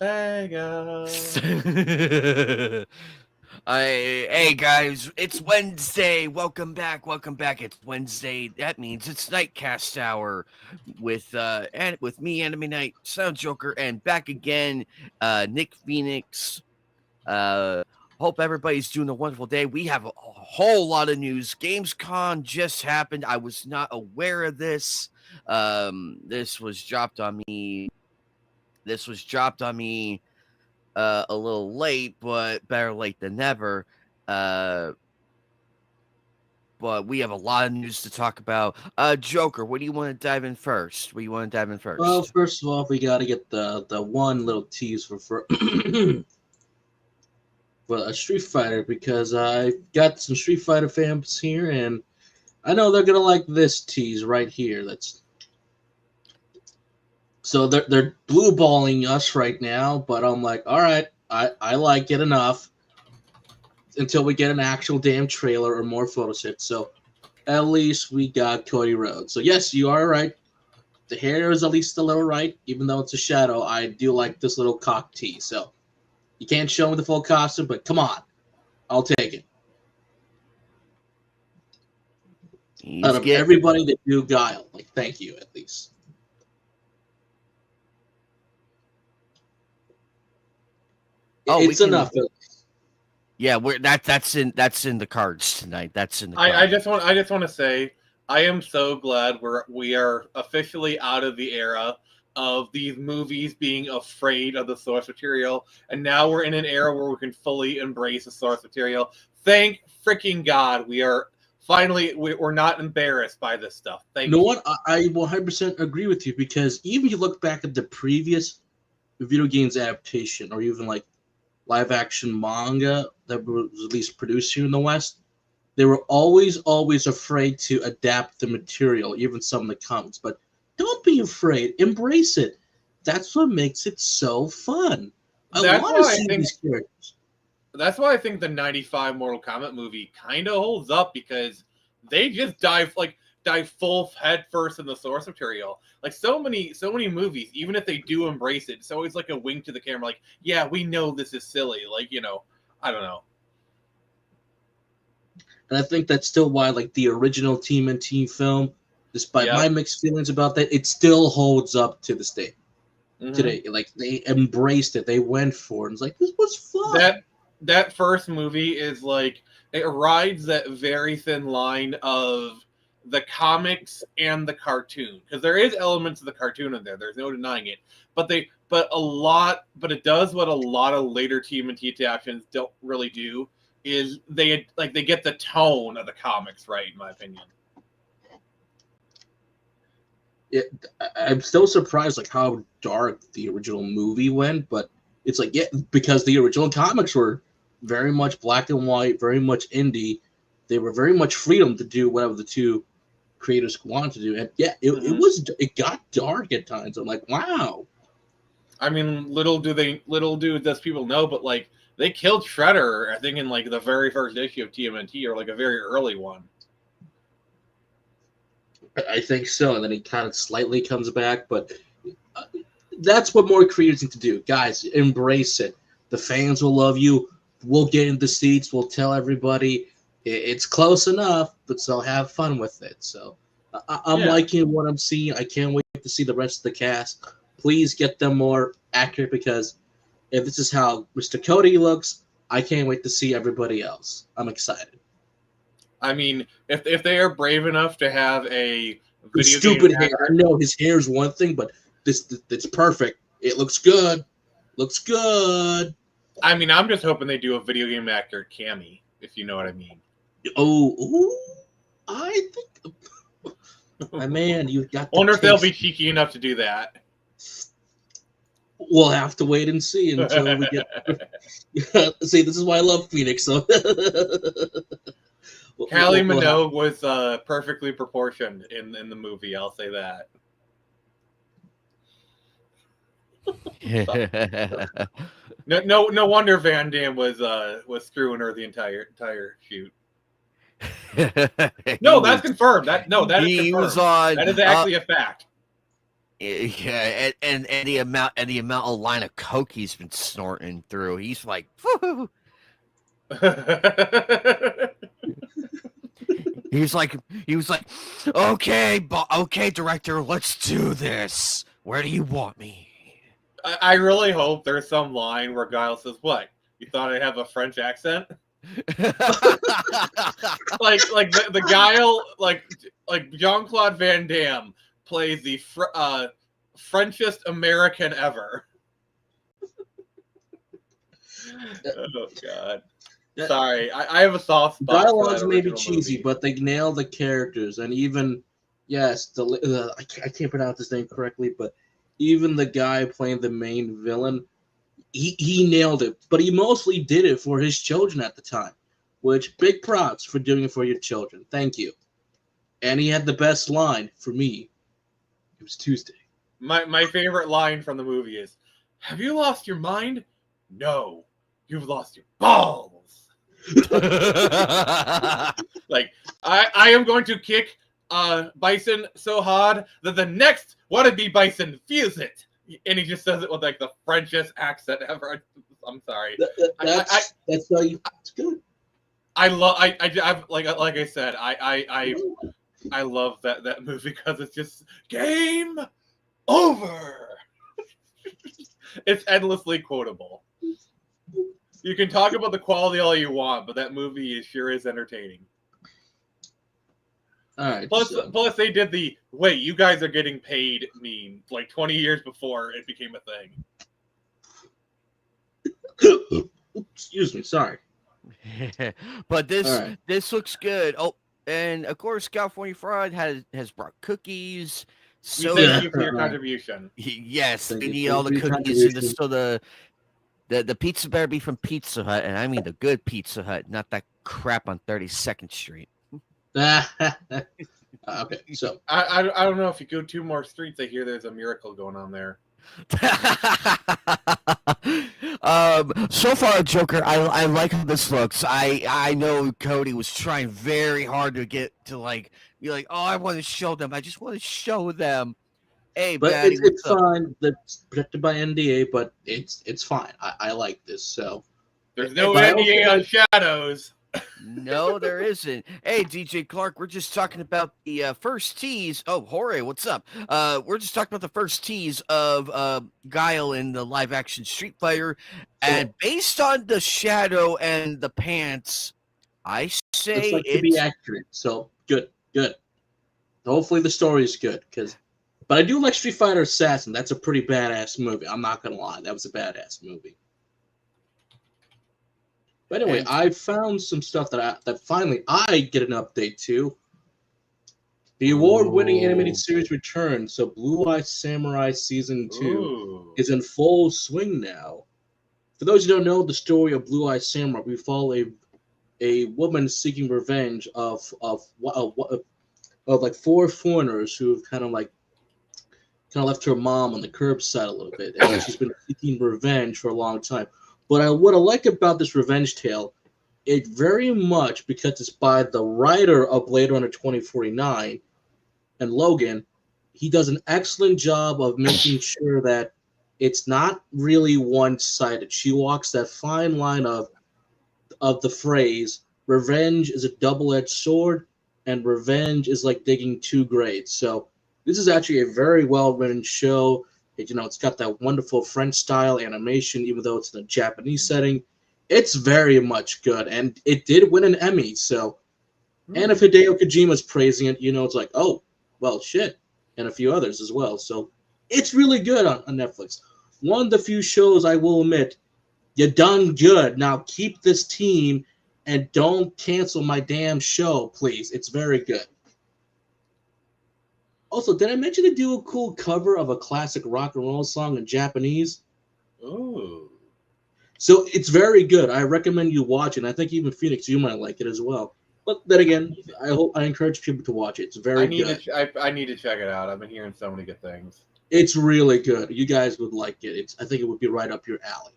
Sega. Hey guys, it's Wednesday. Welcome back. It's Wednesday. That means it's Knightcast hour with me, Anime Knight, Sound Joker, and back again, Nick Phoenix. Hope everybody's doing a wonderful day. We have a whole lot of news. Gamescom just happened. I was not aware of this. This was dropped on me. A little late, but better late than never. But we have a lot of news to talk about. Joker, what do you want to dive in first? Well, first of all, we got to get the one little tease for for a Street Fighter, because I got some Street Fighter fans here, and I know they're gonna like this tease right here. So they're blue balling us right now, but I'm like, all right, I like it enough until we get an actual damn trailer or more photos hit. So at least we got Cody Rhodes. So yes, you are right. The hair is at least a little right, even though it's a shadow. I do like this little cock tee. So you can't show me the full costume, but come on, I'll take it. Out of everybody that do Guile, like, thank you at least. It's enough. Yeah, that's in the cards tonight. I just want to say I am so glad we are officially out of the era of these movies being afraid of the source material, and now we're in an era where we can fully embrace the source material. Thank freaking God, we're not embarrassed by this stuff. You know what? I 100% agree with you, because even if you look back at the previous video games adaptation, or even like live action manga that was at least produced here in the West, they were always afraid to adapt the material, even some of the comics. But don't be afraid. Embrace it. That's what makes it so fun. I want to see these characters. That's why I think the 95 Mortal Kombat movie kind of holds up, because they just dive full head first in the source material. Like so many movies, even if they do embrace it, it's always like a wink to the camera, like, yeah, we know this is silly. Like, I don't know. And I think that's still why, like, the original TMNT film, despite my mixed feelings about that, it still holds up to this day. Mm-hmm. Today. Like, they embraced it. They went for it. It's like, this was fun. That first movie is like, it rides that very thin line of the comics and the cartoon, because there is elements of the cartoon in there. There's no denying it. But it does what a lot of later TMNT adaptations don't really do, is they get the tone of the comics right, in my opinion. Yeah, I'm still surprised like how dark the original movie went, but it's like, yeah, because the original comics were very much black and white, very much indie. They were very much freedom to do whatever the two creators wanted to do, and yeah, it got dark at times. I'm like, wow. I mean, little do those people know, but like, they killed Shredder, I think, in like the very first issue of TMNT, or like a very early one. I think so, and then he kind of slightly comes back, but that's what more creators need to do. Guys, embrace it. The fans will love you. We'll get in the seats. We'll tell everybody it's close enough, but so have fun with it. So I'm liking what I'm seeing. I can't wait to see the rest of the cast. Please get them more accurate, because if this is how Mr. Cody looks, I can't wait to see everybody else. I'm excited. I mean, if they are brave enough to have a video stupid game hair. I know his hair is one thing, but it's perfect. It looks good. Looks good. I mean, I'm just hoping they do a video game actor Cammy, if you know what I mean. Oh, I think, my man, you've got. I wonder if they'll be cheeky enough to do that. We'll have to wait and see until we get. See, this is why I love Phoenix. So. Kylie Minogue was perfectly proportioned in the movie. I'll say that. No wonder Van Damme was screwing her the entire shoot. No, that's confirmed. That is confirmed. Was on. That is actually a fact. Yeah, and the amount of line of coke he's been snorting through. He's like, woo. He was like, okay, okay, director, let's do this. Where do you want me? I really hope there's some line where Guile says, "What? You thought I have a French accent?" like the Guile, like Jean-Claude Van Damme plays the Frenchest American ever. Oh God. Sorry, I have a soft spot. Dialogues may be cheesy, but they nail the characters, and even yes, I can't pronounce his name correctly, but even the guy playing the main villain, he nailed it. But he mostly did it for his children at the time, which big props for doing it for your children. Thank you. And he had the best line for me. It was Tuesday. My favorite line from the movie is, "Have you lost your mind? No, you've lost your balls." Like I am going to kick Bison so hard that the next wannabe Bison feels it, and he just says it with like the Frenchest accent ever. I'm sorry. That's it's good. I like I said, I love that movie because it's just game over. It's endlessly quotable. You can talk about the quality all you want, but that movie sure is entertaining. All right. Plus, they did the wait. You guys are getting paid meme like 20 years before it became a thing. Excuse me. Sorry. But this looks good. Oh, and of course, California Fried has brought cookies. So thank you for your contribution. Yes, we need all the cookies in this. So the pizza better be from Pizza Hut, and I mean the good Pizza Hut, not that crap on 32nd Street. Okay, so I don't know if you go 2 more streets. I hear there's a miracle going on there. So far, Joker, I like how this looks. I know Cody was trying very hard to get to be like, oh, I want to show them. I just want to show them. Hey, but Batty, it's fine. That's protected by NDA, but it's fine. I like this. So there's no NDA on Shadows. No, there isn't. Hey, DJ Clark, we're just talking about the first tease. Oh, Jorge, what's up? We're just talking about the first tease of Guile in the live-action Street Fighter, and based on the shadow and the pants, I say it's to be accurate. So good. Hopefully the story is good, but I do like Street Fighter Assassin. That's a pretty badass movie. I'm not gonna lie, that was a badass movie. But anyway, I found some stuff that finally I get an update to. The award-winning animated series returns, so Blue Eye Samurai Season 2 is in full swing now. For those who don't know the story of Blue Eye Samurai, we follow a woman seeking revenge of like 4 foreigners who've kind of left her mom on the curbside a little bit, and she's been seeking revenge for a long time. But what I like about this revenge tale, it very much, because it's by the writer of Blade Runner 2049 and Logan, he does an excellent job of making sure that it's not really one-sided. She walks that fine line of the phrase, revenge is a double-edged sword, and revenge is like digging 2 graves. So this is actually a very well-written show. It's got that wonderful French-style animation, even though it's in a Japanese setting. It's very much good, and it did win an Emmy. So, and if Hideo Kojima's praising it, it's like, oh, well, shit, and a few others as well. So, it's really good on Netflix. One of the few shows I will admit, you done good. Now keep this team, and don't cancel my damn show, please. It's very good. Also, did I mention to do a cool cover of a classic rock and roll song in Japanese? Ooh. So it's very good. I recommend you watch it. I think even Phoenix, you might like it as well. But then again, I encourage people to watch it. It's very good. I need to check it out. I've been hearing so many good things. It's really good. You guys would like it. I think it would be right up your alley.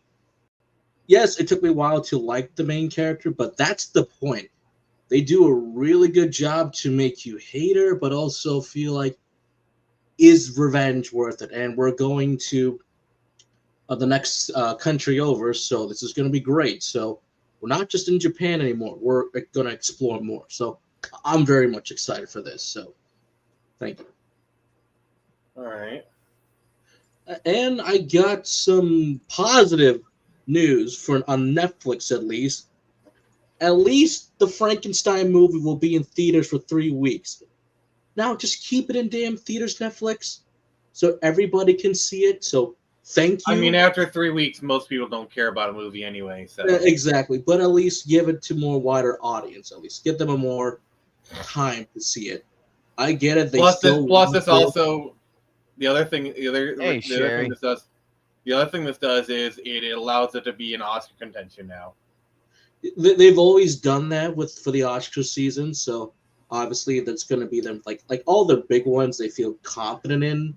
Yes, it took me a while to like the main character, but that's the point. They do a really good job to make you hate her, but also feel like is revenge worth it? And we're going to the next country over, so this is going to be great. So we're not just in Japan anymore. We're going to explore more. So I'm very much excited for this. So thank you. All right. And I got some positive news on Netflix, at least. At least the Frankenstein movie will be in theaters for 3 weeks. Now just keep it in damn theaters, Netflix, so everybody can see it. So thank you. I mean, after 3 weeks, most people don't care about a movie anyway. So exactly, but at least give it to more wider audience. At least give them a more time to see it. I get it. Plus, this also the other thing. The other thing this does is it allows it to be in Oscar contention now. They've always done that for the Oscar season, so obviously that's going to be them like all the big ones they feel confident in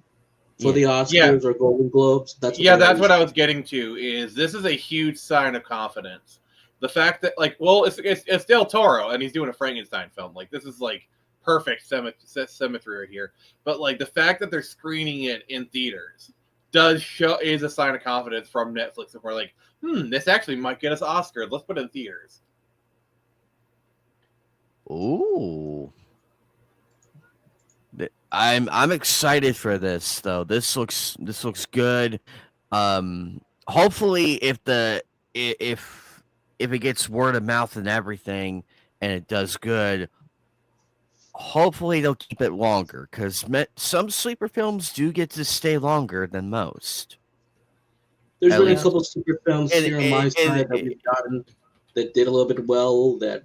for the Oscars or Golden Globes. That's what I was getting to. Is this is a huge sign of confidence. The fact that it's Del Toro and he's doing a Frankenstein film. Like this is like perfect symmetry right here. But like the fact that they're screening it in theaters is a sign of confidence from Netflix. If we're like, this actually might get us Oscar. Let's put it in theaters. Ooh. I'm excited for this though. This looks good. Hopefully if it gets word of mouth and everything and it does good, hopefully they'll keep it longer because some sleeper films do get to stay longer than most. There's been a couple of sleeper films here on my side that we've gotten that did a little bit well that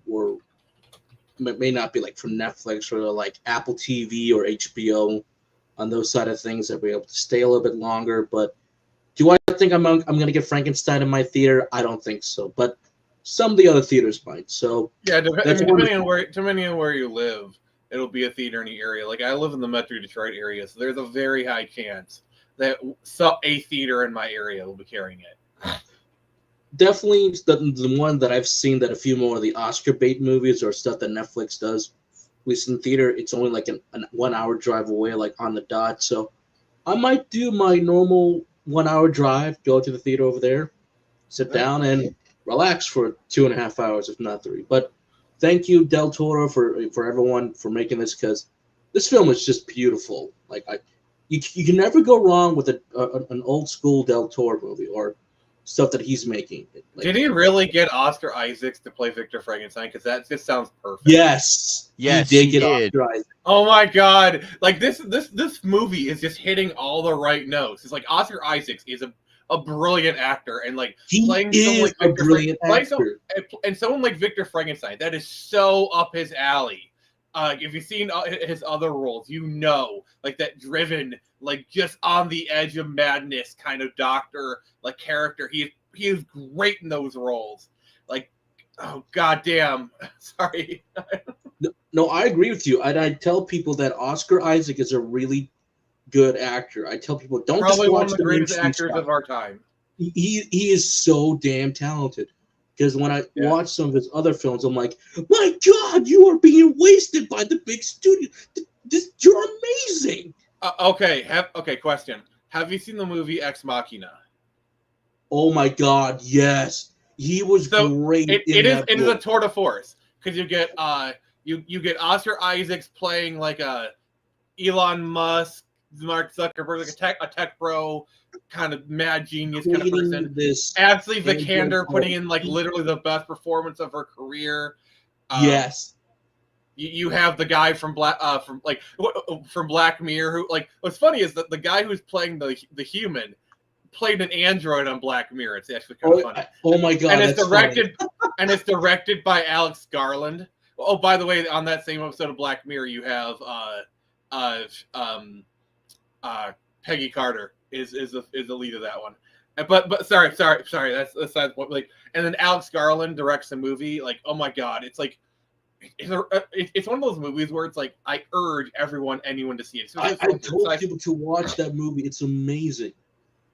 may not be like from Netflix or like Apple TV or HBO on those side of things that we're able to stay a little bit longer. But do I think I'm going to get Frankenstein in my theater? I don't think so. But some of the other theaters might. So yeah, depending on where you live, it'll be a theater in the area. Like I live in the Metro Detroit area, so there's a very high chance that a theater in my area will be carrying it. Definitely the one that I've seen that a few more of the Oscar bait movies or stuff that Netflix does, at least in theater, it's only like an 1 hour drive away, like on the dot. So I might do my normal 1 hour drive, go to the theater over there, sit down and relax for 2.5 hours, if not 3. But thank you, Del Toro, for everyone for making this, because this film is just beautiful. Like you can never go wrong with an old school Del Toro movie or stuff that he's making. Like, did he really get Oscar Isaacs to play Victor Frankenstein? Because that just sounds perfect. Yes, he did. Oscar Isaac. Oh my god! Like this movie is just hitting all the right notes. It's like Oscar Isaacs is a brilliant actor, and like playing someone like Victor brilliant actor. And someone like Victor Frankenstein, that is so up his alley. If you've seen his other roles, you know, like that driven, like just on the edge of madness kind of doctor, like character. He is great in those roles. Like, oh goddamn, sorry. No, I agree with you. I tell people that Oscar Isaac is a really good actor. I tell people don't probably just watch one of the greatest actors of our time. He is so damn talented. Because when I watch some of his other films, I'm like, my God, you are being wasted by the big studio. You're amazing. Okay. Question: have you seen the movie Ex Machina? Oh my God, yes. He was great. It is a tour de force because you get you get Oscar Isaacs playing like a Elon Musk, Mark Zuckerberg, like a tech bro, kind of mad genius kind of person. Ashley Vikander putting in like literally the best performance of her career. Yes. You have the guy from Black Mirror who, like, what's funny is that the guy who's playing the human played an android on Black Mirror. It's actually kind of funny. Oh my God! And it's directed by Alex Garland. Oh, by the way, on that same episode of Black Mirror, you have Peggy Carter is the lead of that one. But sorry, that's the point. Like, and then Alex Garland directs the movie. Like, oh my God, it's like it's one of those movies where it's like I urge anyone to see it. I told people to watch that movie. It's amazing.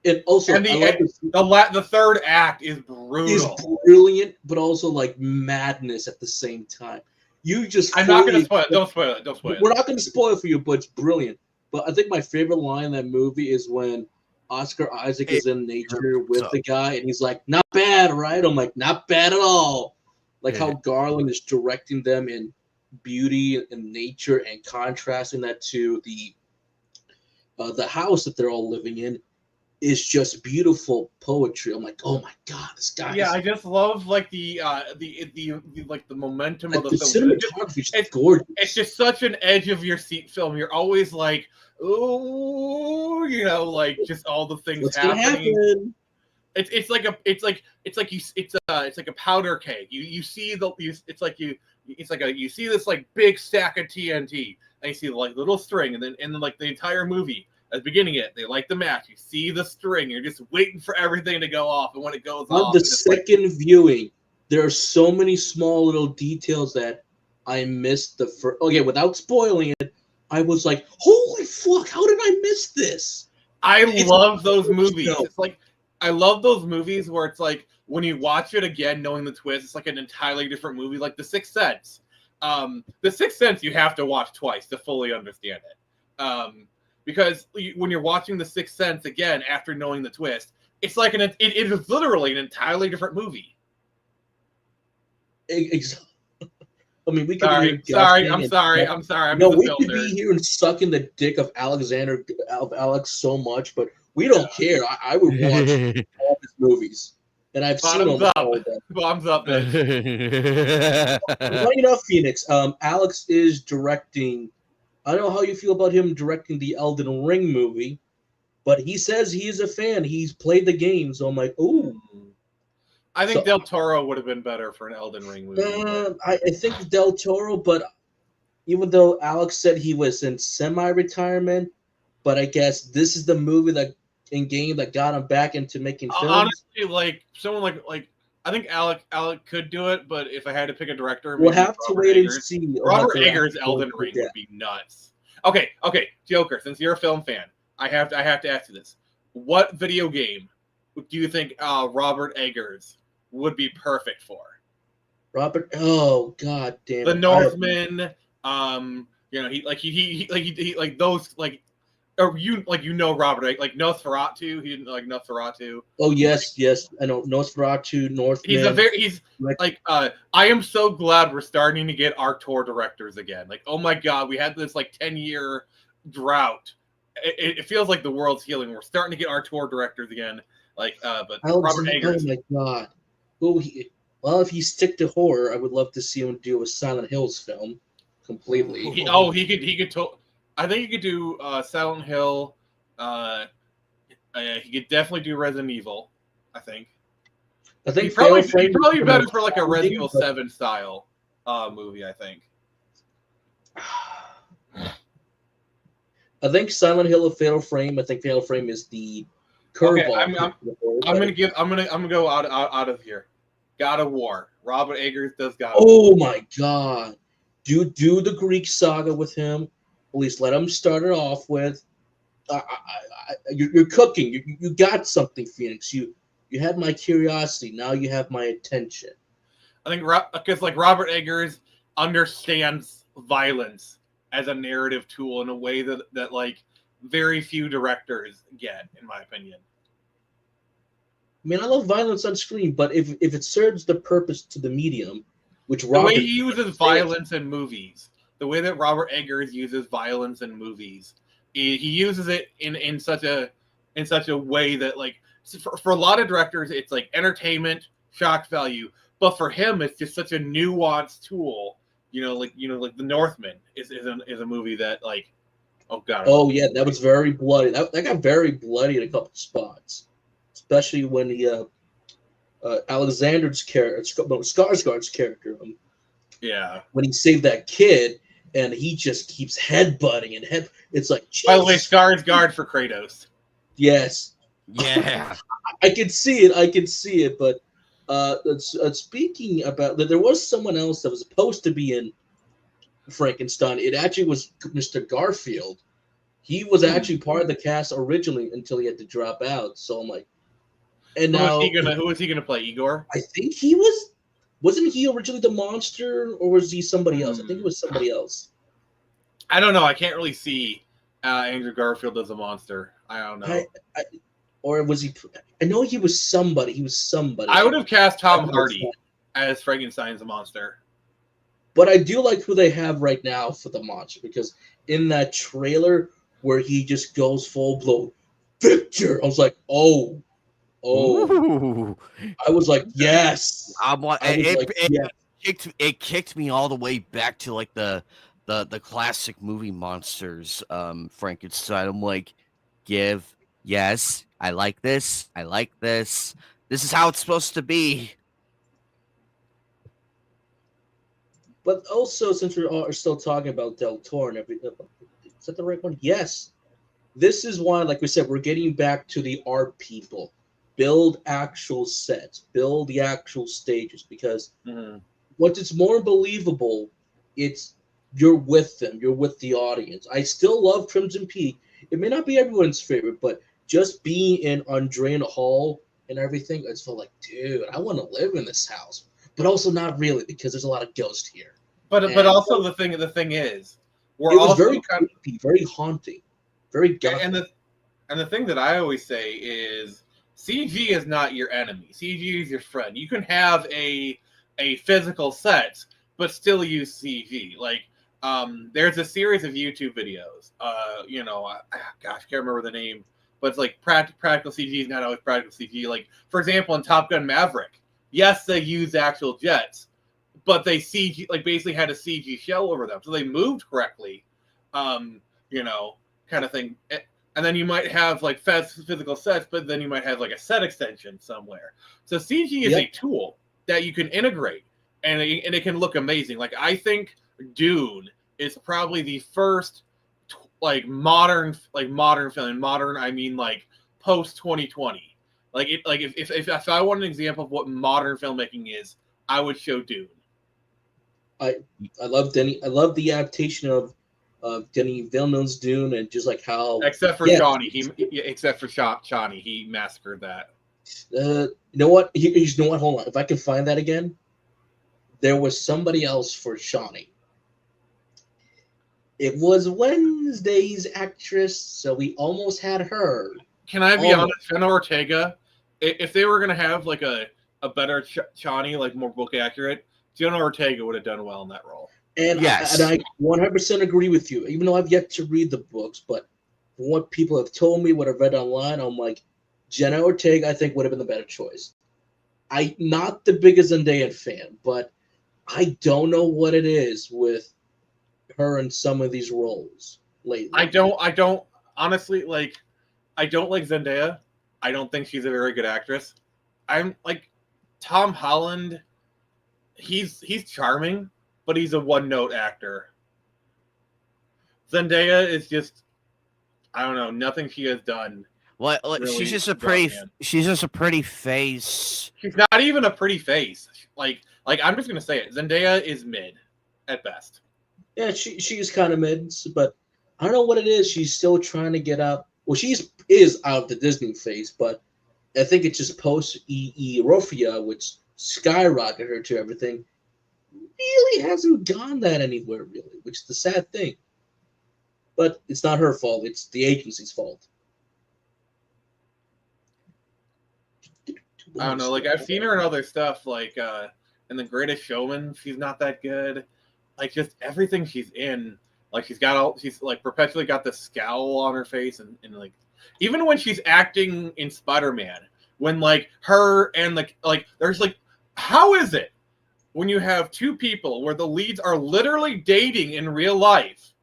And also, the third act is brutal. Is brilliant, but also like madness at the same time. I'm not going to spoil it. Don't spoil it. We're not going to spoil it for you, but it's brilliant. But I think my favorite line in that movie is when Oscar Isaac is in nature with the guy, and he's like, "Not bad, right?" I'm like, "Not bad at all." Like how Garland is directing them in beauty and nature, and contrasting that to the house that they're all living in is just beautiful poetry. I'm like, "Oh my god, this guy!" Yeah, I just love like the like the momentum like of the film. cinematography is gorgeous. It's just such an edge of your seat film. You're always like, ooh, you know, like just all the things What's happening. gonna happen? It's like a powder keg. You see you see this like big stack of TNT, and you see like little string, and then like the entire movie at the beginning of it, they light the match. You see the string. You're just waiting for everything to go off, and when it goes off, On the second viewing, there are so many small little details that I missed the first. Okay, without spoiling it, I was like, "Holy fuck! How did I miss this?" I love those movies. It's like I love those movies where it's like when you watch it again, knowing the twist, it's like an entirely different movie, like The Sixth Sense. The Sixth Sense you have to watch twice to fully understand it. Because when you're watching The Sixth Sense again after knowing the twist, it's like it is literally an entirely different movie. I mean, we could I'm sorry. I'm no, we could be here and sucking the dick of Alex so much, but we don't care. I would watch all his movies, and I've seen them all. Thumbs up, man. Right enough, Phoenix. Alex is directing. I don't know how you feel about him directing the Elden Ring movie, but he says he is a fan. He's played the game, so I'm like, ooh. I think Del Toro would have been better for an Elden Ring movie. I think Del Toro, but even though Alex said he was in semi-retirement, but I guess this is the movie that got him back into making films. Honestly, like someone like I think Alec could do it, but if I had to pick a director, we'll have to wait and see. Robert Eggers' Elden Ring would be nuts. Okay, Joker. Since you're a film fan, I have to ask you this: what video game do you think Robert Eggers would be perfect for? Robert, oh god damn it. The Northman, you know, he like those like, or you know Robert, like Nosferatu, he didn't like Nosferatu. Oh yes, I know Nosferatu, Northman. He's like I am so glad we're starting to get our tour directors again. Like, oh my god, we had this like 10-year drought. It feels like the world's healing. We're starting to get our tour directors again. Like, but Robert Eggers. Oh my god. Well, if he stick to horror, I would love to see him do a Silent Hills film completely. He could. I think he could do Silent Hill. He could definitely do Resident Evil. I think he'd probably be better for like a Resident Evil 7 style movie. I think. I think Silent Hill of Fatal Frame. I think Fatal Frame is the curveball. Okay, I'm gonna go out of here. God of War. Robert Eggers does God of War. Oh War. my god. Do the Greek saga with him. At least let him start it off with. You're cooking. You got something, Phoenix. You had my curiosity. Now you have my attention. I think because like Robert Eggers understands violence as a narrative tool in a way that like very few directors get, in my opinion. I mean, I love violence on screen, but if it serves the purpose to the medium, which the way he uses violence in movies, the way that Robert Eggers uses violence in movies, he uses it in such a way that like for a lot of directors it's like entertainment, shock value, but for him it's just such a nuanced tool. Like The Northman is a movie that like, oh god. Oh yeah, that was very bloody. That got very bloody in a couple of spots, especially when the Alexander's character, Skarsgård's character, yeah, when he saved that kid and he just keeps headbutting and it's like. Jesus. By the way, Skarsgård for Kratos. Yes. Yeah. I can see it, but. Speaking about that, there was someone else that was supposed to be in Frankenstein. It actually was Mr. Garfield. He was actually part of the cast originally until he had to drop out. So I'm like, and now who is he gonna play? Igor? I think he was. Wasn't he originally the monster, or was he somebody else? I think it was somebody else. I don't know. I can't really see Andrew Garfield as a monster. I don't know. Or was he? I know he was somebody. He was somebody. I would have cast Tom Hardy as Frankenstein as a monster. But I do like who they have right now for the monster, because in that trailer where he just goes full blown Victor, I was like, oh. Ooh. I was like, yes. It kicked me all the way back to like the classic movie monsters, Frankenstein. I'm like, yes, I like this. This is how it's supposed to be. But also, since we are still talking about Del Toro and everything, is that the right one? Yes. This is why, like we said, we're getting back to the art people. Build actual sets, build the actual stages, because once it's more believable, it's you're with them, you're with the audience. I still love Crimson Peak. It may not be everyone's favorite, but just being in Andrean Hall and everything, I just felt like, dude, I want to live in this house. But also not really, because there's a lot of ghosts here. But also the thing is, it was very creepy, very haunting, very gothic. And the thing that I always say is, CG is not your enemy. CG is your friend. You can have a physical set, but still use CG. Like, there's a series of YouTube videos. Gosh, I can't remember the name, but it's like practical CG is not always practical CG. Like, for example, in Top Gun Maverick, yes, they used actual jets, but they CG, like, basically had a CG shell over them, so they moved correctly, kind of thing. And then you might have like physical sets, but then you might have like a set extension somewhere. So CG is a tool that you can integrate, and it can look amazing. Like, I think Dune is probably the first modern film. Modern, I mean like post 2020. Like, if I want an example of what modern filmmaking is, I would show Dune. I love Denny. I love the adaptation of Denis Villeneuve's Dune, and just like how, except for Shawnee, he massacred that. You know what? You know what? Hold on. If I can find that again, there was somebody else for Shawnee. It was Wednesday's actress, so we almost had her. Can I be honest? Jenna Ortega, if they were gonna have like a better Shawnee, like more book accurate, Jenna Ortega would have done well in that role. And I 100% agree with you, even though I've yet to read the books. But from what people have told me, what I've read online, I'm like, Jenna Ortega, I think, would have been the better choice. I'm not the biggest Zendaya fan, but I don't know what it is with her in some of these roles lately. I don't honestly like. I don't like Zendaya. I don't think she's a very good actress. I'm like Tom Holland. He's charming, but he's a one-note actor. Zendaya is just, I don't know, nothing she has done. Well, really, she's just a pretty face. She's not even a pretty face. Like I'm just gonna say it. Zendaya is mid, at best. Yeah, she's kind of mid, but I don't know what it is. She's still trying to get out. Well, she is out of the Disney phase, but I think it's just post Euphoria, which skyrocketed her to everything. Really hasn't gone that anywhere, really, which is the sad thing. But it's not her fault. It's the agency's fault. I don't know. Like, I've seen her in other stuff, like in The Greatest Showman. She's not that good. Like, just everything she's in. Like, she's like perpetually got the scowl on her face, and like, even when she's acting in Spider-Man, when like her and like there's like, how is it when you have two people where the leads are literally dating in real life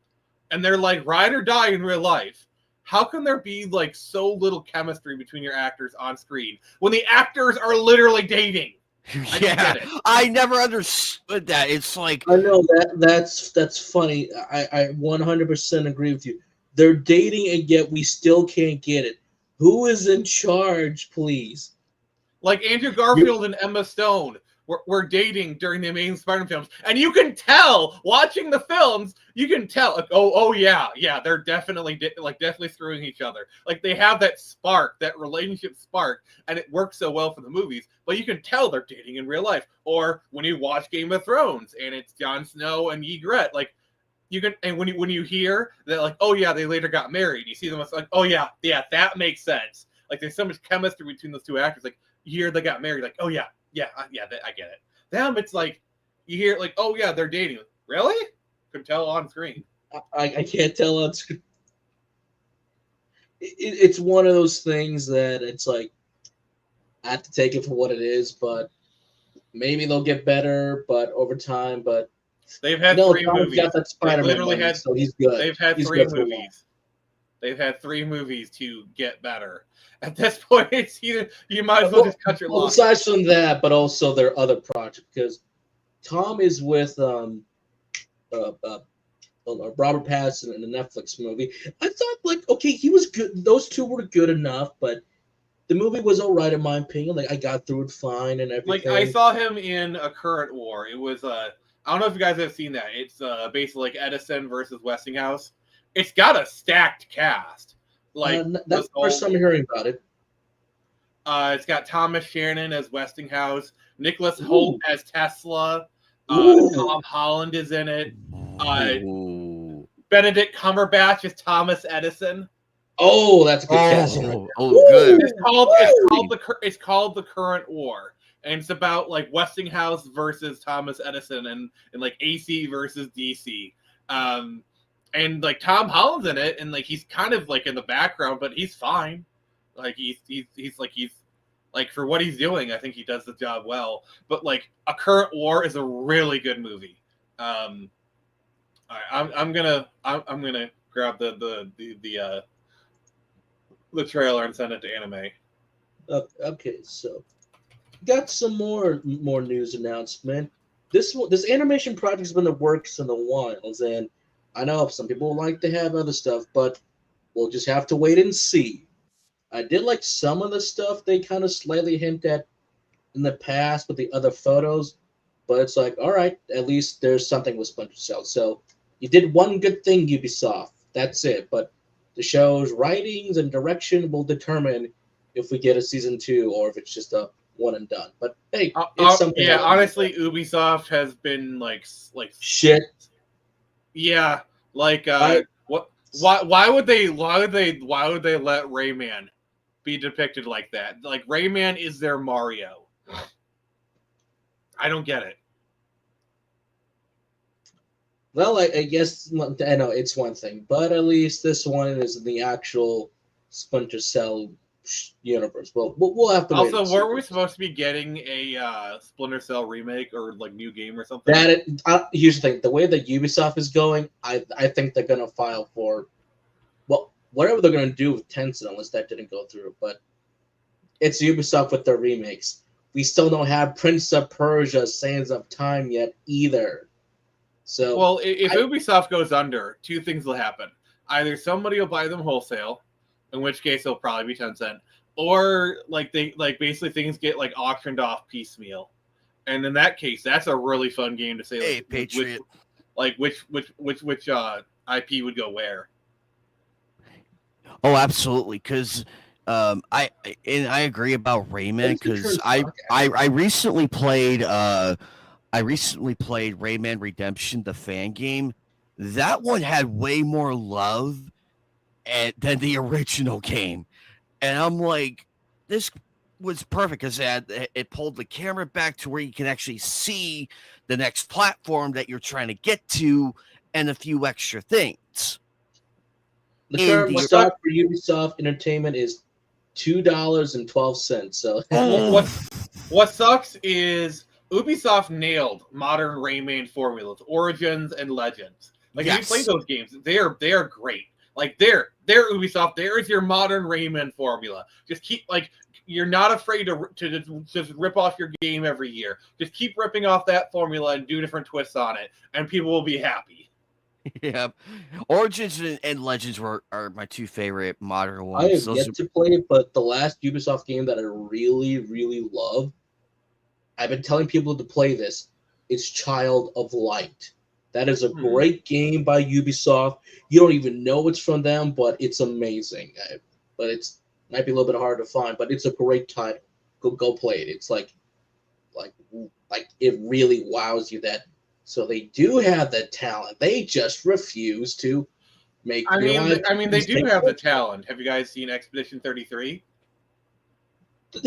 and they're like ride or die in real life? How can there be like so little chemistry between your actors on screen when the actors are literally dating? I never understood that. It's like, I know that's funny. I 100% agree with you. They're dating, and yet we still can't get it. Who is in charge, please? Like Andrew Garfield and Emma Stone were dating during the Amazing Spider-Man films, and you can tell watching the films. You can tell, like, oh yeah, they're definitely definitely screwing each other. Like, they have that spark, that relationship spark, and it works so well for the movies. But you can tell they're dating in real life. Or when you watch Game of Thrones and it's Jon Snow and Ygritte, like, you can, and when you hear that, like, oh yeah, they later got married, you see them, it's like, oh yeah, that makes sense. Like, there's so much chemistry between those two actors. Like, you hear they got married, like, oh yeah, I get it. Them, it's like, you hear like, oh yeah, they're dating. Really? Could tell on screen. I can't tell on screen. It's one of those things that it's like, I have to take it for what it is, but maybe they'll get better, but over time. But they've had 3 movies. Got that Spider-Man literally money, so he's good. They've had he's 3 movies. They've had 3 movies to get better. At this point, it's either you might as well just cut your losses. Aside from that, but also their other project, because Tom is with Robert Pattinson in a Netflix movie. I thought, like, okay, he was good. Those two were good enough, but the movie was all right in my opinion. Like, I got through it fine and everything. Like, I saw him in A Current War. It was I don't know if you guys have seen that. It's basically like Edison versus Westinghouse. It's got a stacked cast. Like, that's the first time I'm hearing about it. It's got Thomas Shannon as Westinghouse, Nicholas Hoult as Tesla. Tom Holland is in it. Benedict Cumberbatch is Thomas Edison. Oh, that's a good casting. Right. Good. It's called The Current War, and it's about like Westinghouse versus Thomas Edison, and like AC versus DC. And like Tom Holland's in it, and like he's kind of like in the background, but he's fine. Like he's like for what he's doing, I think he does the job well. But like A Current War is a really good movie. I'm gonna grab the trailer and send it to Anime. Okay, so got some more news announcement. This animation project's been in the works in a while, and I know some people like to have other stuff, but we'll just have to wait and see. I did like some of the stuff they kind of slightly hint at in the past with the other photos, but it's like, all right, at least there's something with Splinter Cell. So you did one good thing, Ubisoft. That's it. But the show's writings and direction will determine if we get a season 2 or if it's just a one and done. But hey, it's something. Yeah, honestly, Ubisoft has been like shit. Yeah, like what? Why would they let Rayman be depicted like that? Like, Rayman is their Mario. I don't get it. Well, I guess I know it's one thing, but at least this one is in the actual Splinter Cell universe. Well, we'll have to. Also, weren't we supposed to be getting a Splinter Cell remake or like new game or something? Here's the thing: the way that Ubisoft is going, I think they're gonna file for, well, whatever they're gonna do with Tencent, unless that didn't go through. But it's Ubisoft with their remakes. We still don't have Prince of Persia: Sands of Time yet either. So, well, if Ubisoft goes under, 2 things will happen. Either somebody will buy them wholesale, in which case it'll probably be Tencent, or basically things get like auctioned off piecemeal, and in that case, that's a really fun game to say. Hey, Patriot. Which IP would go where? Oh, absolutely, because I agree about Rayman, because I recently played Rayman Redemption, the fan game. That one had way more love than the original game, and I'm like, this was perfect because it pulled the camera back to where you can actually see the next platform that you're trying to get to, and a few extra things. The current stock for Ubisoft Entertainment is $2.12. So what sucks is Ubisoft nailed modern Rayman formulas, Origins and Legends. Like, if you play those games, they are great. Like, they're Ubisoft. There is your modern Rayman formula. Just keep, like, you're not afraid to just rip off your game every year. Just keep ripping off that formula and do different twists on it, and people will be happy. Yeah, Origins and Legends are my 2 favorite modern ones. I have yet to play it, but the last Ubisoft game that I really, really love, I've been telling people to play this. It's Child of Light. That is a great game by Ubisoft. You don't even know it's from them, but it's amazing. But it's might be a little bit hard to find, but it's a great title. Go play it. It's like it really wows you that So they do have the talent. They just refuse to make. I mean, they do have the talent. Have you guys seen Expedition 33? But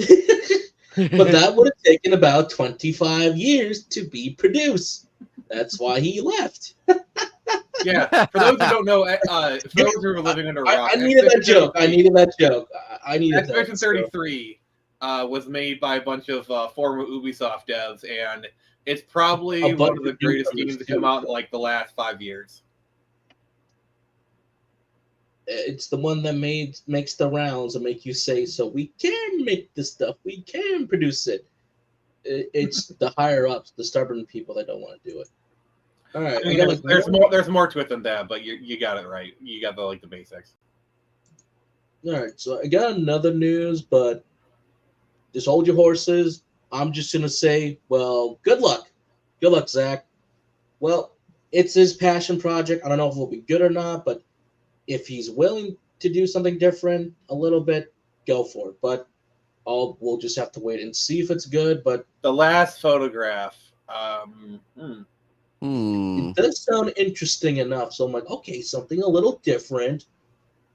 that would have taken about 25 years to be produced. That's why he left. Yeah, for those who don't know, for those who are living under a rock, I needed that joke. I needed that joke. I needed that. Expedition 33 was made by a bunch of former Ubisoft devs, and it's probably one of the greatest games to come out in like the last 5 years. It's the one that makes the rounds and make you say, so we can make this stuff. We can produce it. It's the higher ups, the stubborn people that don't want to do it. All right, I mean, there's more to it than that, but you got it right. You got the basics. All right, so I got another news, but just hold your horses. I'm just gonna say, well, good luck, Zach. Well, it's his passion project. I don't know if it will be good or not, but if he's willing to do something different a little bit, go for it. But we'll just have to wait and see if it's good. But the last photograph. It does sound interesting enough. So I'm like, okay, something a little different,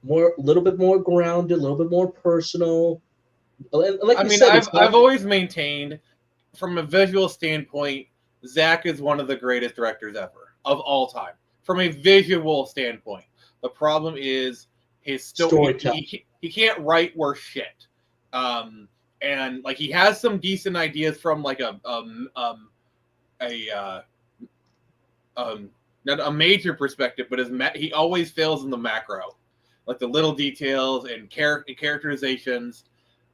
a little bit more grounded, a little bit more personal. Like I mean, I've always maintained, from a visual standpoint, Zack is one of the greatest directors ever of all time. From a visual standpoint, the problem is his storytelling. He can't write worth shit. And like he has some decent ideas from like not a major perspective, but he always fails in the macro, like the little details and characterizations.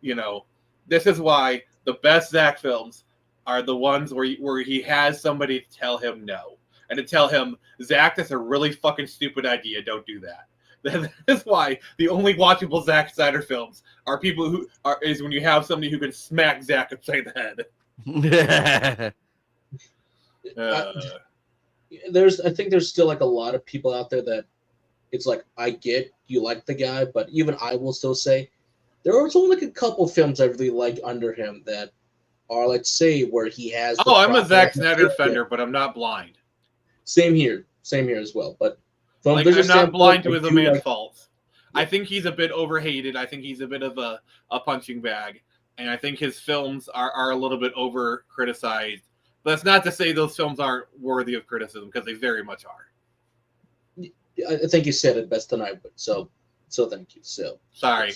You know, this is why the best Zack films are the ones where he has somebody to tell him no, and to tell him, Zack, that's a really fucking stupid idea. Don't do that. That's why the only watchable Zack Snyder films are is when you have somebody who can smack Zack upside the head. I think there's still like a lot of people out there that it's like, I get you like the guy, but even I will still say there are only like a couple films I really like under him that are, let's say, where he has. I'm a Zack Snyder defender, but I'm not blind. Same here as well. But I'm not blind to his man's faults. I think he's a bit overhated. I think he's a bit of a punching bag, and I think his films are a little bit over criticized. But that's not to say those films aren't worthy of criticism, because they very much are. I think you said it best than I would. So thank you. Sorry.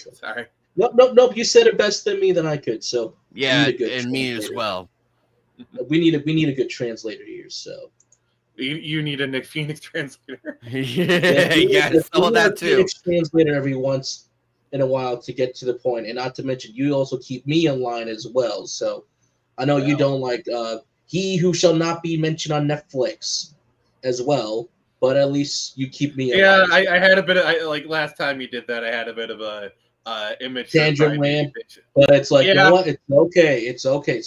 Nope. You said it best than me than I could. So yeah, and me as well. We need a good translator here. So you need a Nick Phoenix translator. Yes, all that too. Phoenix translator every once in a while to get to the point, and not to mention you also keep me in line as well. So I know you don't like He Who Shall Not Be Mentioned on Netflix as well. But at least you keep me. Yeah, I had a bit of like last time you did that. I had a bit of a image tangent land, but it's like, you know what? It's okay. It's okay.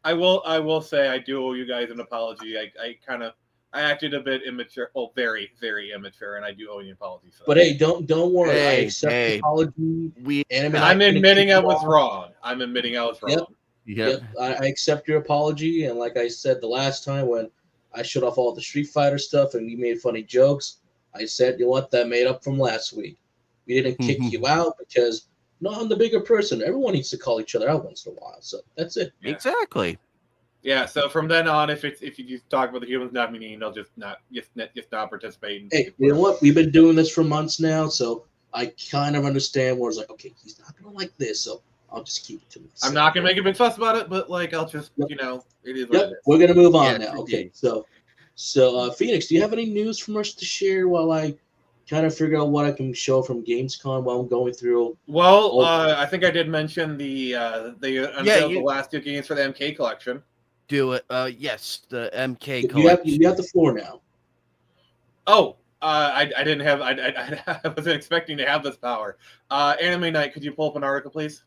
I will say I do owe you guys an apology. I acted a bit immature. Oh, very, very immature, and I do owe you an apology. But hey, don't worry. I accept the apology. I'm admitting I was wrong. Yep. I accept your apology, and like I said the last time when I shut off all the Street Fighter stuff and we made funny jokes, I said, you know what, that made up from last week. We didn't kick you out because, no, I'm the bigger person. Everyone needs to call each other out once in a while. So that's it. Yeah. Exactly. Yeah. So from then on, if you just talk about the humans not meaning, they'll just not participate. Hey, you know what? We've been doing this for months now, so I kind of understand where it's like, okay, he's not gonna like this, so I'll just keep it to myself. I'm not gonna make a big fuss about it, but like I'll just it is what it is. We're gonna move on now. Okay, so Phoenix, do you have any news from us to share while I kind of figure out what I can show from Gamescom while I'm going through? Well, I think I did mention they unveiled the last 2 games for the MK collection. Do it. Yes, the MK collection. You have the floor now. Oh, I didn't have. I wasn't expecting to have this power. Anime Night, could you pull up an article, please?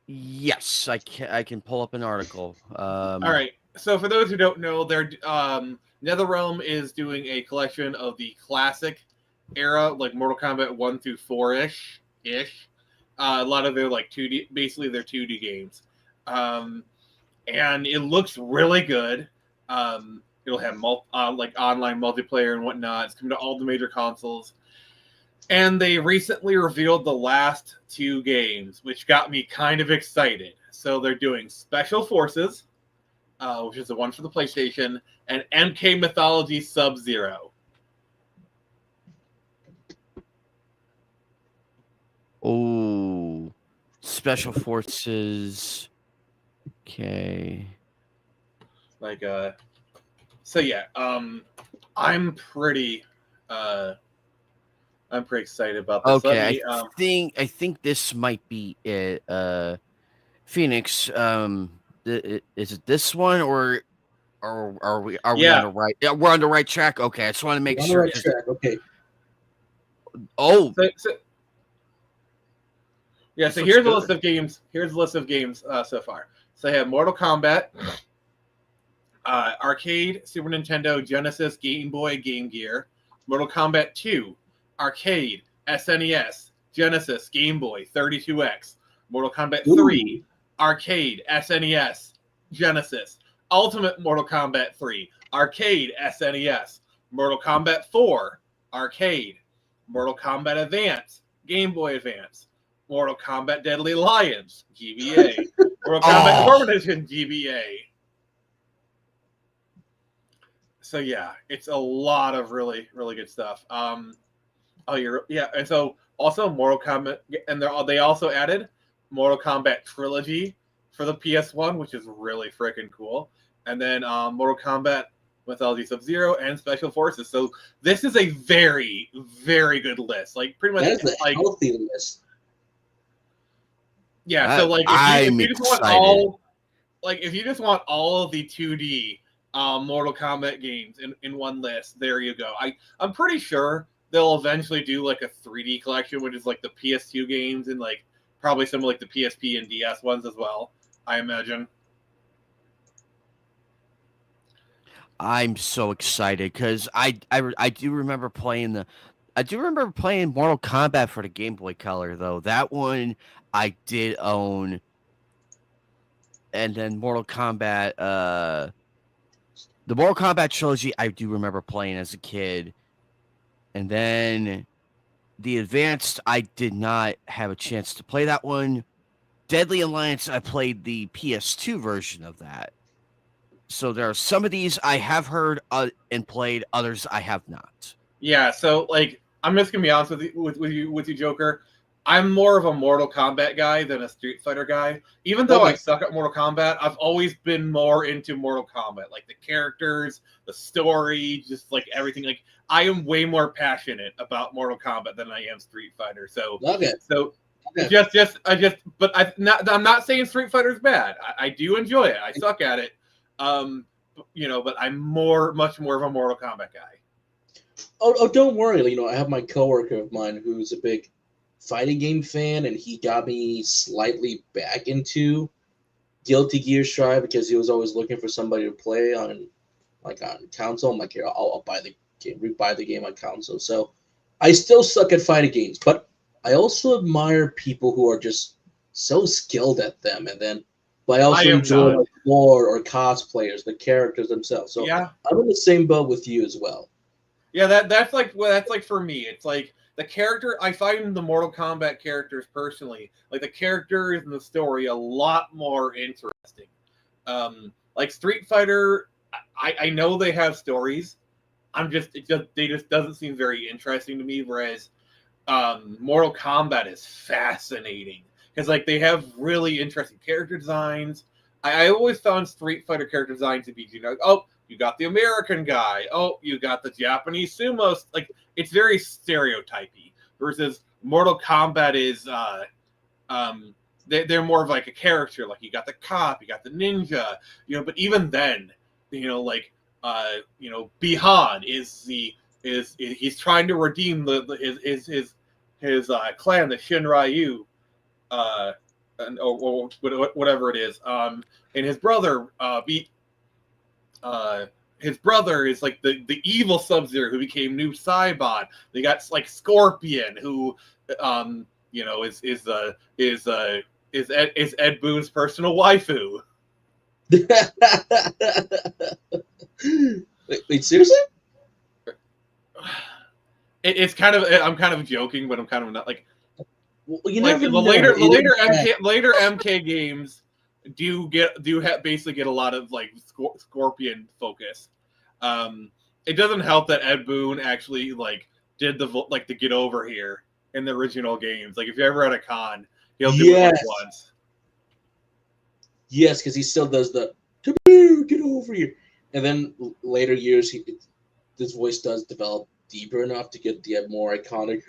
Yes, I can pull up an article. All right. So for those who don't know, NetherRealm is doing a collection of the classic era, like Mortal Kombat 1 through 4-ish. A lot of their like 2D, basically their 2D games. And it looks really good. It'll have like online multiplayer and whatnot. It's coming to all the major consoles. And they recently revealed the last 2 games, which got me kind of excited. So they're doing Special Forces, which is the one for the PlayStation, and MK Mythology Sub-Zero. Oh, Special Forces. Okay. Like, so yeah, I'm pretty excited about this. Okay, I think this might be it. Phoenix, is it this one or are we Yeah. on the right? Yeah, we're on the right track. Okay, I just want to make On the sure. right track. Okay. Oh, yeah. This So looks here's a good. list of games. Here's a list of games so far. So they have Mortal Kombat, Arcade, Super Nintendo, Genesis, Game Boy, Game Gear, Mortal Kombat 2, Arcade, SNES, Genesis, Game Boy, 32X, Mortal Kombat 3, Arcade, SNES, Genesis, Ultimate Mortal Kombat 3, Arcade, SNES, Mortal Kombat 4, Arcade, Mortal Kombat Advance, Game Boy Advance, Mortal Kombat Deadly Alliance, GBA, Mortal Kombat Core Edition, GBA. So yeah, it's a lot of really, really good stuff. And so also Mortal Kombat, and they also added Mortal Kombat Trilogy for the PS1, which is really freaking cool. And then Mortal Kombat Mythology Sub-Zero and Special Forces. So this is a very, very good list. Like pretty much, That is a like healthy list. Yeah, so like if you just want all of the 2D Mortal Kombat games in one list, there you go. I'm pretty sure they'll eventually do like a 3D collection, which is like the PS2 games and like probably some of like the PSP and DS ones as well, I imagine. I'm so excited because I do remember playing Mortal Kombat for the Game Boy Color though. That one I did own, and then Mortal Kombat, the Mortal Kombat trilogy I do remember playing as a kid, and then the Advanced I did not have a chance to play that one. Deadly Alliance I played the PS2 version of that. So there are some of these I have heard and played, others I have not. Yeah, so like I'm just gonna be honest with you, Joker. I'm more of a Mortal Kombat guy than a Street Fighter guy. Even though I suck at Mortal Kombat, I've always been more into Mortal Kombat, like the characters, the story, just like everything. Like I am way more passionate about Mortal Kombat than I am Street Fighter. So I'm not saying Street Fighter's bad. I do enjoy it. I suck at it. But I'm much more of a Mortal Kombat guy. Oh, don't worry. I have my coworker of mine who's a big fighting game fan, and he got me slightly back into Guilty Gear Strive because he was always looking for somebody to play on console. I'm like, here, I'll buy the game, rebuy the game on console. So I still suck at fighting games, but I also admire people who are just so skilled at them, but I also enjoy lore or cosplayers, the characters themselves. So yeah. I'm in the same boat with you as well. Yeah, that's like for me. It's like the character. I find the Mortal Kombat characters personally, like the characters and the story, a lot more interesting. Like Street Fighter, I know they have stories. They just doesn't seem very interesting to me. Whereas Mortal Kombat is fascinating because like they have really interesting character designs. I always found Street Fighter character designs to be, you got the American guy. Oh, you got the Japanese sumo. Like it's very stereotypy. Versus Mortal Kombat is, they're more of like a character. Like you got the cop, you got the ninja. But even then, Bihan is he's trying to redeem his clan, the Shinryu, or whatever it is. And his brother his brother is like the evil Sub-Zero who became Noob Saibot. They got like Scorpion, who is Ed Boon's personal waifu. Wait, seriously? It's kind of, I'm kind of joking, but I'm kind of not like. Well, you Like never the know. later MK games basically get a lot of like Scorpion focus. It doesn't help that Ed Boon actually like did the Get Over Here in the original games. Like if you're ever at a con, he'll do it like once. Yes, because he still does the "Come here, get over here," and then later years, his voice does develop deeper enough to get the more iconic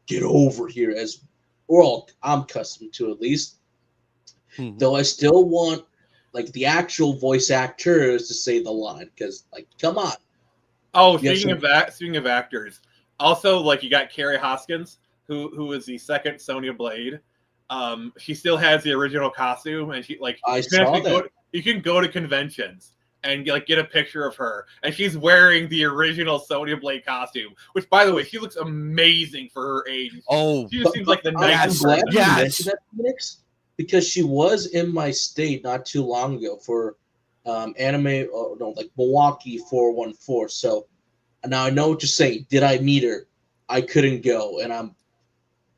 "Get over here" as well. I'm accustomed to at least. Mhm. Though I still want like the actual voice actors to say the line because, like, come on. Oh, Yes, speaking of actors, also like you got Carrie Hoskins, who is the second Sonya Blade. She still has the original costume, and she like I saw that. You can go to conventions and like get a picture of her, and she's wearing the original Sonya Blade costume. Which, by the way, she looks amazing for her age. Oh, She just seems like the I'm nicest glad person. you Yes. mentioned that, Phoenix, because she was in my state not too long ago for anime, like Milwaukee 414. So now I know what you're saying. Did I meet her? I couldn't go, and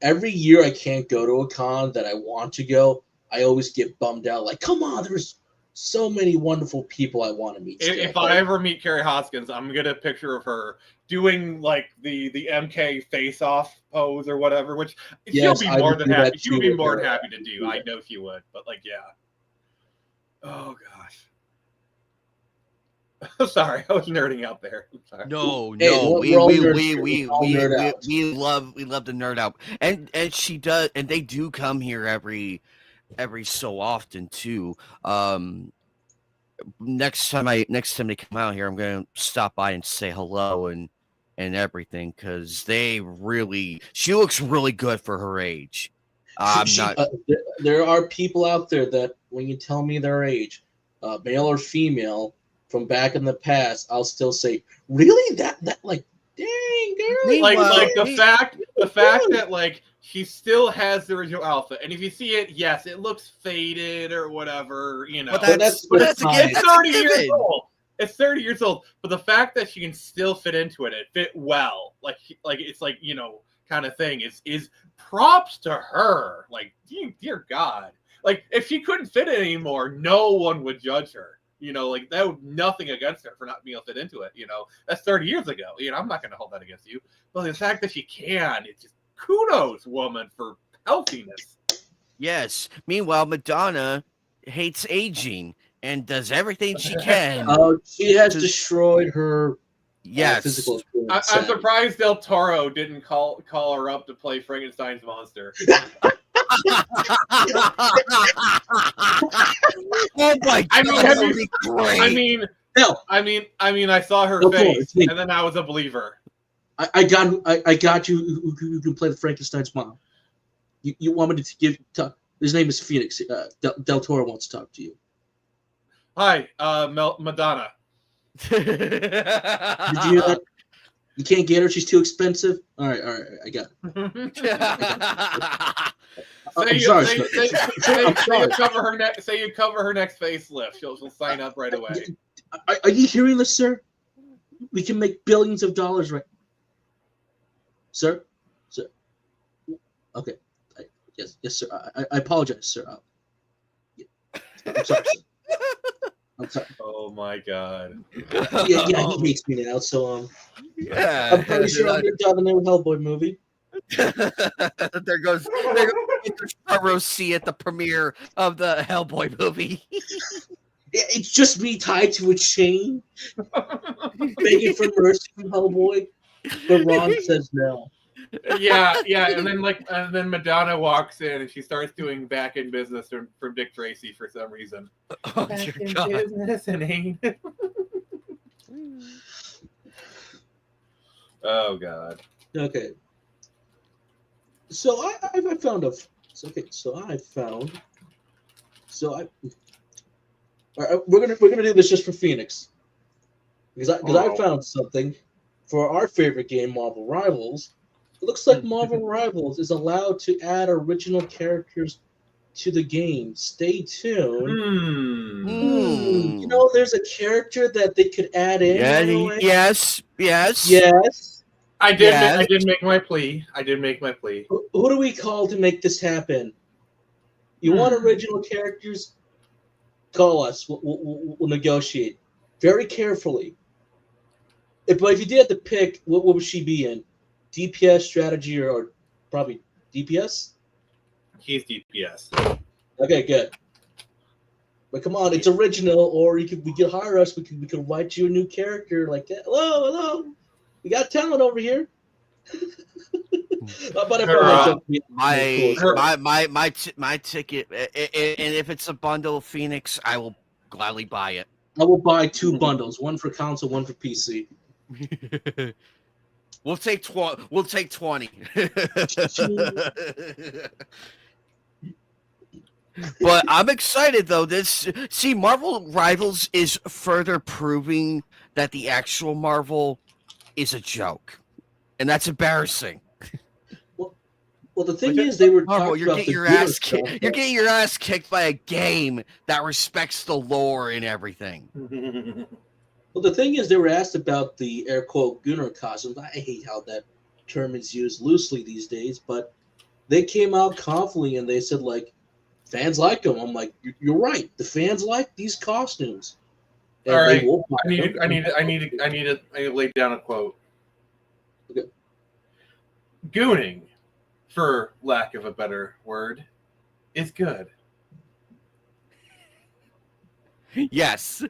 every year I can't go to a con that I want to go. I always get bummed out. Like, come on, there's so many wonderful people I want to meet. If I ever meet Carrie Hoskins, I'm gonna get a picture of her doing like the MK face off pose or whatever, which she'll be more than happy. She would be more than happy to do. I know she would, but like, yeah. Oh gosh. Sorry, I was nerding out there. Sorry. No, Hey, we all we nerds we here. we We all we, nerd we, out. we love to nerd out, and she does, and they do come here every so often too. Next time they come out here, I'm gonna stop by and say hello and everything because she looks really good for her age. There are people out there that when you tell me their age, male or female, from back in the past, I'll still say, really? That like, dang girl. Like the fact that like she still has the original outfit, and if you see it, yes, it looks faded or whatever, you know. But that's again, it's 30 years old. It's 30 years old, but the fact that she can still fit into it, fit well, like it's like, you know, kind of thing is props to her. Like, dear God, like if she couldn't fit it anymore, no one would judge her. You know, like that would nothing against her for not being able to fit into it. You know, that's 30 years ago. You know, I'm not going to hold that against you. But the fact that she can, it's just kudos, woman, for healthiness. Yes. Meanwhile, Madonna hates aging and does everything she can. She has destroyed her physical appearance. I'm surprised Del Toro didn't call her up to play Frankenstein's monster. Oh my God! I saw her face, and then I was a believer. I got you. Who can play the Frankenstein's mom? You want me to talk? His name is Phoenix. Del Toro wants to talk to you. Hi, Madonna. Did you hear that? You can't get her. She's too expensive. All right. I got it. Say you cover her next facelift. She'll sign up right away. Are you hearing this, sir? We can make billions of dollars, right? Sir. Okay. Yes, sir. I apologize, sir. I'm sorry, sir. I'm sorry. Oh my God. Yeah, he hates me now. So yeah, I'm pretty sure I'm gonna die in the new Hellboy movie. there goes front row seat at the premiere of the Hellboy movie. It's just me tied to a chain, begging for mercy from Hellboy, but Ron says no. Yeah, and then Madonna walks in and she starts doing back end business from Dick Tracy for some reason. Oh, back dear in God. business and ain't. Oh God. Okay. So I found a. Okay, we're gonna do this just for Phoenix, because I found something for our favorite game, Marvel Rivals. It looks like Marvel Rivals is allowed to add original characters to the game. Stay tuned. You know, there's a character that they could add in. Yeah. Right away. Yes. Yes. I did make my plea. Who do we call to make this happen? You want original characters? Call us. We'll negotiate very carefully. But if you did have to pick, what would she be in? DPS, strategy, or probably DPS? He's DPS. Okay, good. But come on, it's original, or we could hire us. We could write you a new character like that. Hello, we got talent over here. But my ticket, and if it's a bundle of Phoenix, I will gladly buy it. I will buy 2 bundles, one for console, one for PC. We'll take 20. But I'm excited though. Marvel Rivals is further proving that the actual Marvel is a joke, and that's embarrassing. Well, the thing is, they were Marvel, talking about you're getting your ass kicked by a game that respects the lore and everything. Well, the thing is, they were asked about the air quote Gunnar costumes. I hate how that term is used loosely these days, but they came out confidently and they said like, fans like them. I'm like, you're right. The fans like these costumes. And all right, I need to lay down a quote. Okay. Gooning, for lack of a better word, is good. Yes.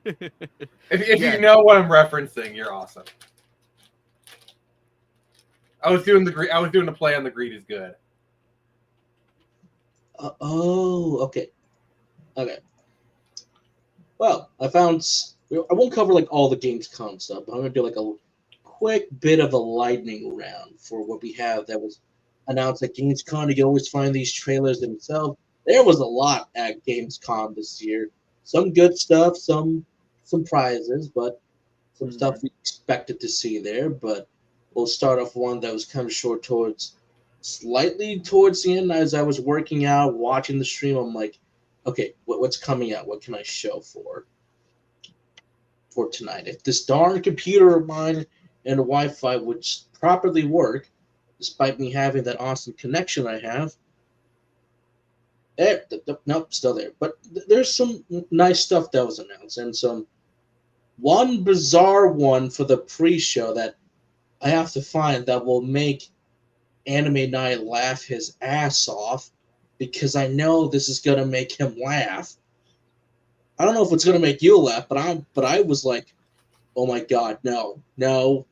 If you know what I'm referencing, you're awesome. I was doing the play on the greed is good. Okay. Well, I won't cover like all the Gamescom stuff, but I'm gonna do like a quick bit of a lightning round for what we have that was announced at Gamescom. You can always find these trailers themselves. There was a lot at Gamescom this year. Some good stuff, some prizes, but some stuff we expected to see there. But we'll start off one that was kind of short slightly towards the end. As I was working out, watching the stream, I'm like, okay, what's coming out? What can I show for tonight? If this darn computer of mine and the Wi-Fi would properly work, despite me having that awesome connection I have. Nope, still there. But there's some nice stuff that was announced, and one bizarre one for the pre-show that I have to find that will make Anime Night laugh his ass off, because I know this is gonna make him laugh. I don't know if it's gonna make you laugh, but I was like, oh my god, no.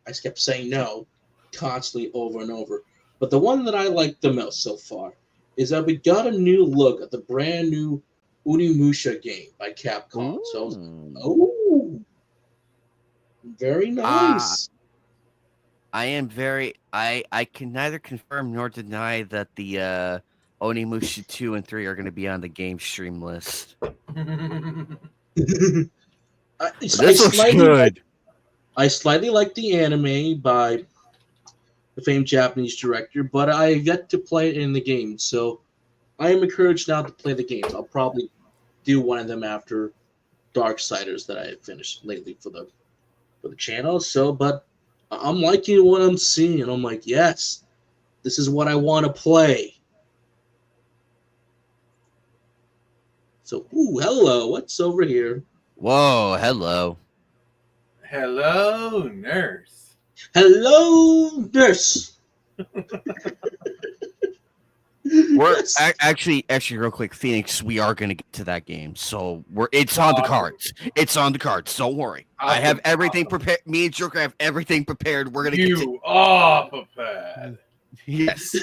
I kept saying no, constantly over and over. But the one that I like the most so far is that we got a new look at the brand new Onimusha game by Capcom. Ooh. So, very nice. I can neither confirm nor deny that the Onimusha 2 and 3 are going to be on the game stream list. This looks good. I slightly like the anime by the famed Japanese director, but I have yet to play it in the game, so I am encouraged now to play the games. I'll probably do one of them after Darksiders that I have finished lately for the channel. So, but I'm liking what I'm seeing. I'm like, yes, this is what I want to play. So, hello, what's over here? Whoa, hello. Hello, nurse. Hello, nurse. We're actually real quick, Phoenix. We are going to get to that game, so it's on the cards. It's on the cards. Don't worry. I have everything prepared. Me and Joker have everything prepared. We're going to get you are prepared. Yes,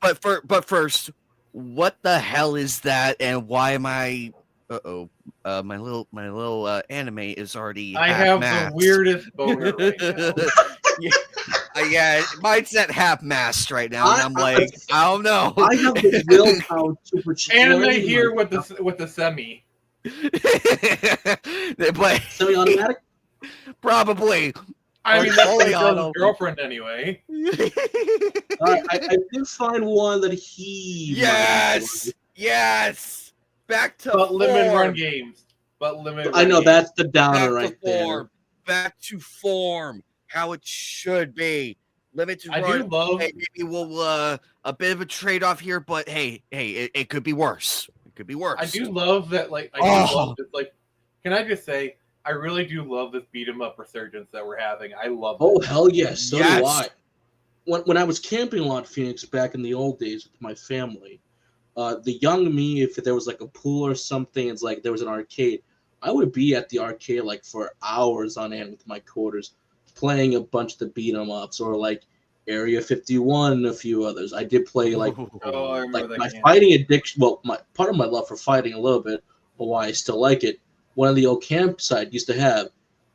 but first, what the hell is that, and why am I? My little anime is already. I have half-mast. the weirdest boner right now. Yeah, mine's at half-mast right now, and I'm like, I don't know. I have the willpower to Anime here with the semi. But semi-automatic. Probably. I mean, that's my girlfriend anyway. I did find one that he. Yes. Back to limit run games. but limited. I know run that's the downer Back right to there. form. Back to form. How it should be. Limited I run. do love. Hey, maybe we'll a bit of a trade off here, but hey, it could be worse. It could be worse. I do love that. Like, I do love this. Like, can I just say, I really do love this beat 'em up resurgence that we're having. I love. Oh it. hell yes, so do Yes. I. When I was camping a lot in Phoenix back in the old days with my family, the young me, if there was like a pool or something, it's like there was an arcade, I would be at the arcade like for hours on end with my quarters, playing a bunch of the beat 'em ups or like Area 51 and a few others. I did play like Oh, I remember like that my game. fighting addiction. Well, my part of my love for fighting a little bit, but why I still like it. One of the old campsite used to have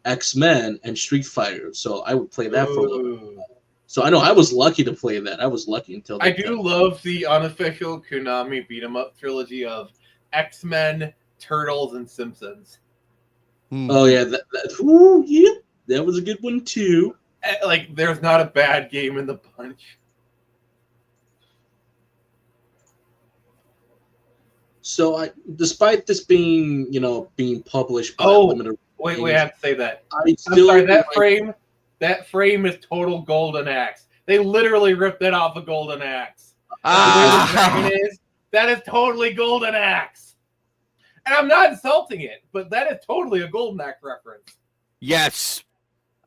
X-Men and Street Fighter, so I would play that for a little bit. Ooh. So I know I was lucky to play that. I was lucky until I do love the unofficial Konami beat 'em up trilogy of X-Men, Turtles, and Simpsons. Oh yeah, ooh, yep, that was a good one too. Like, there's not a bad game in the bunch. So despite this being, being published by limited, Wait, we have to say that. I'm sorry, that frame is total Golden Axe. They literally ripped that off of Golden Axe. The dragon is, that is totally Golden Axe. And I'm not insulting it, but that is totally a Golden Axe reference. Yes,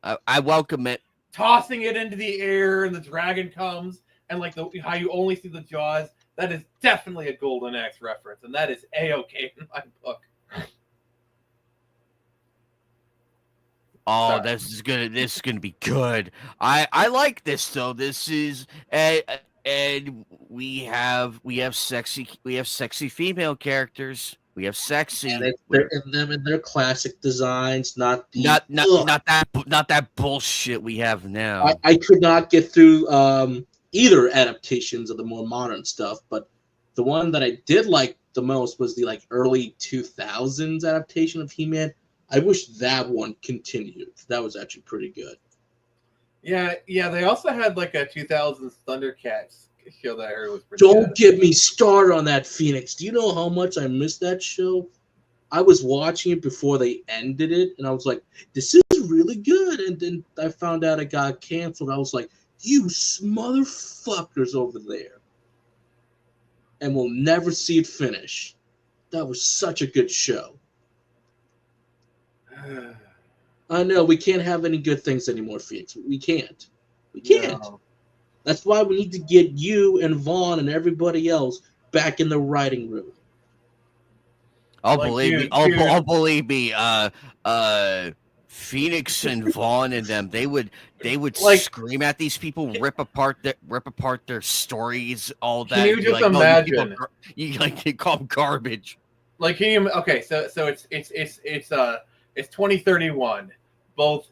I welcome it. Tossing it into the air and the dragon comes, and like how you only see the jaws. That is definitely a Golden Axe reference, and that is A-okay in my book. Oh, Sorry. this is gonna be good. I like this though. This is and we have sexy female characters. We have sexy. and they're in them in their classic designs, not that bullshit we have now. I could not get through either adaptations of the more modern stuff, but the one that I did like the most was the like early 2000s adaptation of He-Man. I wish that one continued. That was actually pretty good. Yeah. They also had like a 2000s Thundercats show that I heard was pretty Don't good. get me started on that, Phoenix. Do you know how much I missed that show? I was watching it before they ended it, and I was like, this is really good. And then I found out it got canceled. I was like, you motherfuckers over there. And we'll never see it finish. That was such a good show. I know, we can't have any good things anymore, Phoenix. We can't. We can't. No. That's why we need to get you and Vaughn and everybody else back in the writing room. Oh, Like believe me. you- Oh, believe me. Phoenix and Vaughn and them, they would Like- scream at these people, rip apart their stories, all that. Can you Be just like, "No, you people imagine?" you like they call them garbage. Like, can you? Okay, so it's 2031. Both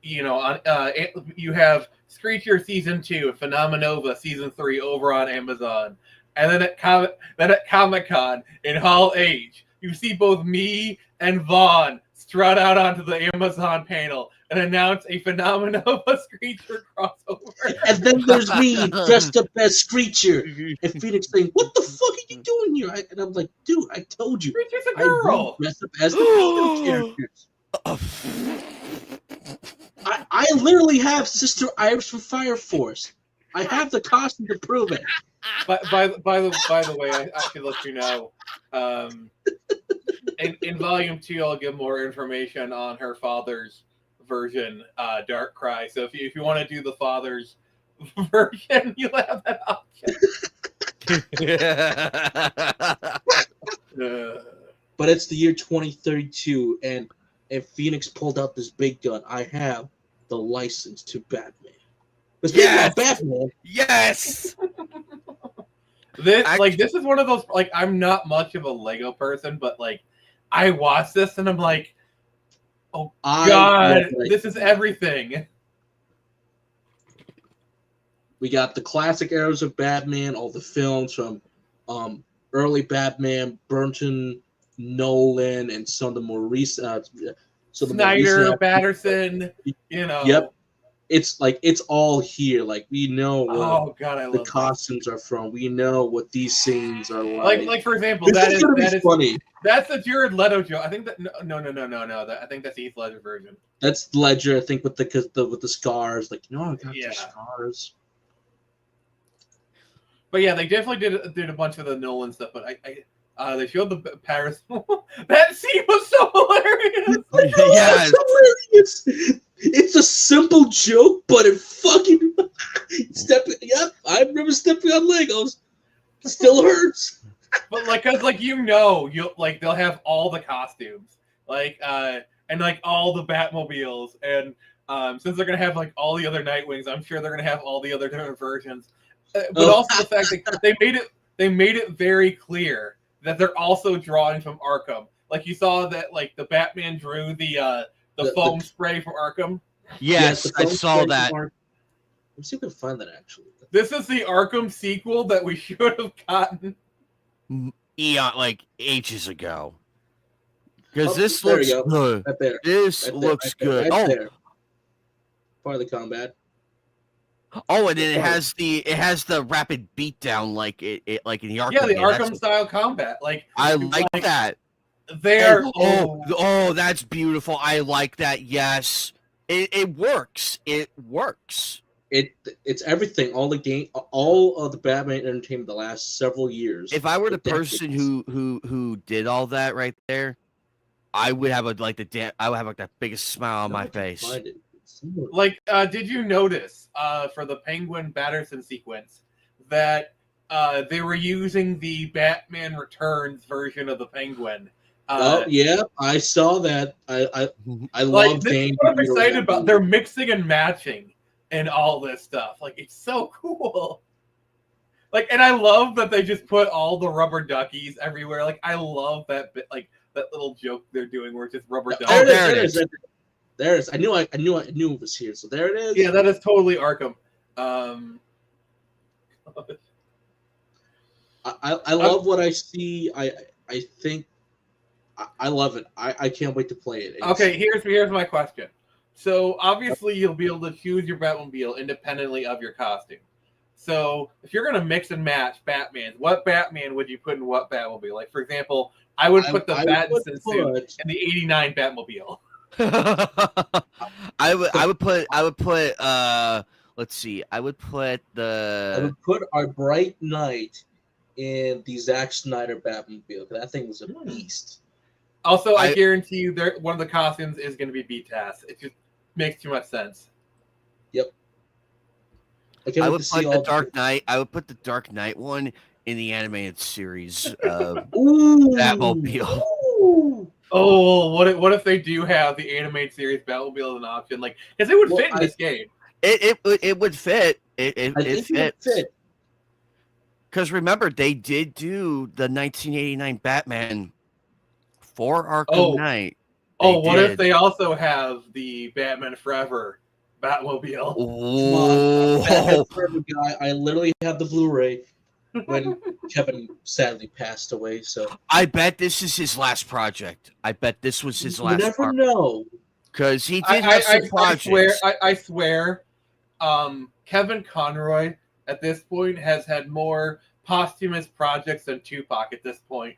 you have Screecher season 2, Phenomenova season 3 over on Amazon, and then at Comic-Con in Hall H, you see both me and Vaughn strut out onto the Amazon panel and announce a Phenomenova Screecher crossover. And then there's me dressed up as Screecher. And Phoenix saying, what the fuck are you doing here? And I'm like, dude, I told you. Screecher's a I will girl. dress up as the female characters. I literally have Sister Iris from Fire Force. I have the costume to prove it. By the way, I should let you know. In Volume 2, I'll give more information on her father's version, Dark Cry. So if you want to do the father's version, you'll have that option. But it's the year 2032, and Phoenix pulled out this big gun. I have the license to Batman. But speaking of Batman, Yes. This is one of those, like, I'm not much of a Lego person, but like I watch this and I'm like, oh god, this is everything. We got the classic eras of Batman, all the films from early Batman, Burton, Nolan, and some of the more recent. Snyder, Batterson, Yep. it's like it's all here. Like we know what Oh god, I the love costumes are from. We know what these scenes are that. Like for example, this is gonna be funny. That's the Jared Leto joke. I think that no. I think that's the Heath Ledger version. That's Ledger, I think, with the scars. Like, I got the Yeah. scars. But yeah, they definitely did a bunch of the Nolan stuff. But they showed the Paris. That scene was so hilarious. Yes. It's hilarious. It's a simple joke, but it fucking Yep, I remember stepping on Legos. Still hurts. But like, cause like you'll like they'll have all the costumes, like and like all the Batmobiles, and since they're gonna have like all the other Nightwings, I'm sure they're gonna have all the other different versions. But also the fact that they made it very clear that they're also drawing from Arkham. Like you saw that like the Batman drew the foam spray from Arkham. Yes, I saw that. Let's see if we can find that actually. This is the Arkham sequel that we should have gotten. Like ages ago. Because this there looks you go. good. Right there. This Right there, looks right there, good. right Oh, there. Part of the combat. Oh, and then it has the rapid beatdown like it like in the Arkham. Yeah, the game. Arkham style combat. Like I like that. They're that's beautiful. I like that. Yes, it works. It works. It's everything. All of the Batman entertainment the last several years. If I were the person who did all that right there, I would have like the biggest smile on my face. Like, did you notice for the Penguin Batterson sequence that they were using the Batman Returns version of the Penguin? Yeah, I saw that. I like, love this is what I'm excited about. They're mixing and matching and all this stuff. Like, it's so cool. Like, and I love that they just put all the rubber duckies everywhere. Like, I love that bit, like that little joke they're doing where it's just rubber duckies. Oh, there it is. There it is. I knew it was here. So there it is. Yeah, that is totally Arkham. I love what I see. I think I love it. I can't wait to play it. Okay, here's my question. So obviously you'll be able to choose your Batmobile independently of your costume. So if you're gonna mix and match Batman, what Batman would you put in what Batmobile? Like for example, I would put the Batman suit in the '89 Batmobile. I would put let's see. I would put our Bright Knight in the Zack Snyder Batmobile. That thing was a beast. Also, I guarantee you, one of the costumes is going to be BTAS. It just makes too much sense. Yep. I would put the Dark Knight. I would put the Dark Knight one in the animated series of Batmobile. Oh, what if they do have the animated series Batmobile as an option? Like, because it would fit in this game. It would fit. It fit. Because remember, they did do the 1989 Batman for Arkham Knight. What if they also have the Batman Forever Batmobile? Oh, Batman Forever guy! I literally have the Blu-ray when Kevin sadly passed away. So I bet this is his last project. I bet this was his last. You never know. Because he did have some projects. I swear, Kevin Conroy at this point has had more posthumous projects than Tupac at this point.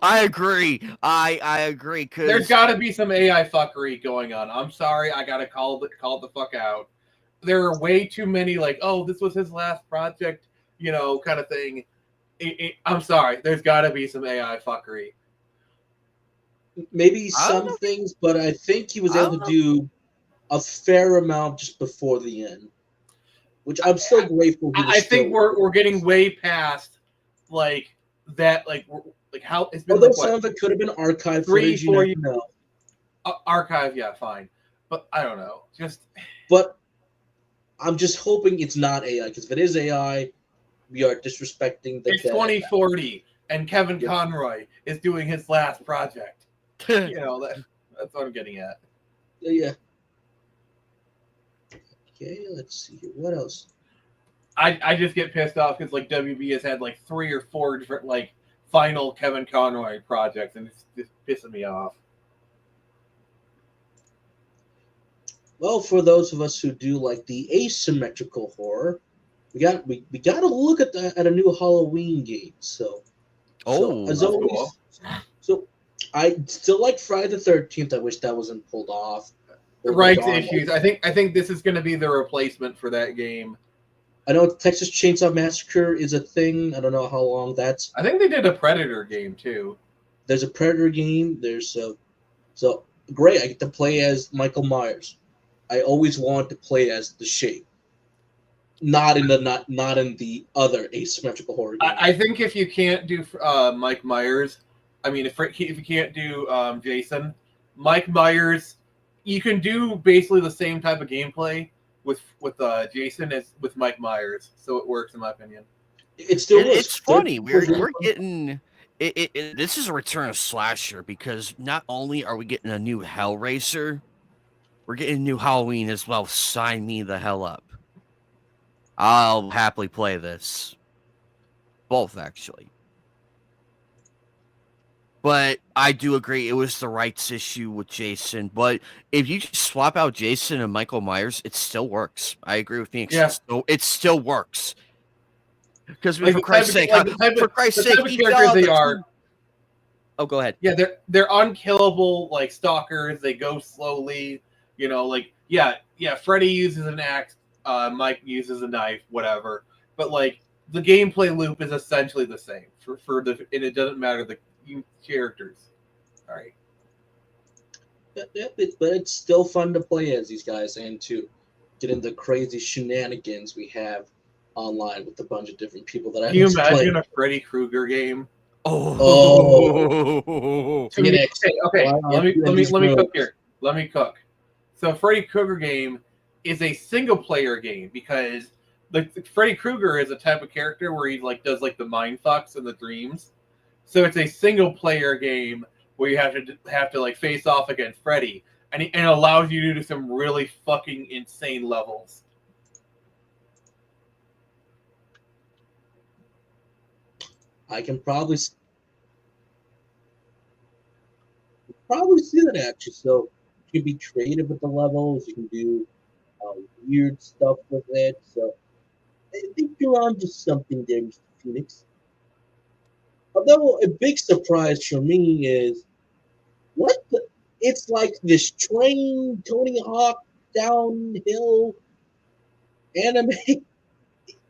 I agree. I agree. Cause there's got to be some AI fuckery going on. I'm sorry, I gotta call it the fuck out. There are way too many like, oh, this was his last project, kind of thing. I'm sorry, there's got to be some AI fuckery. Maybe some things, but I think he was able to do a fair amount just before the end, which I'm so grateful. I think we're getting way past like that, like how it's been. Although some of it could have been archived 3-4 years. Archive, yeah, fine, but I don't know. But I'm just hoping it's not AI, because if it is AI, we are disrespecting the. It's 2040, and Kevin Conroy is doing his last project. That's what I'm getting at. Yeah. Okay, let's see here. What else? I just get pissed off because like WB has had like 3 or 4 different like final Kevin Conroy projects, and it's just pissing me off. Well, for those of us who do like the asymmetrical horror, we got to look at a new Halloween game. So Oh, as That's cool. always, so I still like Friday the 13th. I wish that wasn't pulled off. Or Rights gone. issues. I think this is going to be the replacement for that game. I know Texas Chainsaw Massacre is a thing. I don't know how long that's. I think they did a Predator game too. There's a Predator game. There's so great. I get to play as Michael Myers. I always wanted to play as the Shape. Not in the other asymmetrical horror game. I think if you can't do Mike Myers, I mean, if you can't do Jason, Mike Myers, you can do basically the same type of gameplay with Jason as with Mike Myers, so it works in my opinion. It still is. it's funny. We're getting this is a return of slasher because not only are we getting a new Hellraiser, we're getting a new Halloween as well. Sign me the hell up. I'll happily play this. Both, actually. But I do agree it was the rights issue with Jason. But if you just swap out Jason and Michael Myers, it still works. I agree with Phoenix. Yeah. It still works. Because Like for Christ's sake, the characters they are. Oh, go ahead. Yeah, they're unkillable, like stalkers. They go slowly. You know, like yeah. Freddy uses an axe. Mike uses a knife, whatever. But like the gameplay loop is essentially the same and it doesn't matter the characters. All right. But it's still fun to play as these guys and to get into crazy shenanigans we have online with a bunch of different people that I Can you used to play. imagine a Freddy Krueger game? Oh. To me, Phoenix. okay. Why Let me these cook rules? here. Let me cook. So Freddy Krueger game is a single player game because like Freddy Krueger is a type of character where he like does like the mind fucks and the dreams. So it's a single player game where you have to like face off against Freddy, and it allows you to do some really fucking insane levels. I can probably see that actually. So you can be creative with the levels. You can do weird stuff with it. So I think you're on to something there, Mr. Phoenix. Although a big surprise for me is it's like this train Tony Hawk downhill anime.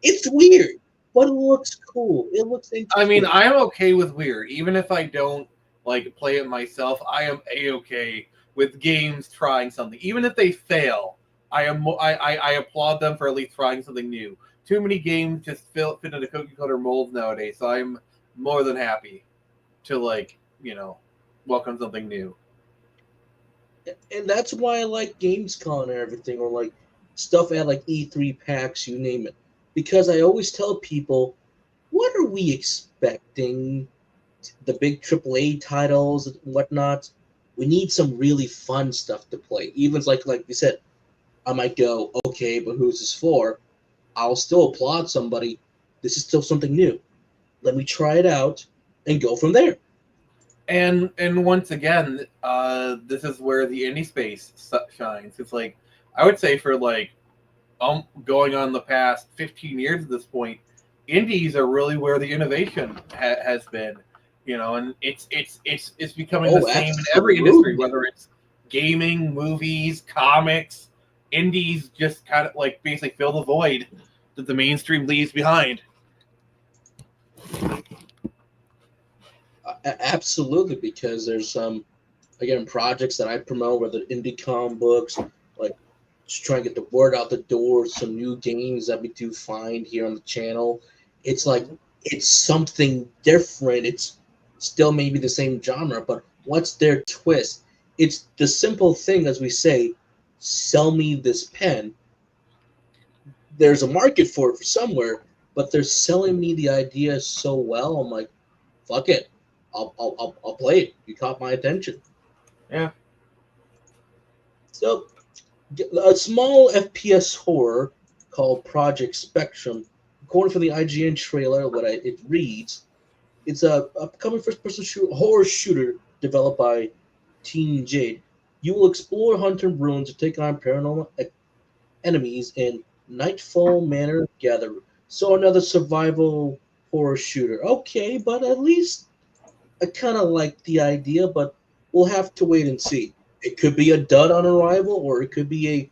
It's weird, but it looks cool. It looks interesting. I mean, I'm okay with weird, even if I don't like play it myself. I am a-okay with games trying something, even if they fail. I applaud them for at least trying something new. Too many games just fit into cookie cutter molds nowadays, so I'm more than happy to welcome something new. And that's why I like Gamescom and everything, or like stuff at like E3 PAX, you name it. Because I always tell people, what are we expecting? The big AAA titles and whatnot. We need some really fun stuff to play. Even like you said, I might go, okay, but who's this for? I'll still applaud somebody. This is still something new. Let me try it out and go from there. And once again, this is where the indie space shines. It's like I would say for like going on the past 15 years at this point, indies are really where the innovation has been. And it's becoming the same in every industry, whether it's gaming, movies, comics. Indies just kind of like basically fill the void that the mainstream leaves behind. Absolutely, because there's some projects that I promote, whether indie comic books, like just trying to get the word out the door, some new games that we do find here on the channel. It's like it's something different. It's still maybe the same genre, but what's their twist? It's the simple thing, as we say, sell me this pen. There's a market for it somewhere, but they're selling me the idea so well. I'm like, fuck it. I'll play it. You caught my attention. Yeah. So, a small FPS horror called Project Spectrum, according to the IGN trailer, it reads, it's a upcoming first-person horror shooter developed by Team Jade. You will explore haunted ruins to take on paranormal enemies in Nightfall Manor Gather. So another survival horror shooter. Okay, but at least I kind of like the idea, but we'll have to wait and see. It could be a dud on arrival, or it could be a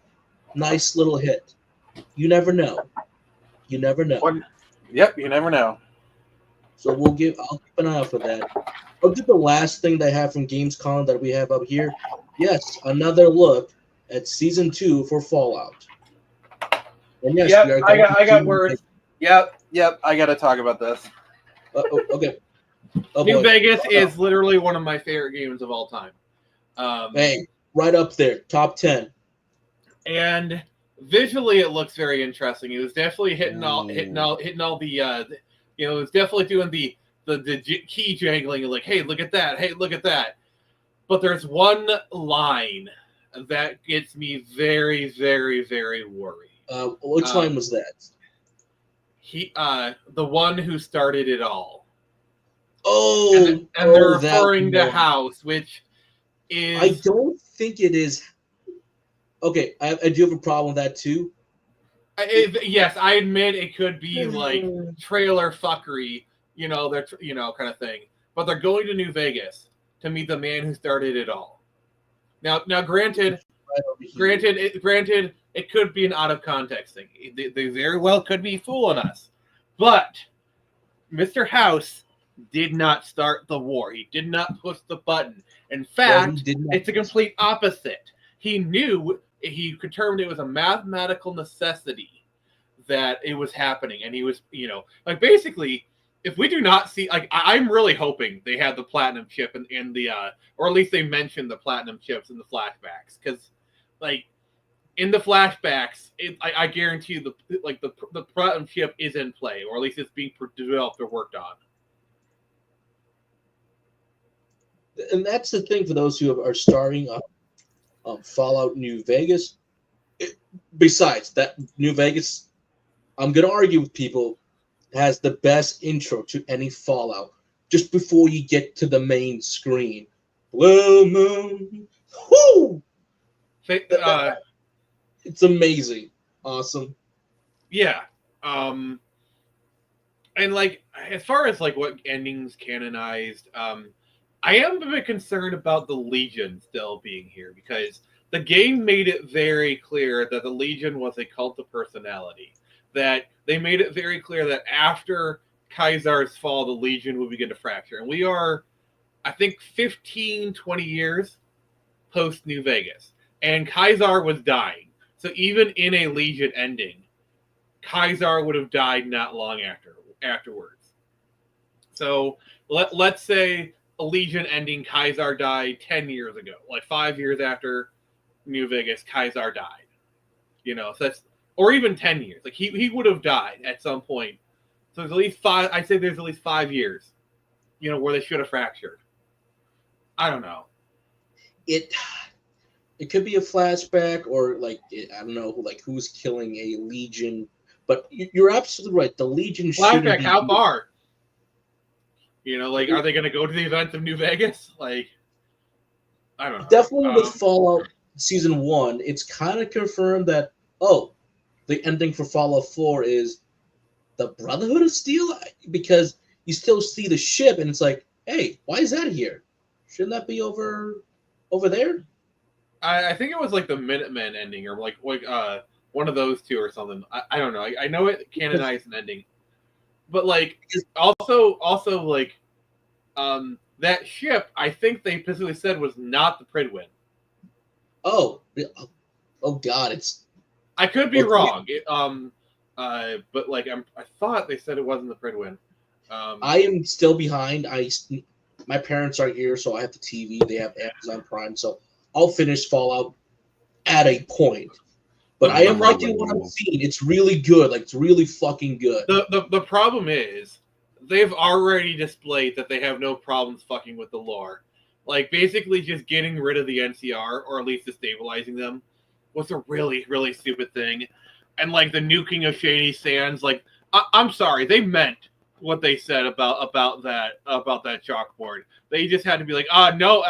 nice little hit. You never know. You never know. Yep, you never know. So I'll keep an eye out for that. I'll get the last thing they have from Gamescom that we have up here. Yes, another look at season 2 for Fallout. And yes, Yep, we are I got words. Yep, I got to talk about this. Okay. Oh, New boy. Vegas is literally one of my favorite games of all time. Hey, right up there, top 10. And visually, it looks very interesting. It was definitely hitting all the, it was definitely doing the key jangling, like, hey, look at that, hey, look at that. But there's one line that gets me very, very, very worried. Which line was that? The one who started it all. Oh, and they're referring to House, which is. I don't think it is. Okay, I do have a problem with that too. Yes, I admit it could be like trailer fuckery, kind of thing. But they're going to New Vegas to meet the man who started it all. Now, granted, it could be an out of context thing. They very well could be fooling us, but Mr. House did not start the war. He did not push the button. In fact, it's a complete opposite. He knew, he determined it was a mathematical necessity that it was happening. And he was, basically, if we do not see, I'm really hoping they had the platinum chip in the, or at least they mentioned the platinum chips in the flashbacks. Because, in the flashbacks, I guarantee you the platinum chip is in play, or at least it's being developed or worked on. And that's the thing for those who are starting Fallout New Vegas. Besides that, New Vegas, I'm going to argue with people, has the best intro to any Fallout just before you get to the main screen. Blue moon. Whoo! It's amazing. Awesome. Yeah. And as far as what endings canonized, I am a bit concerned about the Legion still being here, because the game made it very clear that the Legion was a cult of personality. That they made it very clear that after Kaisar's fall, the Legion would begin to fracture. And we are, I think, 15, 20 years post New Vegas. And Kaisar was dying. So even in a Legion ending, Kaisar would have died not long afterwards. So let's say a Legion ending, Kaisar died 10 years ago. 5 years after New Vegas, Kaisar died. So that's, or even 10 years. He would have died at some point. So there's at least 5, I'd say there's at least 5 years, where they should have fractured. I don't know. It could be a flashback, or I don't know, who's killing a Legion. But you're absolutely right. The Legion flashback, how far? Are they going to go to the events of New Vegas? I don't know. Definitely with Fallout Season 1, it's kind of confirmed that, the ending for Fallout 4 is the Brotherhood of Steel? Because you still see the ship, and it's like, hey, why is that here? Shouldn't that be over there? I think it was the Minutemen ending, or one of those two or something. I don't know. I know it canonized an ending. But also that ship, I think they specifically said was not the Prydwen. Oh God, it's. I could be wrong. But I thought they said it wasn't the Prydwen. I am still behind. My parents are here, so I have the TV. They have Amazon Prime, so I'll finish Fallout at a point. But I am liking what I'm seeing. It's really good. It's really fucking good. The problem is, they've already displayed that they have no problems fucking with the lore. Basically just getting rid of the NCR, or at least destabilizing them, was a really, really stupid thing. And the nuking of Shady Sands, I'm sorry, they meant what they said about that chalkboard. They just had to be like, no,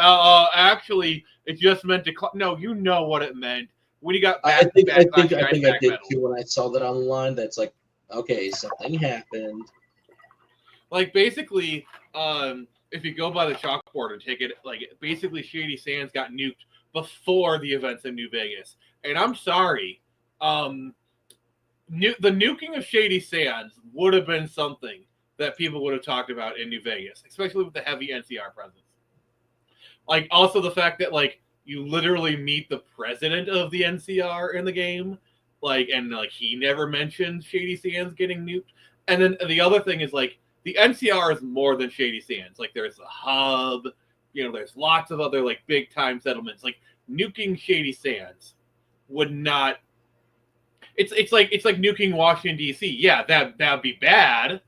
actually, it just meant to. No, you know what it meant. When you got I think I did metal. too when I saw that online. That's like, okay, something happened. Like basically, if you go by the chalkboard and take it, like basically, Shady Sands got nuked before the events in New Vegas. And I'm sorry, the nuking of Shady Sands would have been something that people would have talked about in New Vegas, especially with the heavy NCR presence. Like also the fact that like you literally meet the president of the NCR in the game, and he never mentioned Shady Sands getting nuked. And then the other thing is like the NCR is more than Shady Sands. Like there's a hub, there's lots of other like big time settlements. Like nuking Shady Sands would not. It's like nuking Washington D.C. Yeah, that'd be bad,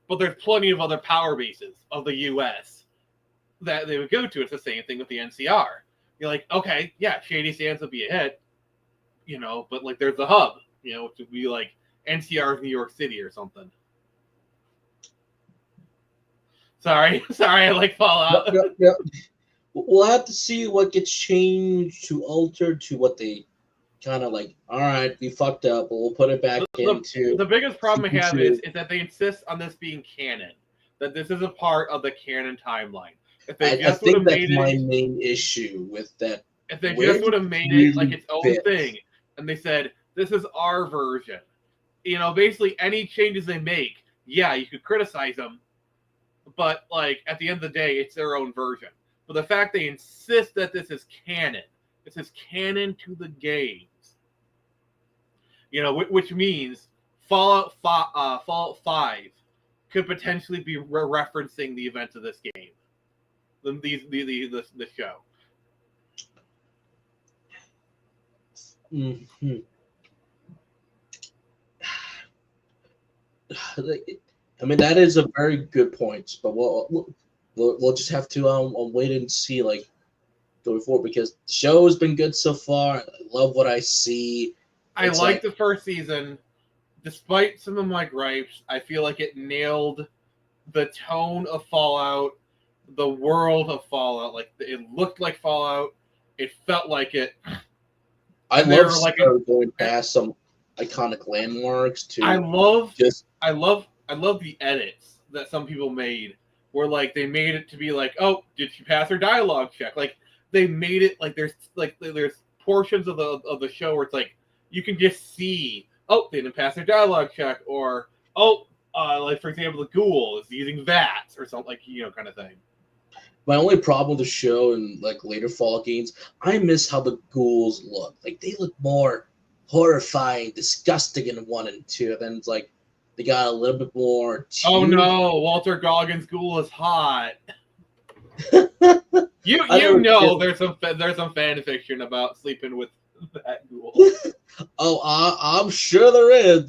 but there's plenty of other power bases of the U.S. that they would go to. It's the same thing with the NCR. You're like, okay, yeah, Shady Sands would be a hit, but like there's the hub, which would be like NCR's New York City or something. Sorry, I like Fallout. Yeah. We'll have to see what gets changed to alter to what they kind of like. All right, we fucked up, but we'll put it back into. The biggest problem I have is that they insist on this being canon. That this is a part of the canon timeline. If they I think that's my main issue with that. If they just would have made it like its own thing, and they said this is our version, basically any changes they make, yeah, you could criticize them, but like at the end of the day, it's their own version. But the fact they insist that this is canon to the games, which means Fallout 5 could potentially be referencing the events of this game, the show. Mm-hmm. I mean, that is a very good point, but we'll just have to wait and see like going forward, because the show has been good so far. I love what I see. I like the first season, despite some of my gripes. I feel like it nailed the tone of Fallout, the world of Fallout. Like it looked like Fallout, it felt like it. I love going past some iconic landmarks too. I love the edits that some people made, where like they made it to be like, oh, did she pass her dialogue check? Like they made it like there's portions of the show where it's like you can just see, oh, they didn't pass their dialogue check, or like for example, the ghoul is using VATS or something, like kind of thing. My only problem with the show and like later Fallout games, I miss how the ghouls look. Like they look more horrifying, disgusting in 1 and 2. Then it's like they got a little bit more. Oh no, Walter Goggins' ghoul is hot. There's some fan fiction about sleeping with that ghoul. I'm sure there is.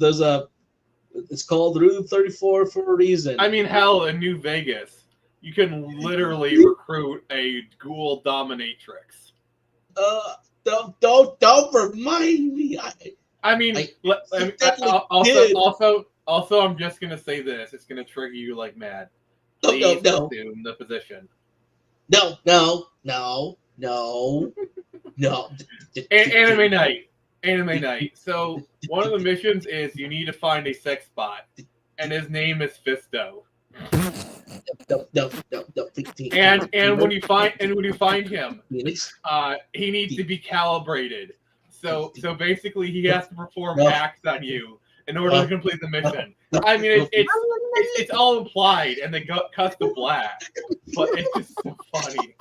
It's called Route 34 for a reason. I mean, hell, in New Vegas, you can literally recruit a ghoul dominatrix. Don't remind me. Also, I'm just gonna say this. It's gonna trigger you like mad. Please assume the position. No. Anime night. So one of the missions is you need to find a sex bot, and his name is Fisto. No. And when you find him, he needs to be calibrated. So basically, he has to perform acts on you in order to complete the mission. I mean, it's all implied, and they cut to black, but it's just so funny.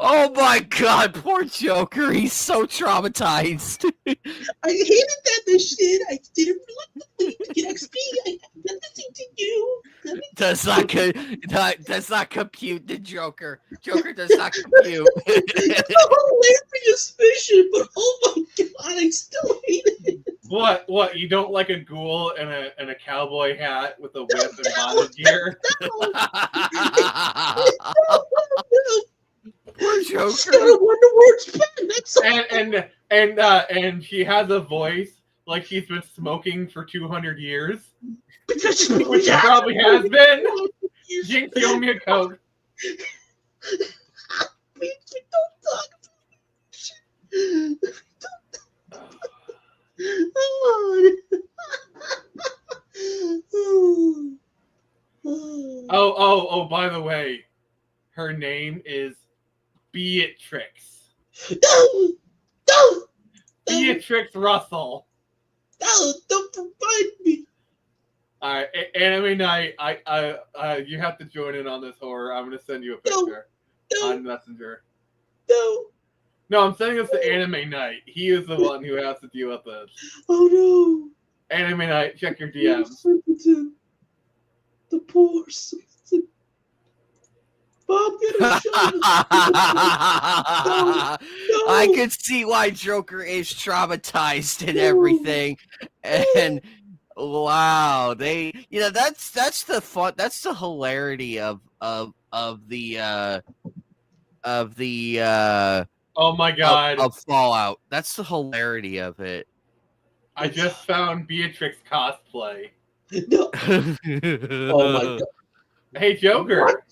Oh my god, poor Joker. He's so traumatized. I hated that shit. I didn't get XP. I had nothing to do. Does not compute the Joker. Joker does not compute. It's a hilarious mission, but oh my god, I still hate it. What? You don't like a ghoul and a cowboy hat with a whip and bondage gear? Poor Joker. Wonder Woman's pen. That's so and she has a voice like she's been smoking for 200 years, which she probably has been. Jinx, you owe me a Coke. We don't talk. Oh, by the way, her name is Beatrix. No! Beatrix Russell. No! Don't provide me! All right, Anime Night. You have to join in on this horror. I'm gonna send you a picture on Messenger. No, I'm sending this to Anime Night. He is the one who has to deal with this. Oh no! Anime Night, check your DMs. Simpleton. The poor simpleton. Bob, get a shot. No. I could see why Joker is traumatized and everything, and wow, that's the fun, that's the hilarity of the Oh my god. of Fallout. That's the hilarity of it. I just found Beatrix cosplay. No. Oh my god. Hey, Joker.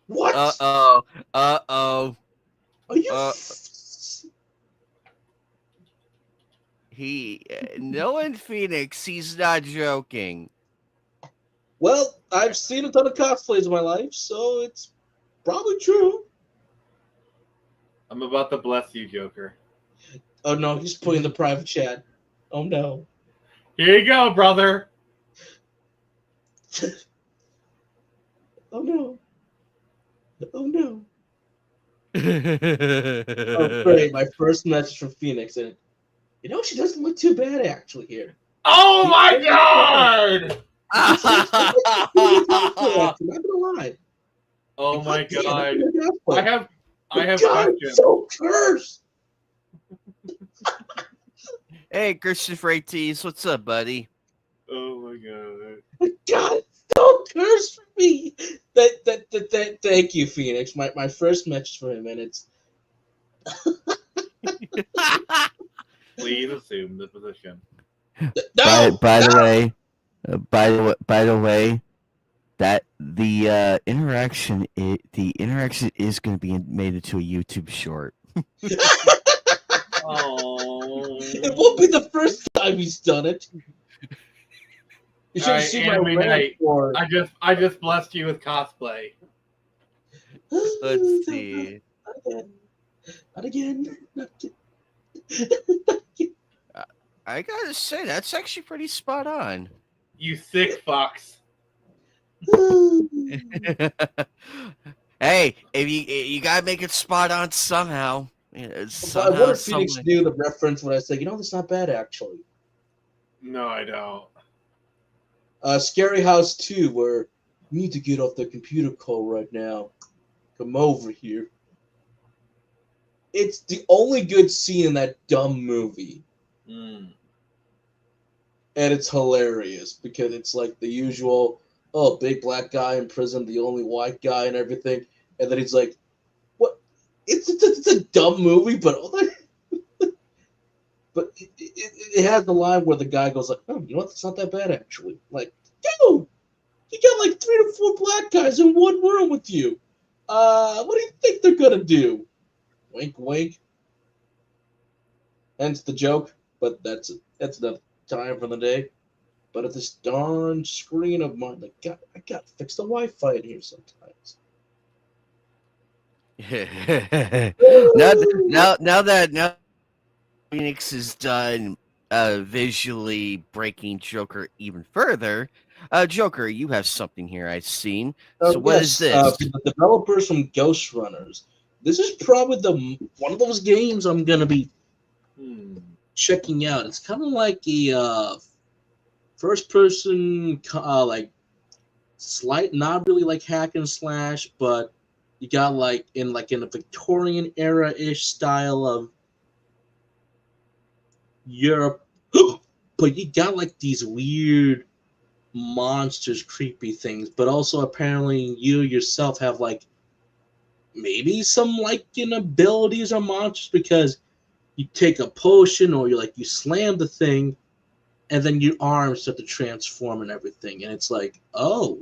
What? Uh-oh. Are you? Knowing Phoenix, he's not joking. Well, I've seen a ton of cosplays in my life, so it's probably true. I'm about to bless you, Joker. Oh no, he's putting in the private chat. Oh no. Here you go, brother. Oh no. Oh no. Oh, Oh great, my first message from Phoenix, and she doesn't look too bad actually here. Oh my god! I'm not gonna lie. Oh my god. I have God, questions. so cursed. Hey, Christopher ATs, what's up, buddy? Oh my god. God, it's so cursed for me. Thank you, Phoenix. My first message for him, and it's Please assume the position. no. By the way, that the interaction is going to be made into a YouTube short. Oh. It won't be the first time he's done it. You should have seen my Anime rant Night. for. I just blessed you with cosplay. Let's see. Not again. I gotta say, that's actually pretty spot on. You sick fox. Hey, if you gotta make it spot on somehow. I wonder if Phoenix knew the reference when I said, that's not bad actually. No, I don't. Scary House 2, where you need to get off the computer call right now. Come over here. It's the only good scene in that dumb movie. Mm. And it's hilarious because it's like the usual, big black guy in prison, the only white guy and everything. And then he's like, what? It's a dumb movie, but but it has the line where the guy goes like, oh, you know what? It's not that bad, actually. Like, dude, you got like 3 to 4 black guys in one room with you. What do you think they're going to do? Wink, wink. Hence the joke, but that's enough time for the day. But at this darn screen of mine, I got to fix the Wi-Fi in here sometimes. now Phoenix is done visually breaking Joker even further. Joker, you have something here I've seen. So what is this? The developers from Ghost Runners. This is probably one of those games I'm gonna be checking out. It's kind of like a first-person, like slight, not really like hack and slash, but you got like in a Victorian era-ish style of Europe, but you got like these weird monsters, creepy things, but also apparently you yourself have like maybe some abilities or monsters because you take a potion or you slam the thing, and then your arms start to transform and everything, and it's like, oh,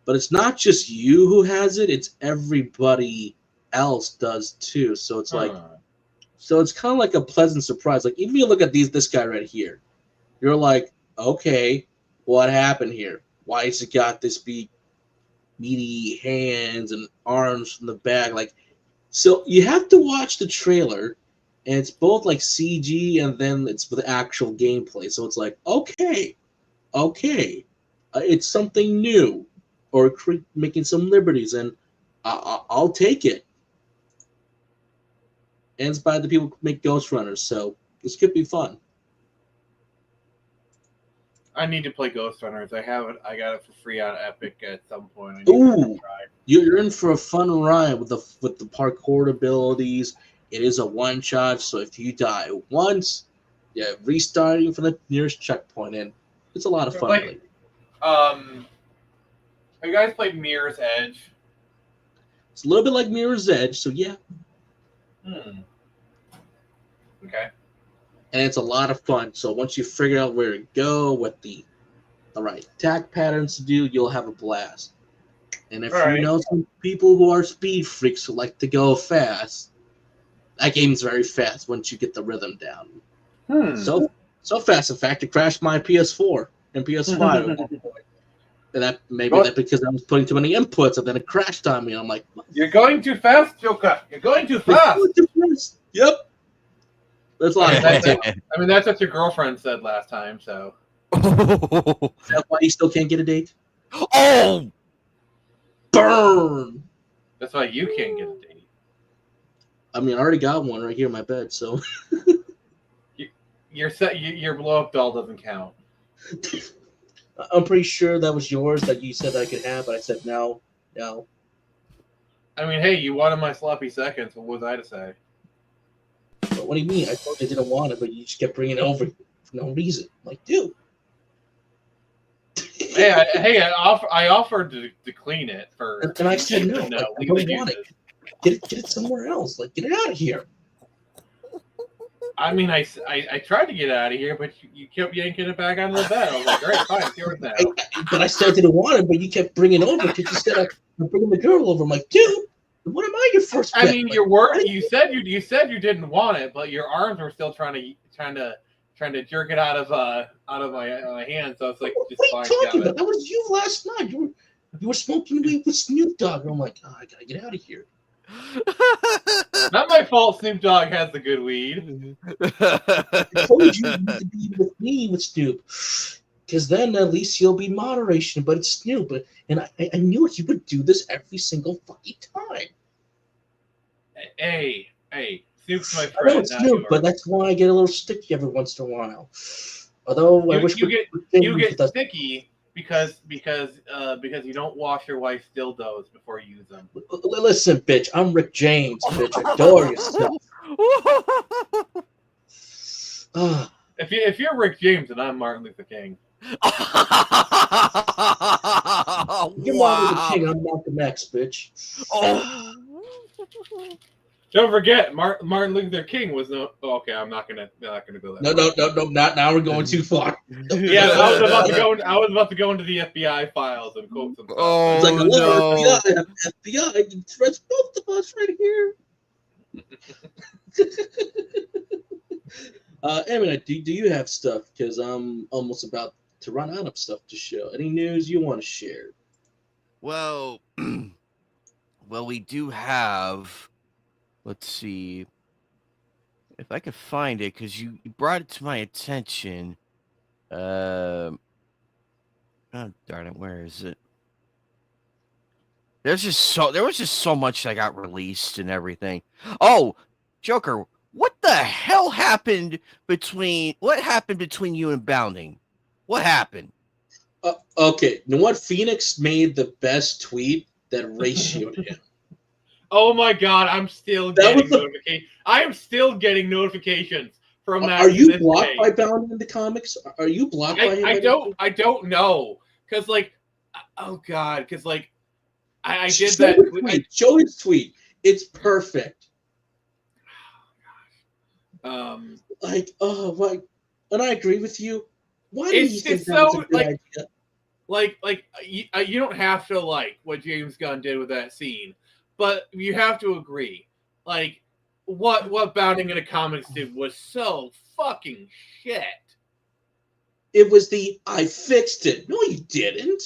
but it's not just you who has it; it's everybody else does too. So it's like, so it's kind of like a pleasant surprise. Like even if you look at this guy right here, you're like, okay, what happened here? Why has he got this big, meaty hands and arms from the back? Like, so you have to watch the trailer, and it's both like CG and then it's with actual gameplay. So it's like, okay, it's something new, or making some liberties, and I'll take it. And it's by the people who make Ghost Runners, so this could be fun. I need to play Ghost Runners. I haven't. I got it for free on Epic at some point. I need Ooh, to try. you're in for a fun ride with the parkour abilities. It is a one shot, so if you die once, restarting from the nearest checkpoint, and it's a lot of fun. Like, have you guys played Mirror's Edge? It's a little bit like Mirror's Edge, so yeah. Okay. And it's a lot of fun. So once you figure out where to go, what the right attack patterns to do, you'll have a blast. And if you know some people who are speed freaks who like to go fast, that game's very fast once you get the rhythm down. So fast, in fact, it crashed my PS4 and PS5 at one point. And that because I was putting too many inputs, and then it crashed on me. And I'm like, "You're going too fast, Joker. You're going too fast." Yep. That's a lot of fun. I mean, that's what your girlfriend said last time. So is that why you still can't get a date? Oh, burn! That's why you can't get a date. I mean, I already got one right here in my bed, so your blow up doll doesn't count. I'm pretty sure that was yours that you said I could have, but I said no. I mean, hey, you wanted my sloppy seconds. What was I to say? But what do you mean? I told you I didn't want it, but you just kept bringing it over for no reason. I'm like, dude. I offered to clean it for. And I said no. I don't want it. Get it somewhere else. Like, get it out of here. I mean, I tried to get it out of here, but you kept yanking it back onto the bed. I was like, all right, fine, it's yours now. But I said I didn't want it, but you kept bringing it over because you said I'm bringing the girl over. I'm like, dude, what am I your first? I mean, your word. You said you didn't want it, but your arms were still trying to jerk it out of my hand. So it's like, just what are you talking about? That was you last night. You were smoking weed with Snoop Dogg. And I'm like, I gotta get out of here. Not my fault. Snoop Dogg has the good weed. I told you need to be with me with Snoop, because then at least you'll be moderation. But it's Snoop, and I knew he would do this every single fucking time. Hey, Snoop's my friend. I know it's Snoop, but that's why I get a little sticky every once in a while. Although I wish you get sticky. Because you don't wash your wife's dildos before you use them. Listen, bitch, I'm Rick James, bitch. Adore yourself. If you're Rick James, then I'm Martin Luther King. You're Martin Luther King. I'm Malcolm X, bitch. Don't forget, Martin Luther King was no. Oh, okay, I'm not gonna go there. No, not now. We're going too far. Yeah, I was about to go into the FBI files and quote some stuff. Oh, it's like, no. FBI, you trust both of us right here. Emily, do you have stuff? Because I'm almost about to run out of stuff to show. Any news you want to share? Well, we do have. Let's see if I could find it, because you brought it to my attention. Oh darn it, where is it? There was just so much that got released and everything. Oh, Joker, what the hell happened between you and Bounding? What happened? Okay, you know what? Phoenix made the best tweet that ratioed him. Oh my God! I'm still getting notifications. I am still getting notifications from that. Are you blocked by Bounding in the comics? Are you blocked by him? I don't know, because like, oh God, because like, I did that. Show his tweet. It's perfect. Like, and I agree with you. Why do you think that was a good idea? Like you don't have to like what James Gunn did with that scene, but you have to agree. Like, what Bounding into Comics did was so fucking shit. It was I fixed it. No, you didn't.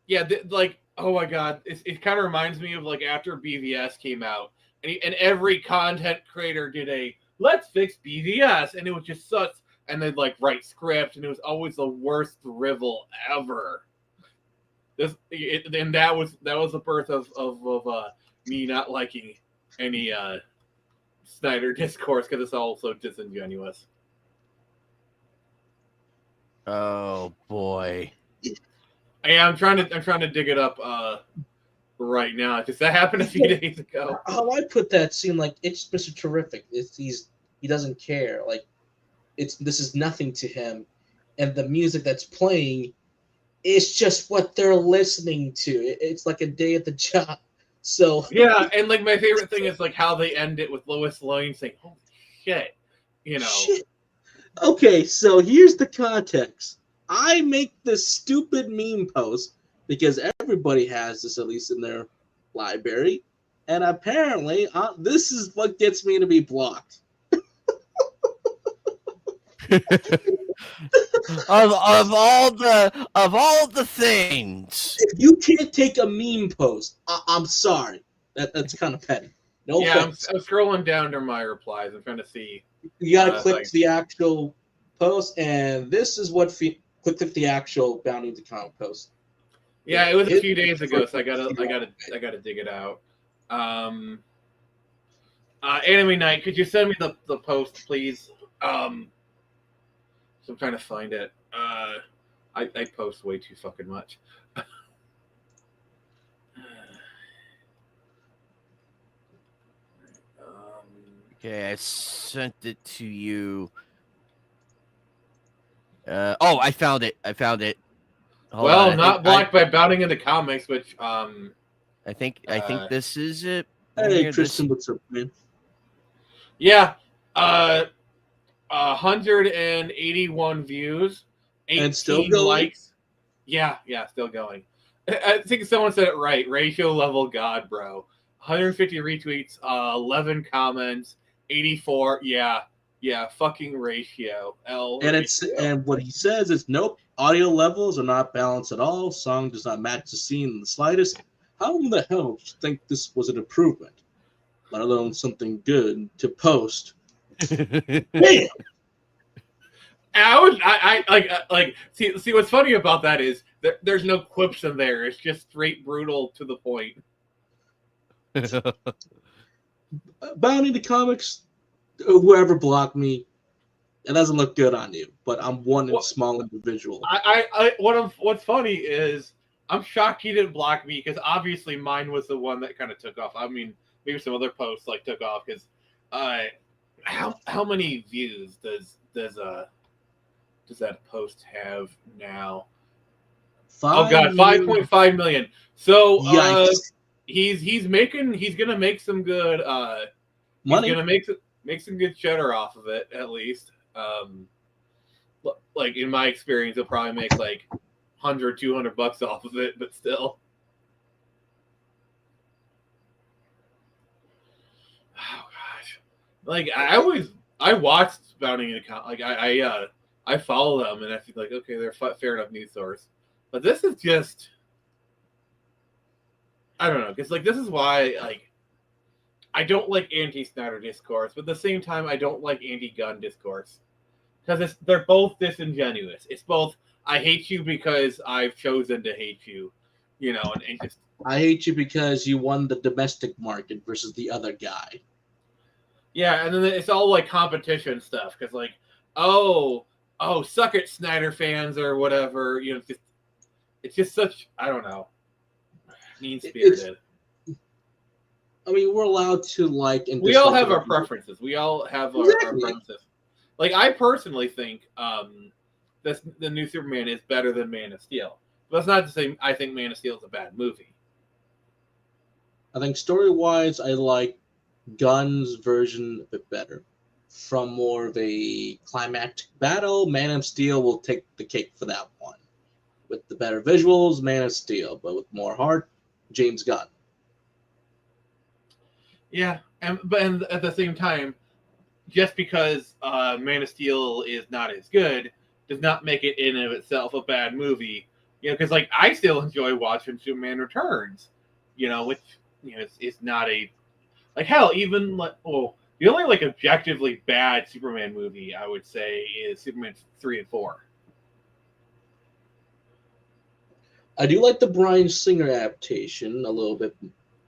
Yeah, like, oh my god, it kind of reminds me of like after BVS came out, and every content creator did a let's fix BVS, and it was just such, and they'd like write script, and it was always the worst drivel ever. And that was the birth of me not liking any Snyder discourse because it's all so disingenuous. Oh boy. Yeah, I'm trying to dig it up right now because that happened a few days ago. How I put that scene, like, it's Mr. Terrific. He doesn't care. Like, this is nothing to him, and the music that's playing is just what they're listening to. It's like a day at the job. So yeah, and like my favorite thing is like how they end it with Lois Lane saying, "Holy shit," you know. Shit. Okay, so here's the context. I make this stupid meme post because everybody has this, at least in their library, and apparently this is what gets me to be blocked. of all the things. If you can't take a meme post, I'm sorry. That's kind of petty. No offense. I'm scrolling down to my replies. I'm trying to see. You gotta click the actual post, and this is what click the actual Bounding into Comic post. Yeah, it was a few days ago, so I gotta dig it out. Anime Night, could you send me the post, please? So I'm trying to find it. I post way too fucking much. Okay, I sent it to you. I found it. Hold on, not blocked by Bounding into Comics, which I think this is it. Hey, Tristan, what's up, man? Yeah, 181 views, 18 and still going? likes. Yeah, still going. I think someone said it right. Ratio level god, bro. 150 retweets, 11 comments, 84. Yeah, fucking ratio. And what he says is, nope, audio levels are not balanced at all. Song does not match the scene in the slightest. How in the hell do you think this was an improvement? Let alone something good to post. Damn. I see what's funny about that is there's no quips in there. It's just straight brutal to the point. Bounding to Comics, whoever blocked me, it doesn't look good on you. But I'm one small individual. What's funny is I'm shocked he didn't block me because obviously mine was the one that kind of took off. I mean, maybe some other posts like took off because how many views does that post have now? 5.5 million. So he's gonna make some good money. He's gonna make some good cheddar off of it at least. Like in my experience, he'll probably make like $100-$200 off of it, but still. Oh gosh, like I watched Bounding into Comics. Like I follow them and I think like, okay, they're a fair enough news source, but this is just, I don't know, because like this is why like I don't like anti-Snyder discourse, but at the same time I don't like anti-Gunn discourse because they're both disingenuous. It's both I hate you because I've chosen to hate you, you know, and just I hate you because you won the domestic market versus the other guy. Yeah, and then it's all like competition stuff because like, oh, suck it, Snyder fans or whatever. You know, it's just such, I don't know, mean-spirited. I mean, we're allowed to like. And we all have our preferences. We all have our preferences. Like I personally think the new Superman is better than Man of Steel. But that's not to say I think Man of Steel is a bad movie. I think story-wise, I like Gunn's version a bit better. From more of a climactic battle, Man of Steel will take the cake for that one. With the better visuals, Man of Steel, but with more heart, James Gunn. Yeah, and at the same time, just because Man of Steel is not as good does not make it in and of itself a bad movie. You know, because like I still enjoy watching Superman Returns. You know, which is not a like hell even like the only like objectively bad Superman movie I would say is Superman 3 and 4. I do like the Bryan Singer adaptation a little bit.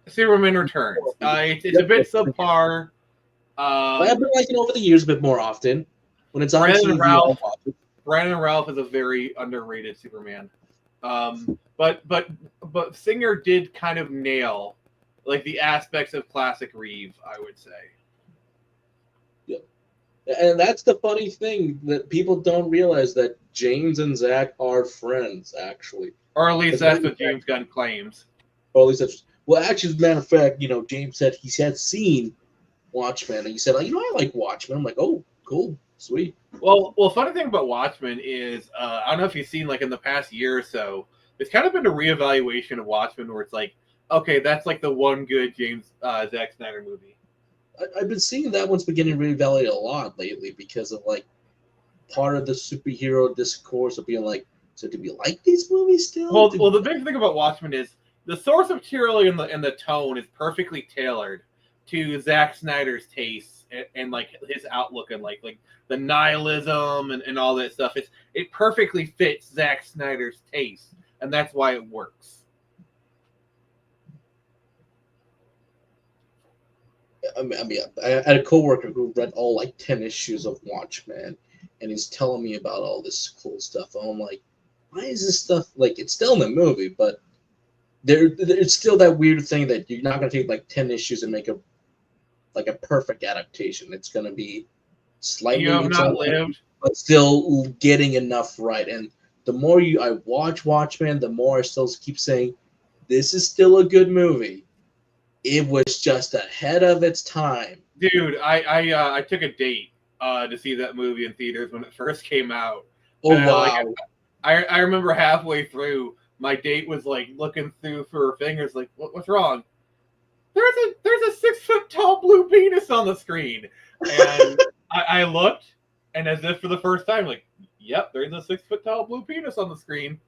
Superman Returns. It's a bit subpar. I've been liking it over the years a bit more often. When it's on Brandon TV, Ralph. I'll watch it. Brandon Ralph is a very underrated Superman. But Singer did kind of nail like the aspects of classic Reeve, I would say. Yeah. And that's the funny thing that people don't realize that James and Zack are friends, actually. Or at least that's what James Gunn claims. Or at least that's well, actually, as a matter of fact, James said he had seen Watchmen, and he said, I like Watchmen. I'm like, oh, cool, sweet. Well, funny thing about Watchmen is, I don't know if you've seen like in the past year or so, there's kind of been a reevaluation of Watchmen where it's like, okay, that's like the one good Zack Snyder movie. I've been seeing that one's beginning to reevaluate a lot lately because of like part of the superhero discourse of being like, so do we like these movies still? Well, the big thing about Watchmen is the source material and the tone is perfectly tailored to Zack Snyder's taste and like his outlook and like the nihilism and all that stuff. It perfectly fits Zack Snyder's taste, and that's why it works. I had a coworker who read all like 10 issues of Watchmen, and he's telling me about all this cool stuff. And I'm like, why is this stuff like it's still in the movie, but it's still that weird thing that you're not going to take like 10 issues and make a perfect adaptation. It's going to be slightly lived, but still getting enough right. And the more I watch Watchmen, the more I still keep saying this is still a good movie. It was just ahead of its time. Dude, I took a date to see that movie in theaters when it first came out. Oh, wow. I remember halfway through, my date was like looking through for her fingers, like, what's wrong? There's a 6 foot tall blue penis on the screen. And I looked, and as if for the first time, like, yep, there's a 6 foot tall blue penis on the screen.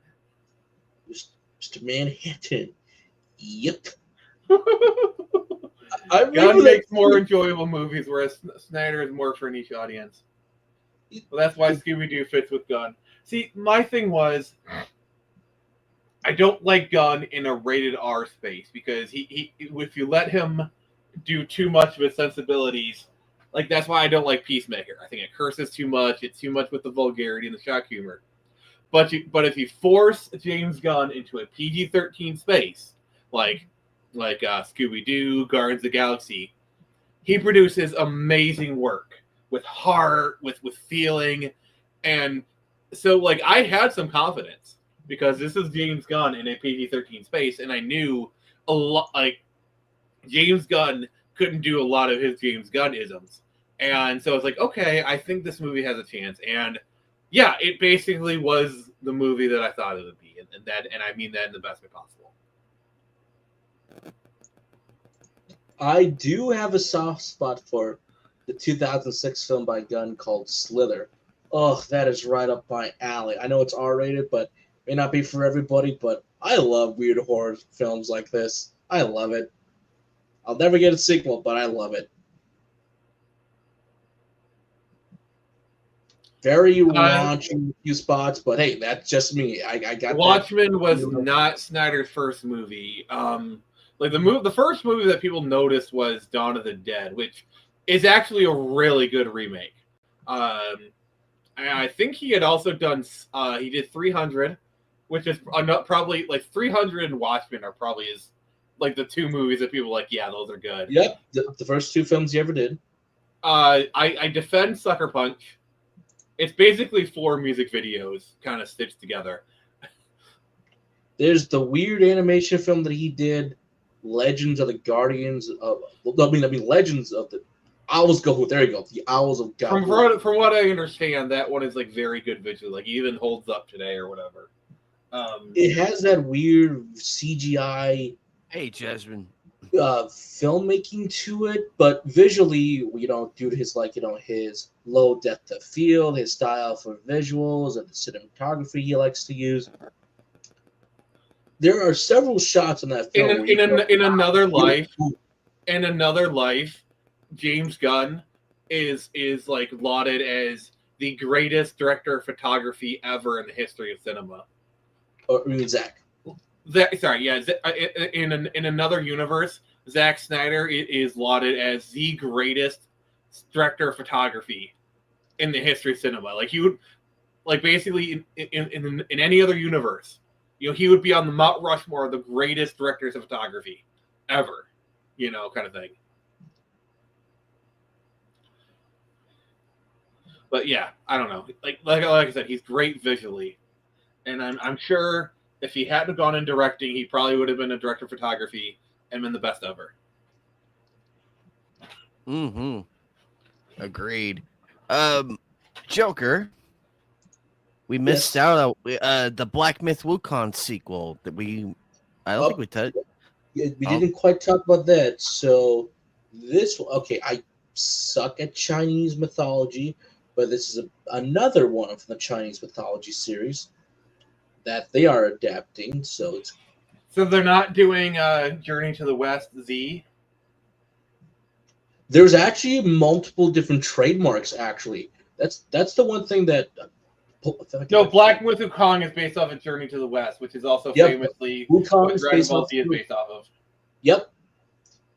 Mr. Manhattan. Yep. Gunn makes more enjoyable movies, whereas Snyder is more for a niche audience. Well, that's why Scooby-Doo fits with Gunn. See, my thing was, I don't like Gunn in a rated R space because he if you let him do too much of his sensibilities, like that's why I don't like Peacemaker. I think it curses too much. It's too much with the vulgarity and the shock humor. But if you force James Gunn into a PG-13 space, like Scooby-Doo, Guardians of the Galaxy, he produces amazing work with heart, with feeling, and so like I had some confidence because this is James Gunn in a PG-13 space, and I knew a lot like James Gunn couldn't do a lot of his James Gunn-isms, and so I was like, okay, I think this movie has a chance, and yeah, it basically was the movie that I thought it would be, and I mean that in the best way possible. I do have a soft spot for the 2006 film by Gunn called Slither. Oh, that is right up my alley. I know it's R-rated, but may not be for everybody, but I love weird horror films like this. I love it. I'll never get a sequel, but I love it. Very raunchy in a few spots, but hey, that's just me. I got Watchmen was not Snyder's first movie. Like the first movie that people noticed was Dawn of the Dead, which is actually a really good remake. I think he had also done he did 300, which is probably like 300 and Watchmen are probably his like the two movies that people are like, yeah, those are good. Yep, the first two films he ever did. I defend Sucker Punch. It's basically 4 music videos kind of stitched together. There's the weird animation film that he did Legends of the Guardians of. Legends of the Owls Go. There you go. The Owls of Gahul. From what I understand, that one is like very good visually. Like even holds up today or whatever. It has that weird CGI Hey, Jasmine. filmmaking to it, but visually, due to his his low depth of field, his style for visuals, and the cinematography he likes to use. There are several shots in that film. In another life, James Gunn is like lauded as the greatest director of photography ever in the history of cinema. Or I mean, Zach. In another universe, Zack Snyder is lauded as the greatest director of photography in the history of cinema. Like he would, like basically in any other universe, he would be on the Mount Rushmore of the greatest directors of photography ever, kind of thing. But yeah, I don't know. Like I said, he's great visually, and I'm sure if he hadn't gone in directing, he probably would have been a director of photography and been the best ever. Mm-hmm. Agreed. Joker. We missed out on the Black Myth Wukong sequel that I don't think we touched. We didn't quite talk about that. So I suck at Chinese mythology, but this is another one from the Chinese mythology series that they are adapting. So they're not doing Journey to the West Z? There's actually multiple different trademarks, actually. That's the one thing that... No, Black Myth Wukong is based off of Journey to the West, which is also famously Wukong what Dragon Ball Z is based off of. Yep.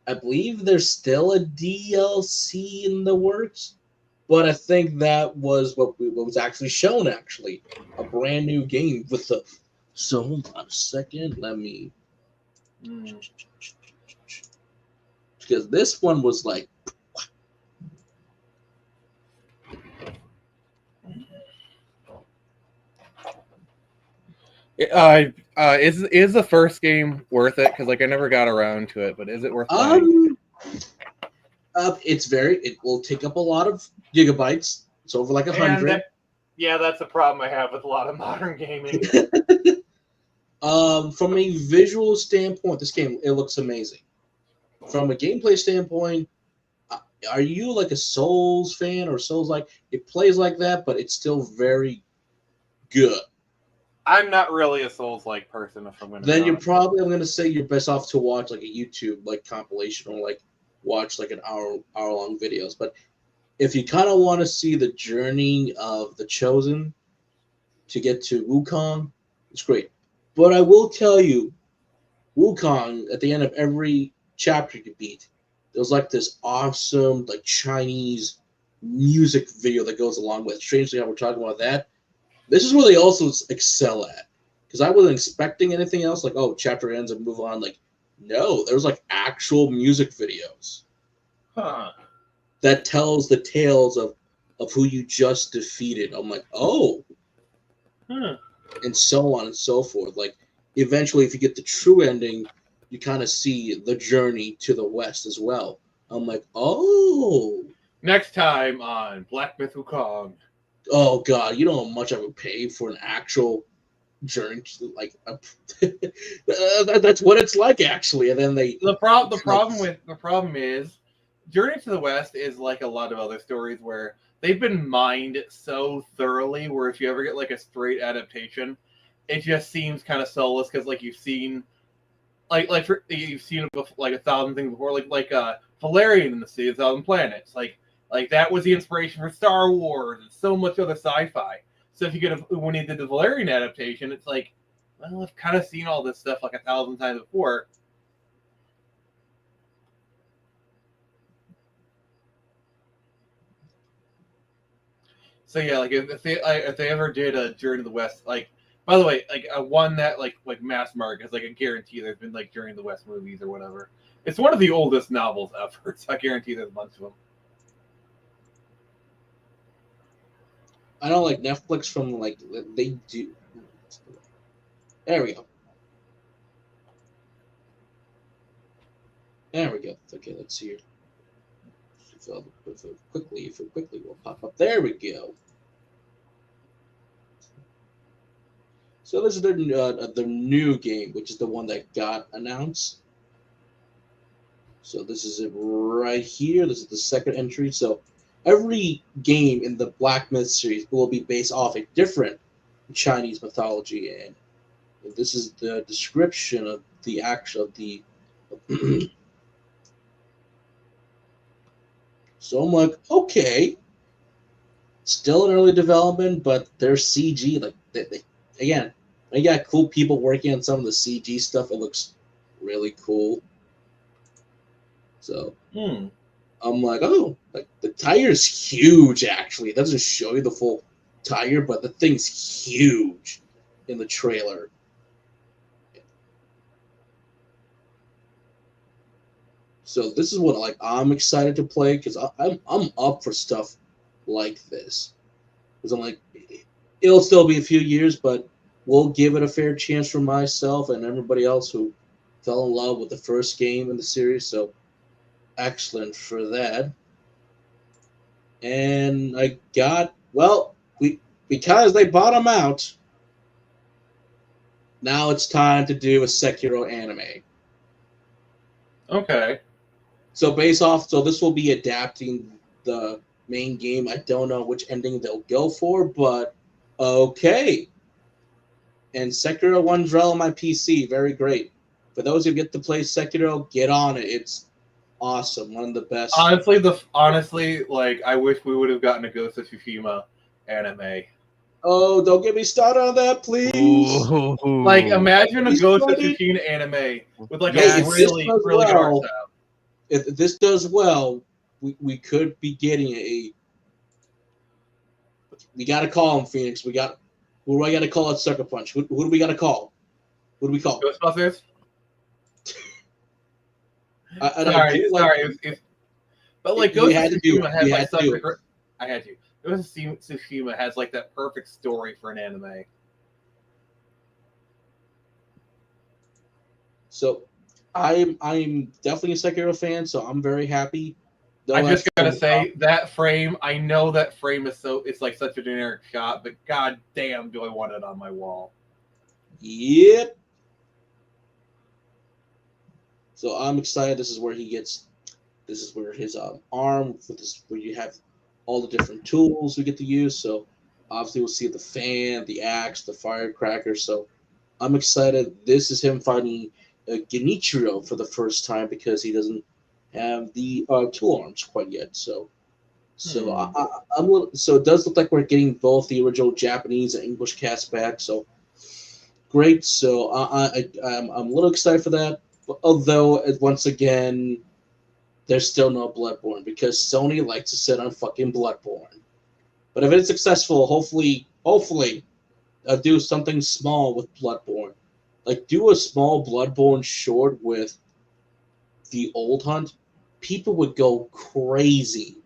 I believe there's still a DLC in the works, but I think that was what was actually shown, actually. A brand new game with the... So, hold on a second. Let me... Because this one was like... Is the first game worth it? Because I never got around to it, but is it worth playing? It will take up a lot of gigabytes. It's over like 100. That's a problem I have with a lot of modern gaming. From a visual standpoint, this game, it looks amazing. From a gameplay standpoint, are you like a Souls fan or Souls-like? It plays like that, but it's still very good. I'm not really a Souls-like person. If I'm going to, then I'm going to say you're best off to watch like a YouTube compilation or watch an hour long videos. But if you kind of want to see the journey of the Chosen to get to Wukong, it's great. But I will tell you, Wukong at the end of every chapter you beat, there's this awesome Chinese music video that goes along with it. Strangely, how we're talking about that. This is where they also excel at, because I wasn't expecting anything else. Chapter ends and move on. No, there's actual music videos that tells the tales of who you just defeated. I'm like, oh, and so on and so forth. Eventually, if you get the true ending, you kind of see the journey to the West as well. I'm like, oh. Next time on Black Myth Wukong. Oh God, you know how much I would pay for an actual journey to that's what it's like actually. And then the problem is Journey to the West is like a lot of other stories where they've been mined so thoroughly where if you ever get a straight adaptation, it just seems kind of soulless because you've seen you've seen it before, 1,000 things before, Valerian in the Sea of 1,000 Planets, like that was the inspiration for Star Wars and so much other sci-fi. So if you when he did the Valerian adaptation, it's well, I've kind of seen all this stuff 1,000 times before. So yeah, if they ever did a Journey to the West, by the way, one that mass market, I guarantee there's been Journey to the West movies or whatever. It's one of the oldest novels ever, so I guarantee there's a bunch of them. I know Netflix from they do. There we go. There we go. Okay, let's see here. If it quickly will pop up. There we go. So this is the new game, which is the one that got announced. So this is it right here. This is the second entry. So every game in the Black Myth series will be based off a different Chinese mythology, and this is the description of the actual So I'm like, okay, still in early development, but their CG, like again, they got cool people working on some of the CG stuff. It looks really cool. So I'm like, oh, like the tire's huge. Actually, it doesn't show you the full tire, but the thing's huge in the trailer. So this is what like I'm excited to play because I'm up for stuff like this. Because I'm like, it'll still be a few years, but we'll give it a fair chance for myself and everybody else who fell in love with the first game in the series. So excellent for that. And I got because they bought them out. Now it's time to do a Sekiro anime. Okay. So this will be adapting the main game. I don't know which ending they'll go for, but okay. And Sekiro 1's rel on my PC, very great. For those who get to play Sekiro, get on it. It's awesome, one of the best. Honestly, like I wish we would have gotten a Ghost of Tsushima anime. Oh, don't get me started on that, please. Ooh. Like imagine a Ghost of Tsushima anime with like a really good art style. If this does well, we could be getting we got to call him, Phoenix. Who do I got to call at Sucker Punch? Who do we got to call? Who do we call? Ghostbusters? But like Ghost of Tsushima has like such a great... I had to. Ghost of Tsushima has like that perfect story for an anime. So I'm definitely a Sekiro fan, so I'm very happy. I just gotta say that frame. I know that frame is it's like such a generic shot, but god damn, do I want it on my wall? Yep. So I'm excited. This is where his arm where you have all the different tools we get to use. So obviously we'll see the fan, the axe, the firecracker. So I'm excited. This is him fighting Genichiro for the first time because he doesn't have the tool arms quite yet. So it does look like we're getting both the original Japanese and English cast back. So great. So I'm a little excited for that. Although once again, there's still no Bloodborne because Sony likes to sit on fucking Bloodborne. But if it's successful, hopefully, do something small with Bloodborne. Like, do a small Bloodborne short with the Old Hunt. People would go crazy.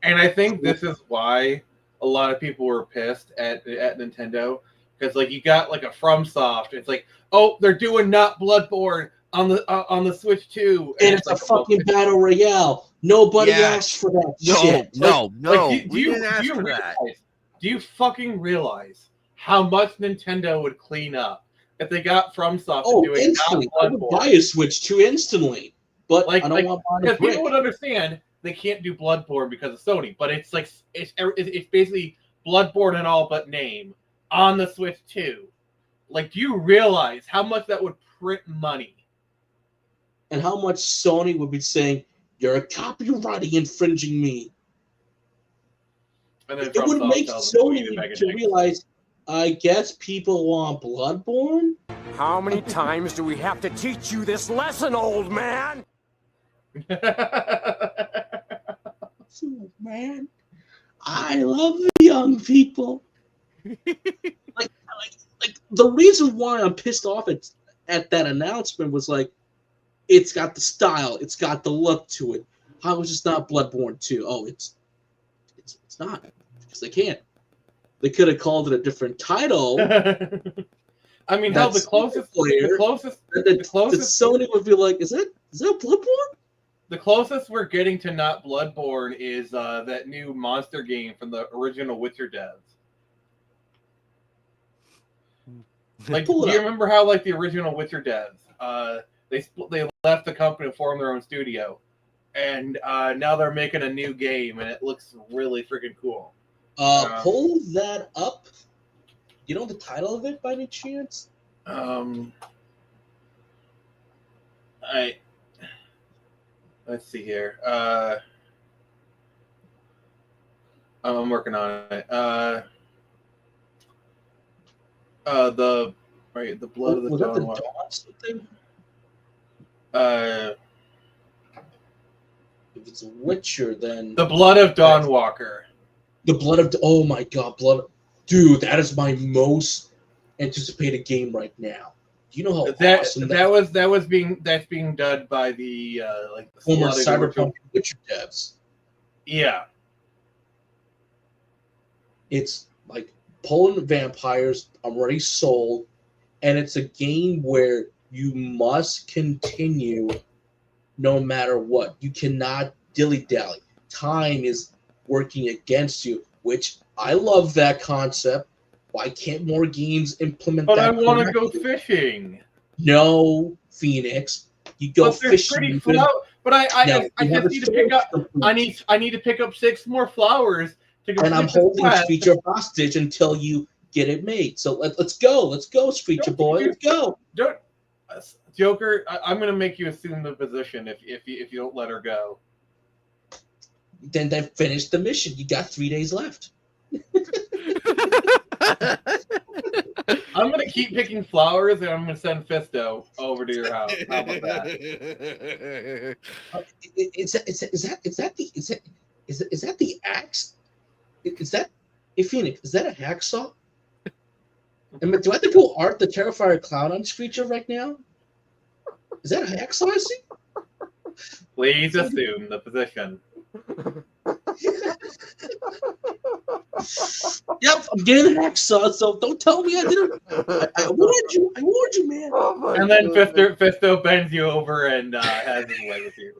And I think this is why a lot of people were pissed at Nintendo. Because, like, you got, like, a FromSoft. It's like, oh, they're doing not Bloodborne on the Switch too. And it's a fucking battle royale. Nobody asked for that shit. No. Do you fucking realize how much Nintendo would clean up if they got FromSoft to do it? Instantly. I would buy a Switch 2 instantly. But I don't want to buy because people would understand they can't do Bloodborne because of Sony. But it's like it's basically Bloodborne and all but name on the Switch 2. Like, do you realize how much that would print money? And how much Sony would be saying, you're copyrighting infringing me. And then it would make Sony to realize, I guess people want Bloodborne? How many times do we have to teach you this lesson, old man? So, man, I love the young people. like the reason why I'm pissed off at that announcement was like, it's got the style, it's got the look to it. How is this not Bloodborne 2? Oh, it's not because they can't. They could have called it a different title. I mean, how the closest Sony would be like, is that Bloodborne? The closest we're getting to not Bloodborne is that new monster game from the original Witcher devs. Like, do you remember how like the original Witcher devs? They left the company to form their own studio, and now they're making a new game, and it looks really freaking cool. Pull that up. You know the title of it by any chance? Let's see here. I'm working on it. The blood of the was dawn. that the dawn something? If it's a Witcher, then The blood of Dawnwalker. the blood of oh my god, dude, that is my most anticipated game right now. Do you know how awesome that's being done by the the former Cyberpunk Witcher devs? Yeah, it's like pulling vampires. I'm already sold, and it's a game where you must continue no matter what. You cannot dilly-dally. Time is working against you, which I love that concept. Why can't more games implement but that? I want to go fishing. No, Phoenix. You go fishing. But I just need to pick up. I need to pick up 6 more flowers to go. And I'm holding Screecher hostage until you get it made. So let's go. Let's go, Screecher boy. Let's go. Joker, I'm gonna make you assume the position if you don't let her go. Then finish the mission. You got 3 days left. I'm gonna keep picking flowers, and I'm gonna send Fisto over to your house. How about that? Is that the axe? Is that Phoenix? Is that a hacksaw? Do I have to go art the Terrifier clown on Screecher right now? Is that a hacksaw I see? Please assume the position. Yep, I'm getting the hacksaw, so don't tell me I didn't. I warned you. I warned you, man. Oh and then Fisto bends you over and has his way with you.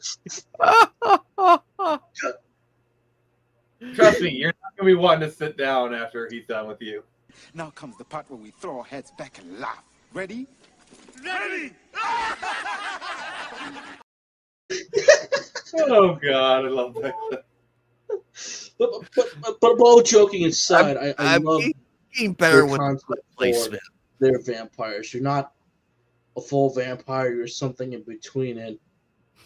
Trust me, you're not gonna be wanting to sit down after he's done with you. Now comes the part where we throw our heads back and laugh. Ready? Ready! Oh God, I love that. But all joking aside, I love getting better with placement. They're vampires. You're not a full vampire. You're something in between. And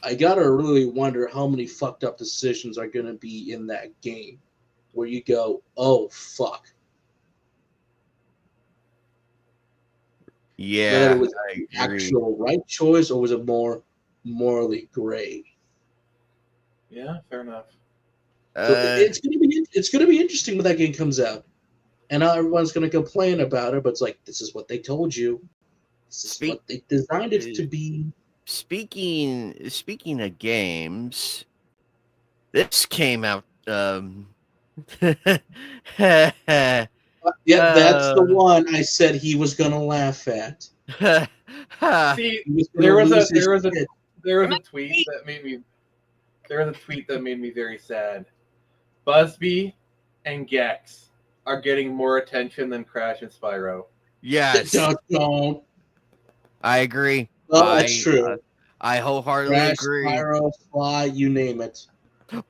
I gotta really wonder how many fucked up decisions are gonna be in that game, where you go, oh fuck. Yeah, whether it was an actual right choice or was it more morally gray. Yeah, fair enough. So it's gonna be interesting when that game comes out, and now everyone's gonna complain about it. But it's like, this is what they told you. This is what they designed it to be. Speaking of games, this came out. Yeah, that's the one I said he was gonna laugh at. See, there was a tweet that made me. There was a tweet that made me very sad. Busby and Gex are getting more attention than Crash and Spyro. Yes, don't. I agree. Oh, that's true. I wholeheartedly Crash, agree. Spyro, Fly, you name it.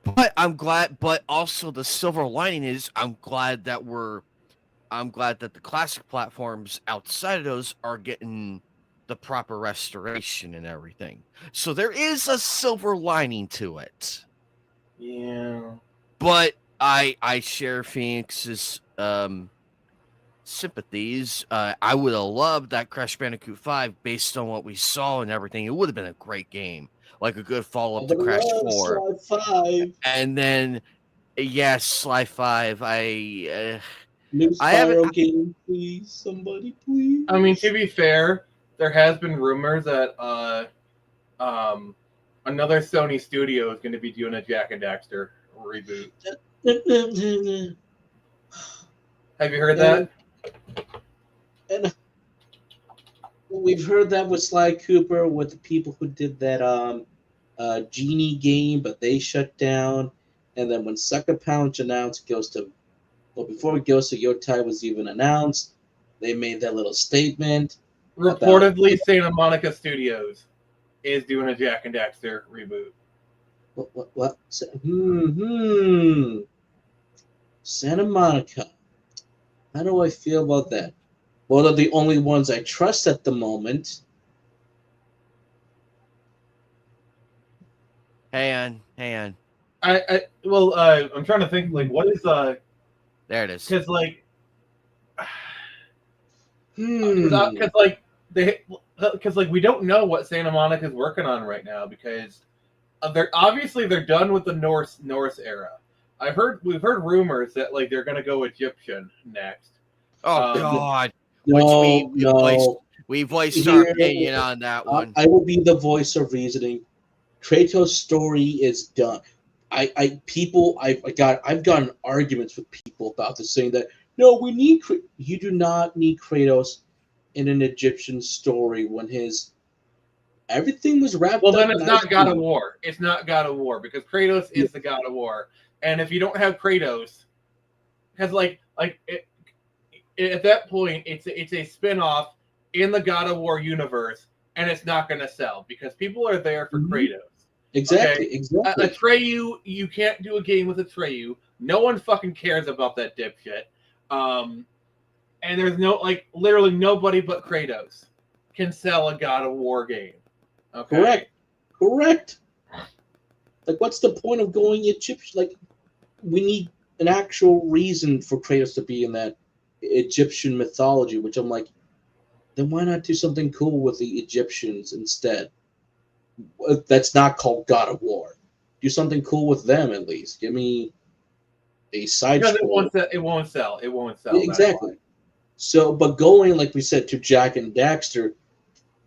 But I'm glad. But also the silver lining is I'm glad that the classic platforms outside of those are getting the proper restoration and everything. So there is a silver lining to it. Yeah. But I share Phoenix's sympathies. I would have loved that Crash Bandicoot 5 based on what we saw and everything. It would have been a great game, like a good follow-up to Crash 4. Sly 5. And then, yes, Sly 5. New Spyro game, please. Somebody, please. I mean, to be fair, there has been rumors that another Sony studio is going to be doing a Jak and Daxter reboot. Have you heard that? And we've heard that with Sly Cooper, with the people who did that Genie game, but they shut down. And then when Sucker Punch announced before Ghost of Yotai was even announced, they made that little statement. Reportedly, Santa Monica Studios is doing a Jack and Daxter reboot. What? Santa Monica. How do I feel about that? Well, they're the only ones I trust at the moment. Hang on. I'm trying to think, like, what is There it is. because like Hmm. because we don't know what Santa Monica is working on right now because they're done with the Norse era. We've heard rumors that like they're gonna go Egyptian next. Oh God! No. We voiced Here- our opinion on that one. I will be the voice of reasoning. Kratos' story is done. I've gotten arguments with people about this, saying that no, you do not need Kratos in an Egyptian story when everything was wrapped Well, up. then it's not God of War. It's not God of War because Kratos is the God of War, and if you don't have Kratos, because at that point it's a spin-off in the God of War universe, and it's not going to sell because people are there for Kratos. Exactly, Okay? exactly. Atreyu, you can't do a game with Atreyu. No one fucking cares about that dipshit. And there's literally nobody but Kratos can sell a God of War game. Okay? Correct. Like, what's the point of going Egyptian? Like, we need an actual reason for Kratos to be in that Egyptian mythology, which I'm like, then why not do something cool with the Egyptians instead? That's not called God of War. Do something cool with them at least. Give me a side Because scroll. it won't sell. It won't sell. Exactly. So, but going, like we said, to Jack and Daxter,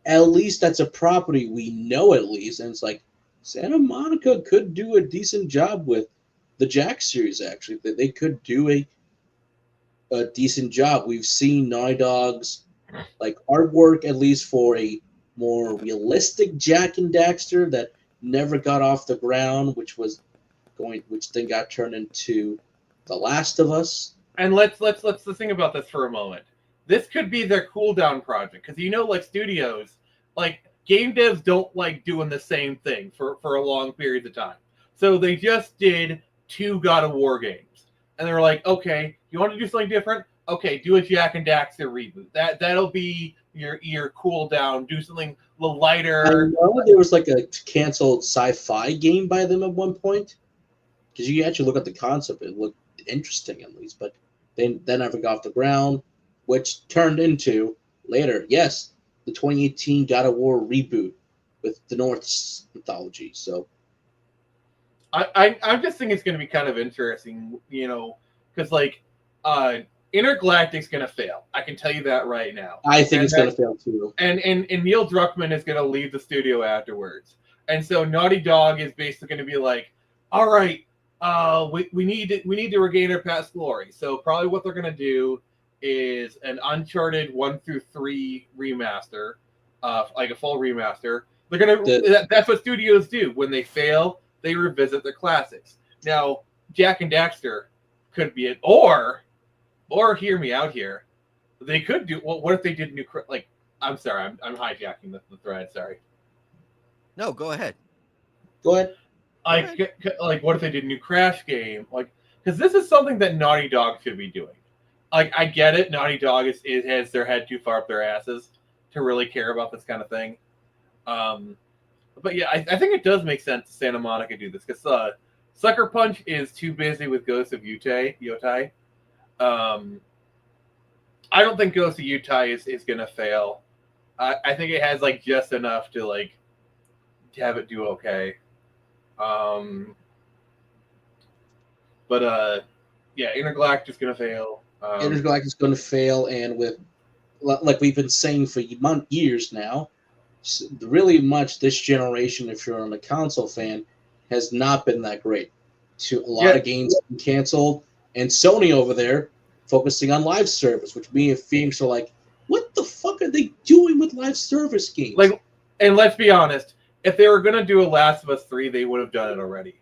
at least that's a property we know at least. And it's like, Santa Monica could do a decent job with the Jack series, actually. They could do a decent job. We've seen Naughty Dog's like artwork, at least for a more realistic Jack and Daxter that never got off the ground, which then got turned into The Last of Us. And let's think about this for a moment. This could be their cooldown project because like studios, like game devs don't like doing the same thing for a long period of time. So they just did 2 God of War games, and they were like, okay, you want to do something different? Okay, do a Jack and Daxter reboot. That'll be your cool down. Do something a little lighter. I know there was like a canceled sci-fi game by them at one point, because you actually look at the concept, it looked interesting at least, but they never got off the ground, which turned into later, yes, the 2018 God of War reboot with the Norse mythology. So I just think it's going to be kind of interesting, because Intergalactic's going to fail. I can tell you that right now. I think it's going to fail too. And Neil Druckmann is going to leave the studio afterwards. And so Naughty Dog is basically going to be like, all right, we need to regain our past glory. So probably what they're going to do is an Uncharted 1 through 3 remaster, like a full remaster. That's what studios do. When they fail, they revisit their classics. Now, Jack and Daxter could be it, or hear me out here. They could do. Well, what if they did new? I'm sorry, I'm hijacking the thread. Sorry. No, go ahead. Go ahead. What if they did a new Crash game? Because this is something that Naughty Dog should be doing. I get it. Naughty Dog has their head too far up their asses to really care about this kind of thing. But yeah, I think it does make sense to Santa Monica do this because Sucker Punch is too busy with Ghost of Yotai. I don't think Ghost of Yotai is gonna fail. I think it has just enough to have it do okay. Yeah, Intergalactic's gonna fail. Intergalactic's going to fail, and with like we've been saying for years now, really much this generation, if you're a console fan, has not been that great. A lot of games have been canceled, and Sony over there focusing on live service, which me and Phoenix are like, what the fuck are they doing with live service games? And let's be honest, if they were gonna do a Last of Us 3, they would have done it already.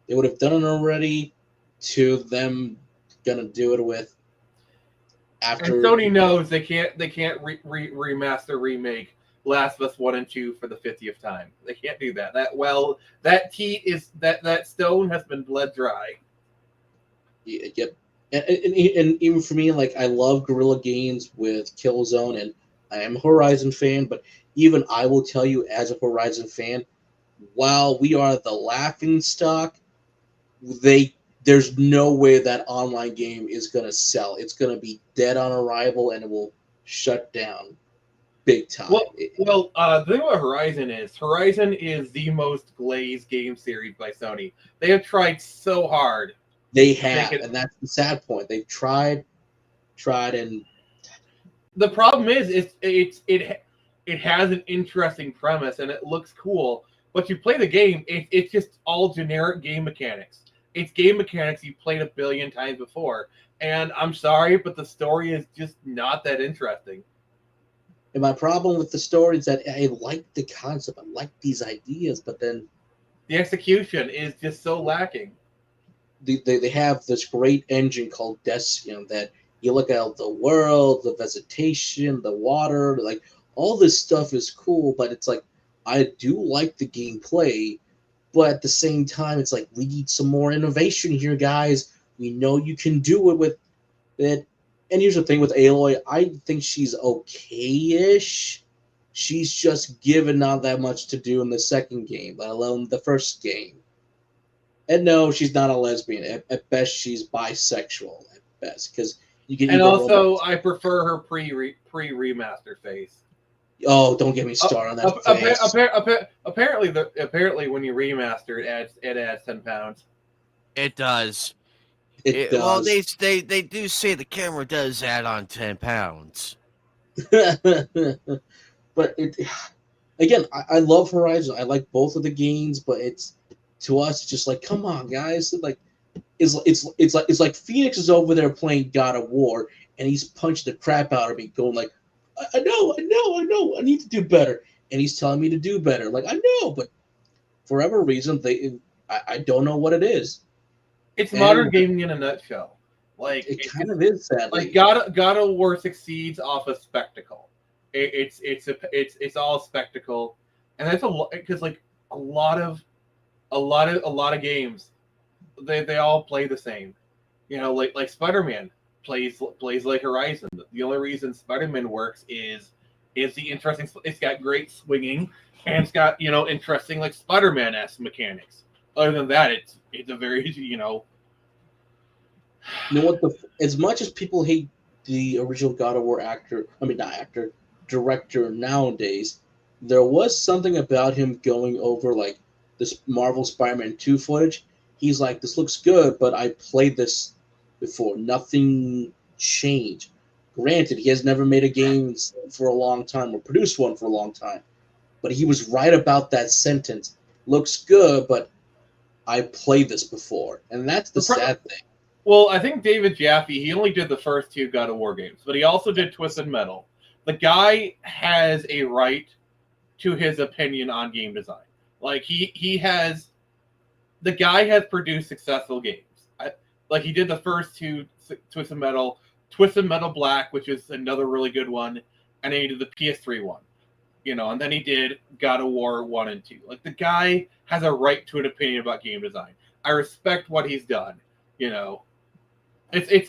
They would have done it already. To them, gonna do it with after. And Sony knows they can't remaster remake Last of Us 1 and 2 for the 50th time. They can't do that. That stone has been bled dry. Yep. And even for me, like, I love Guerrilla Games with Killzone, and I am a Horizon fan, but even I will tell you, as a Horizon fan, while we are the laughing stock, there's no way that online game is going to sell. It's going to be dead on arrival, and it will shut down big time. Well, the thing about Horizon is the most glazed game series by Sony. They have tried so hard. They have, and that's the sad point. They've tried, and the problem is it has an interesting premise and it looks cool, but you play the game, it's just all generic game mechanics. It's game mechanics you played 1 billion times before, and I'm sorry, but the story is just not that interesting. And my problem with the story is that I like the concept, I like these ideas, but then the execution is just so lacking. They have this great engine called Decium that you look at the world, the vegetation, the water, like all this stuff is cool, but it's like I do like the gameplay, but at the same time it's like we need some more innovation here, guys. We know you can do it with it. And here's the thing with Aloy, I think she's okay-ish. She's just given not that much to do in the second game, let alone the first game. And no, she's not a lesbian. At best, she's bisexual. At best, because you can. And also, I prefer her pre-remaster face. Oh, don't get me started on that face. Apparently, when you remaster, it adds 10 pounds. It does. It does. Well, they do say the camera does add on 10 pounds. But again, I love Horizon. I like both of the games, but it's. To us, it's just like, come on, guys! Like, it's like Phoenix is over there playing God of War, and he's punching the crap out of me, going like, I know, I need to do better, and he's telling me to do better. Like, I know, but for whatever reason, I don't know what it is. It's modern gaming in a nutshell. Like it kind of is, sadly. Like God of War succeeds off of spectacle. It's all spectacle, and that's a lot because like a lot of games, they all play the same. You know, like Spider-Man plays like Horizon. The only reason Spider-Man works is the interesting. It's got great swinging, and it's got interesting like Spider-Man-esque mechanics. Other than that, it's a very You know what? As much as people hate the original God of War director nowadays, there was something about him going over like this Marvel Spider-Man 2 footage. He's like, this looks good, but I played this before. Nothing changed. Granted, he has never made a game for a long time or produced one for a long time. But he was right about that sentence. Looks good, but I played this before. And that's the sad thing. Well, I think David Jaffe, he only did the first 2 God of War games, but he also did Twisted Metal. The guy has a right to his opinion on game design. Like the guy has produced successful games. Like he did the first 2 Twisted Metal Black, which is another really good one, and then he did the PS3 one, and then he did God of War 1 and 2. Like the guy has a right to an opinion about game design. I respect what he's done. It's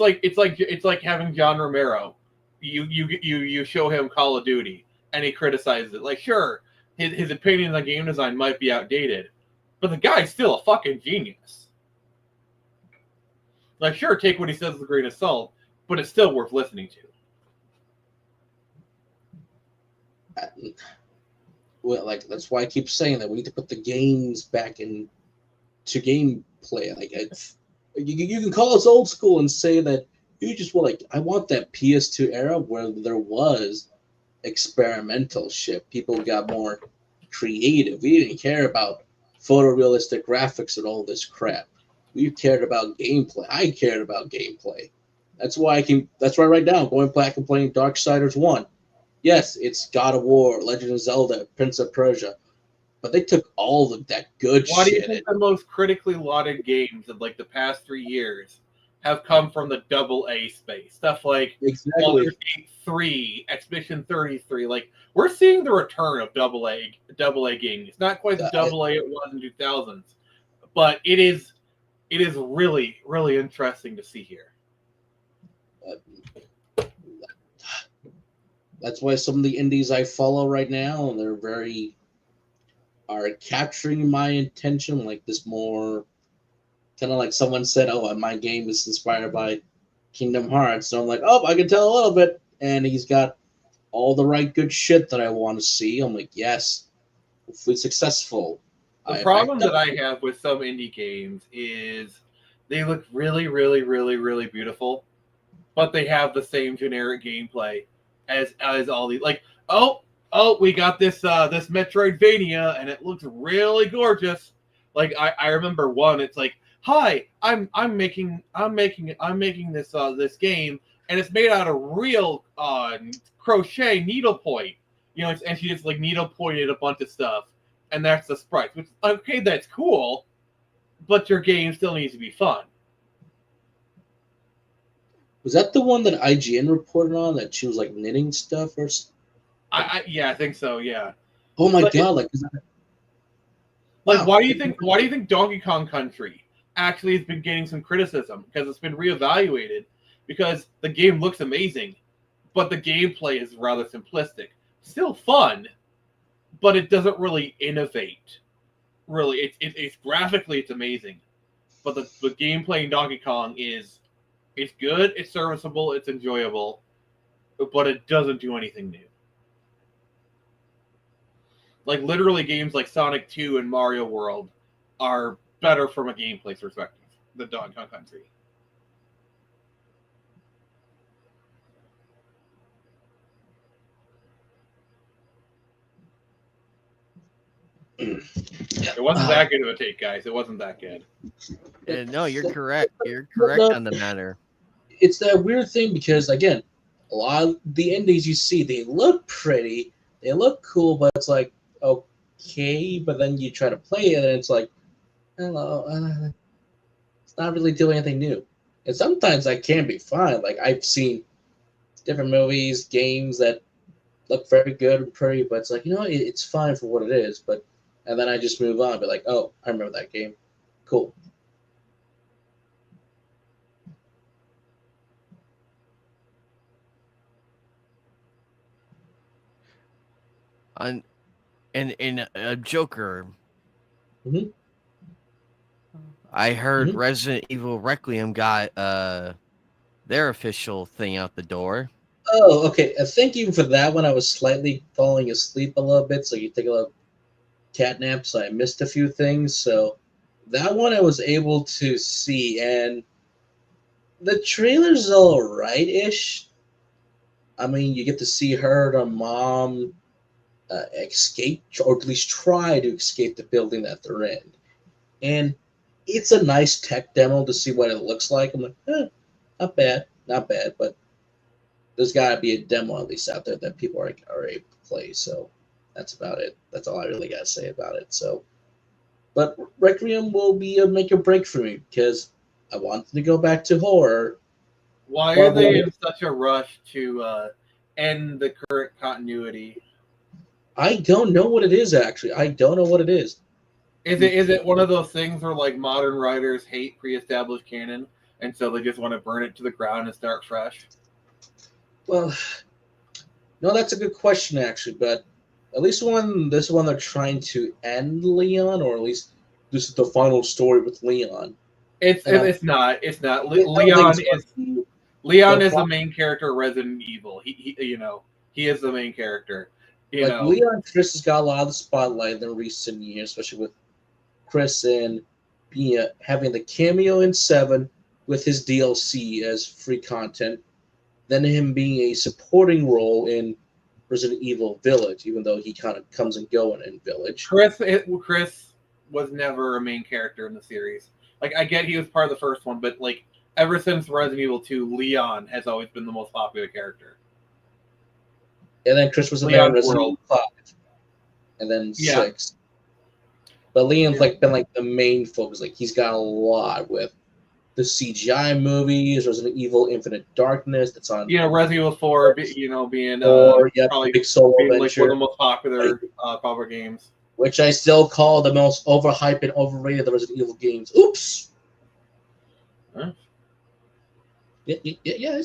like having John Romero. You show him Call of Duty and he criticizes it. Like sure. His opinions on game design might be outdated, but the guy's still a fucking genius. Like, sure, take what he says with a grain of salt, but it's still worth listening to. Well, like that's why I keep saying that we need to put the games back into gameplay. Like, you can call us old school and say that you just want I want that PS2 era where there was experimental shit. People got more creative. We didn't care about photorealistic graphics and all this crap. We cared about gameplay. I cared about gameplay. That's why right now I'm going back and playing Darksiders 1. Yes, it's God of War, Legend of Zelda, Prince of Persia. but they took all of that good Why do you shit. think the most critically lauded games of like the past 3 years have come from the AA space? Stuff like Exactly. Baldur's Gate 3, Expedition 33. Like we're seeing the return of AA gaming. It's not quite the AA it was in 2000s, but it is really, really interesting to see here. That's why some of the indies I follow right now, are capturing my attention, like this more kind of like someone said, oh, my game is inspired by Kingdom Hearts. So I'm like, oh, I can tell a little bit. And he's got all the right good shit that I want to see. I'm like, yes, hopefully successful. The problem that I have with some indie games is they look really, really, really, really beautiful, but they have the same generic gameplay as all these. Like, oh, we got this this Metroidvania, and it looks really gorgeous. Like I remember one. It's like, hi, I'm making this this game, and it's made out of real crochet needlepoint. You know, and she just like needlepointed a bunch of stuff, and that's the sprites. Which, okay, that's cool, but your game still needs to be fun. Was that the one that IGN reported on, that she was like knitting stuff or something? Yeah, I think so. Yeah. Oh my god! Why do you think Donkey Kong Country actually has been getting some criticism? Because it's been reevaluated, because the game looks amazing, but the gameplay is rather simplistic. Still fun, but it doesn't really innovate. Really, it's graphically it's amazing, but the gameplay in Donkey Kong is good, it's serviceable, it's enjoyable, but it doesn't do anything new. Like literally, games like Sonic 2 and Mario World are better from a gameplay perspective than Donkey Kong Country. It wasn't that good of a take, guys. It wasn't that good. No, you're correct. You're correct on the matter. It's that weird thing because, again, a lot of the indies you see, they look pretty, they look cool, but it's like, okay, but then you try to play it and it's like, hello, it's not really doing anything new. And sometimes that can be fine. Like, I've seen different movies, games that look very good and pretty, but it's like, it's fine for what it is, and then I just move on and be like, oh, I remember that game. Cool. In Joker, Mm-hmm. I heard Resident Evil Requiem got their official thing out the door. Oh, okay. Thank you for that one. I was slightly falling asleep a little bit, so you take a little cat nap, so I missed a few things. So that one I was able to see, and the trailer's all right-ish. I mean, you get to see her and her mom escape, or at least try to escape the building that they're in. And it's a nice tech demo to see what it looks like. I'm like, not bad, but there's got to be a demo at least out there that people are able to play. So that's about it. That's all I really got to say about it. So, but Requiem will be a make or break for me because I wanted to go back to horror. Why are they in such a rush to end the current continuity? I don't know what it is, actually. I don't know what it is. Is it one of those things where like modern writers hate pre-established canon, and so they just want to burn it to the ground and start fresh? Well, no, that's a good question, actually. But at least this one they're trying to end Leon, or at least this is the final story with Leon. It's not. Leon is the main character of Resident Evil. He is the main character. Leon Chris has got a lot of the spotlight in recent years, especially with Chris and having the cameo in 7 with his DLC as free content, then him being a supporting role in Resident Evil Village, even though he kind of comes and goes in Village. Chris was never a main character in the series. Like, I get he was part of the first one, but like ever since Resident Evil 2, Leon has always been the most popular character. And then Chris was in Resident Evil 5. And then 6. But Leon's been the main focus. Like he's got a lot with the CGI movies, Resident Evil Infinite Darkness that's on. Resident Evil 4, being probably big solo being adventure, one of the most popular games. Which I still call the most overhyped and overrated of the Resident Evil games. Oops. Huh? Yeah.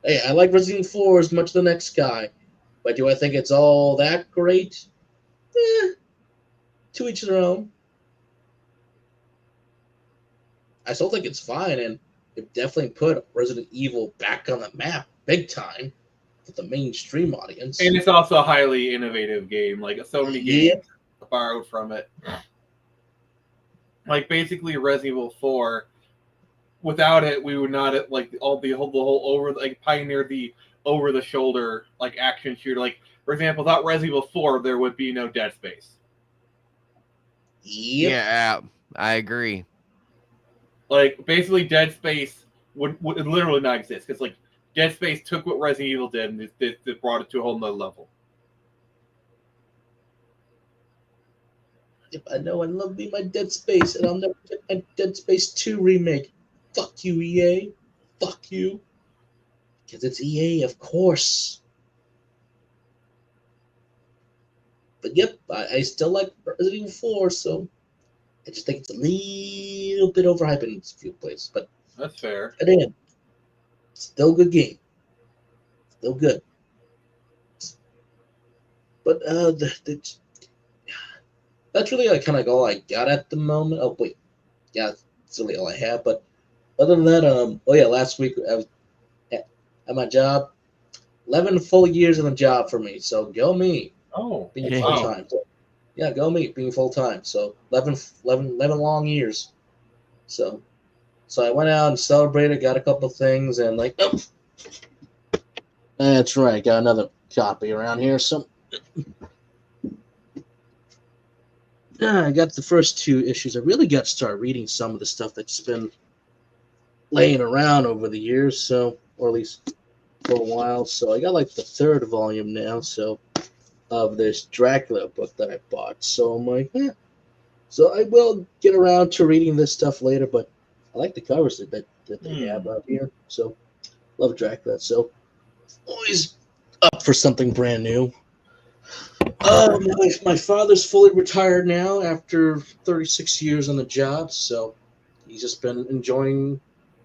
Hey, I like Resident Evil 4 as much as the next guy, but do I think it's all that great? To each their own. I still think it's fine, and it definitely put Resident Evil back on the map big time with the mainstream audience. And it's also a highly innovative game. Like so many games borrowed from it. Like basically Resident Evil 4. Without it, we would not pioneer the over the shoulder action shooter. Like for example, without Resident Evil 4, there would be no Dead Space. Yep. Yeah, I agree. Like basically, Dead Space would literally not exist because Dead Space took what Resident Evil did and they brought it to a whole nother level. Yep, I know I love me my Dead Space, and I'll never get my Dead Space 2 remake. Fuck you, EA. Fuck you. Because it's EA, of course. But yep, I still like Resident Evil 4, so I just think it's a little bit overhyped in a few places. But that's fair. Again, still a good game. Still good. But that's really kind of all I got at the moment. Oh wait, yeah, that's really all I have. But other than that, last week I was at my job. 11 full years on the job for me, so go me. Oh, being full time. So, yeah, go me being full time. So 11 long years. So I went out and celebrated, got a couple things, and that's right, got another copy around here. So I got the first 2 issues. I really got to start reading some of the stuff that's been laying around over the years, or at least for a while. So I got the 3rd volume now, of this Dracula book that I bought. So I'm like, yeah. So I will get around to reading this stuff later, but I like the covers that they have out here. So love Dracula. So always up for something brand new. My father's fully retired now after 36 years on the job, so he's just been enjoying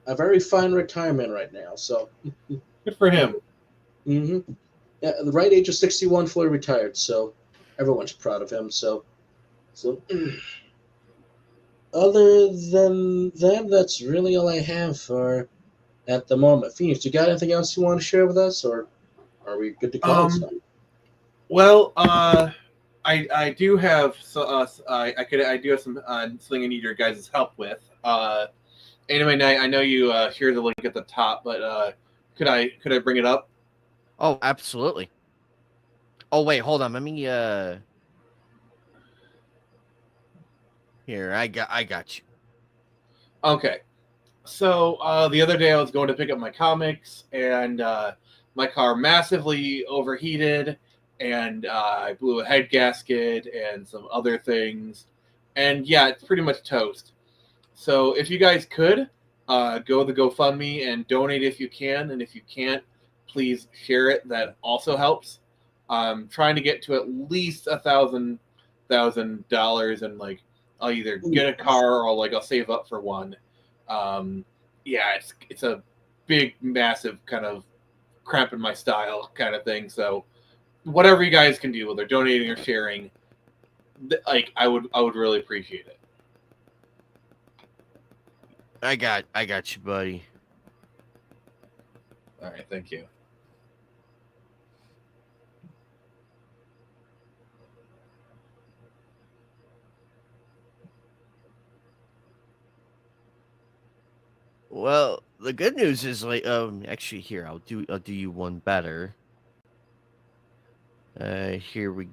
a very fine retirement right now. So good for him. Mm-hmm. Yeah, at the right age of 61, fully retired. So everyone's proud of him. So other than that, that's really all I have for at the moment. Phoenix, you got anything else you want to share with us, or are we good to go? Well, I do have I do have some something I need your guys' help with. Anime Night, I know you share the link at the top, but could I bring it up? Oh, absolutely. Oh wait, hold on. Let me here. I got you. Okay. So the other day I was going to pick up my comics, and my car massively overheated, and I blew a head gasket and some other things, and yeah, it's pretty much toast. So if you guys could go to the GoFundMe and donate if you can, and if you can't, please share it. That also helps. I'm trying to get to at least $1,000, and I'll either get a car or I'll save up for one. Yeah, it's a big, massive kind of cramp in my style kind of thing. So whatever you guys can do, whether donating or sharing, I would really appreciate it. I got you, buddy. All right, thank you. Well, the good news is actually here I'll do you one better. Here we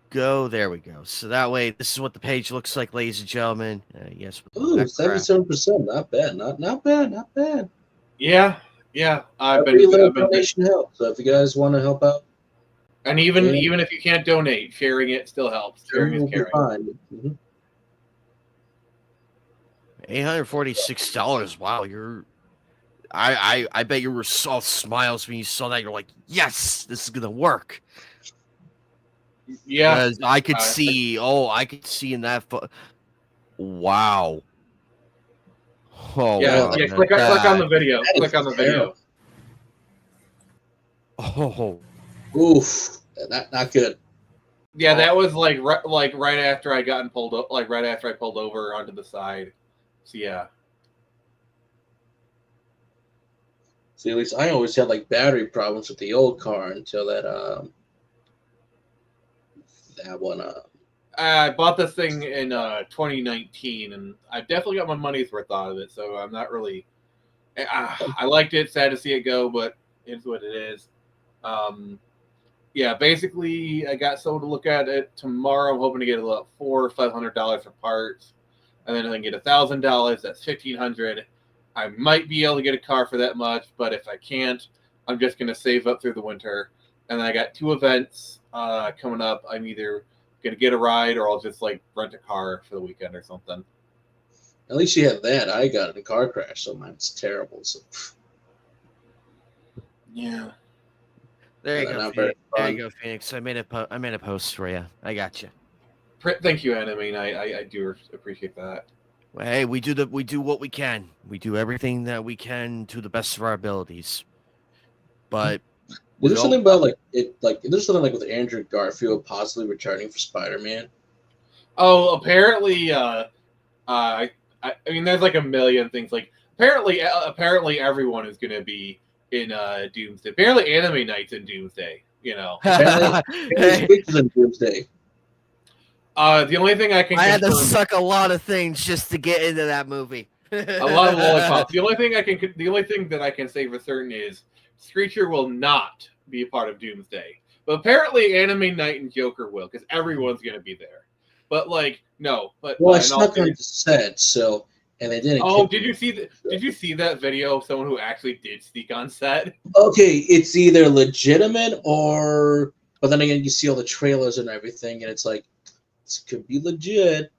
go. There we go. So that way, this is what the page looks like, ladies and gentlemen. Yes. Ooh, 77%. Not bad. Not bad. Yeah. Every little donation helps. So if you guys want to help out, and even if you can't donate, sharing it still helps. Sharing is caring. Fine. Mm-hmm. $846. Wow, I bet you were all smiles when you saw that. You're like, yes, this is gonna work. Yeah, Because I could see. Oh, I could see in that. Wow. Oh, yeah, wow. yeah. Click on the video. Click on the video. Oh, Oof, not good. Yeah, that was like right after I gotten pulled up, like right after I pulled over onto the side. So yeah. See, at least I always had like battery problems with the old car until that one. I bought this thing in 2019, and I definitely got my money's worth out of it. So I'm not really. I liked it. Sad to see it go, but it's what it is. Yeah, basically, I got someone to look at it tomorrow. I'm hoping to get about $400 or $500 for parts, and then I can get $1,000. That's $1,500. I might be able to get a car for that much, but if I can't, I'm just gonna save up through the winter. And then I got 2 events coming up. I'm either gonna get a ride or I'll just like rent a car for the weekend or something. At least you have that. I got in a car crash, so mine's terrible. So Yeah. there you Yeah, go, not Phoenix. very There fun. you go, Phoenix. I made a post for you. I got you. Thank you, Anime. I do appreciate that. Hey, we do what we can. We do everything that we can to the best of our abilities. But is there something about is there something like with Andrew Garfield possibly returning for Spider-Man? Oh, apparently, I mean, there's like a million things. Like apparently, everyone is gonna be in Doomsday. Apparently, Anime Night's in Doomsday. You know, Apparently, Switch is in Doomsday. the only thing I can I had to confirm, suck a lot of things just to get into that movie. a lot of lollipops. The only thing that I can say for certain is Screecher will not be a part of Doomsday. But apparently, Anime Night and Joker will, because everyone's gonna be there. But like, no. But Well, I snuck on the set, so and they didn't. Oh, did you see that video of someone who actually did sneak on set? Okay, it's either legitimate or, but then again, you see all the trailers and everything, and it's like this could be legit.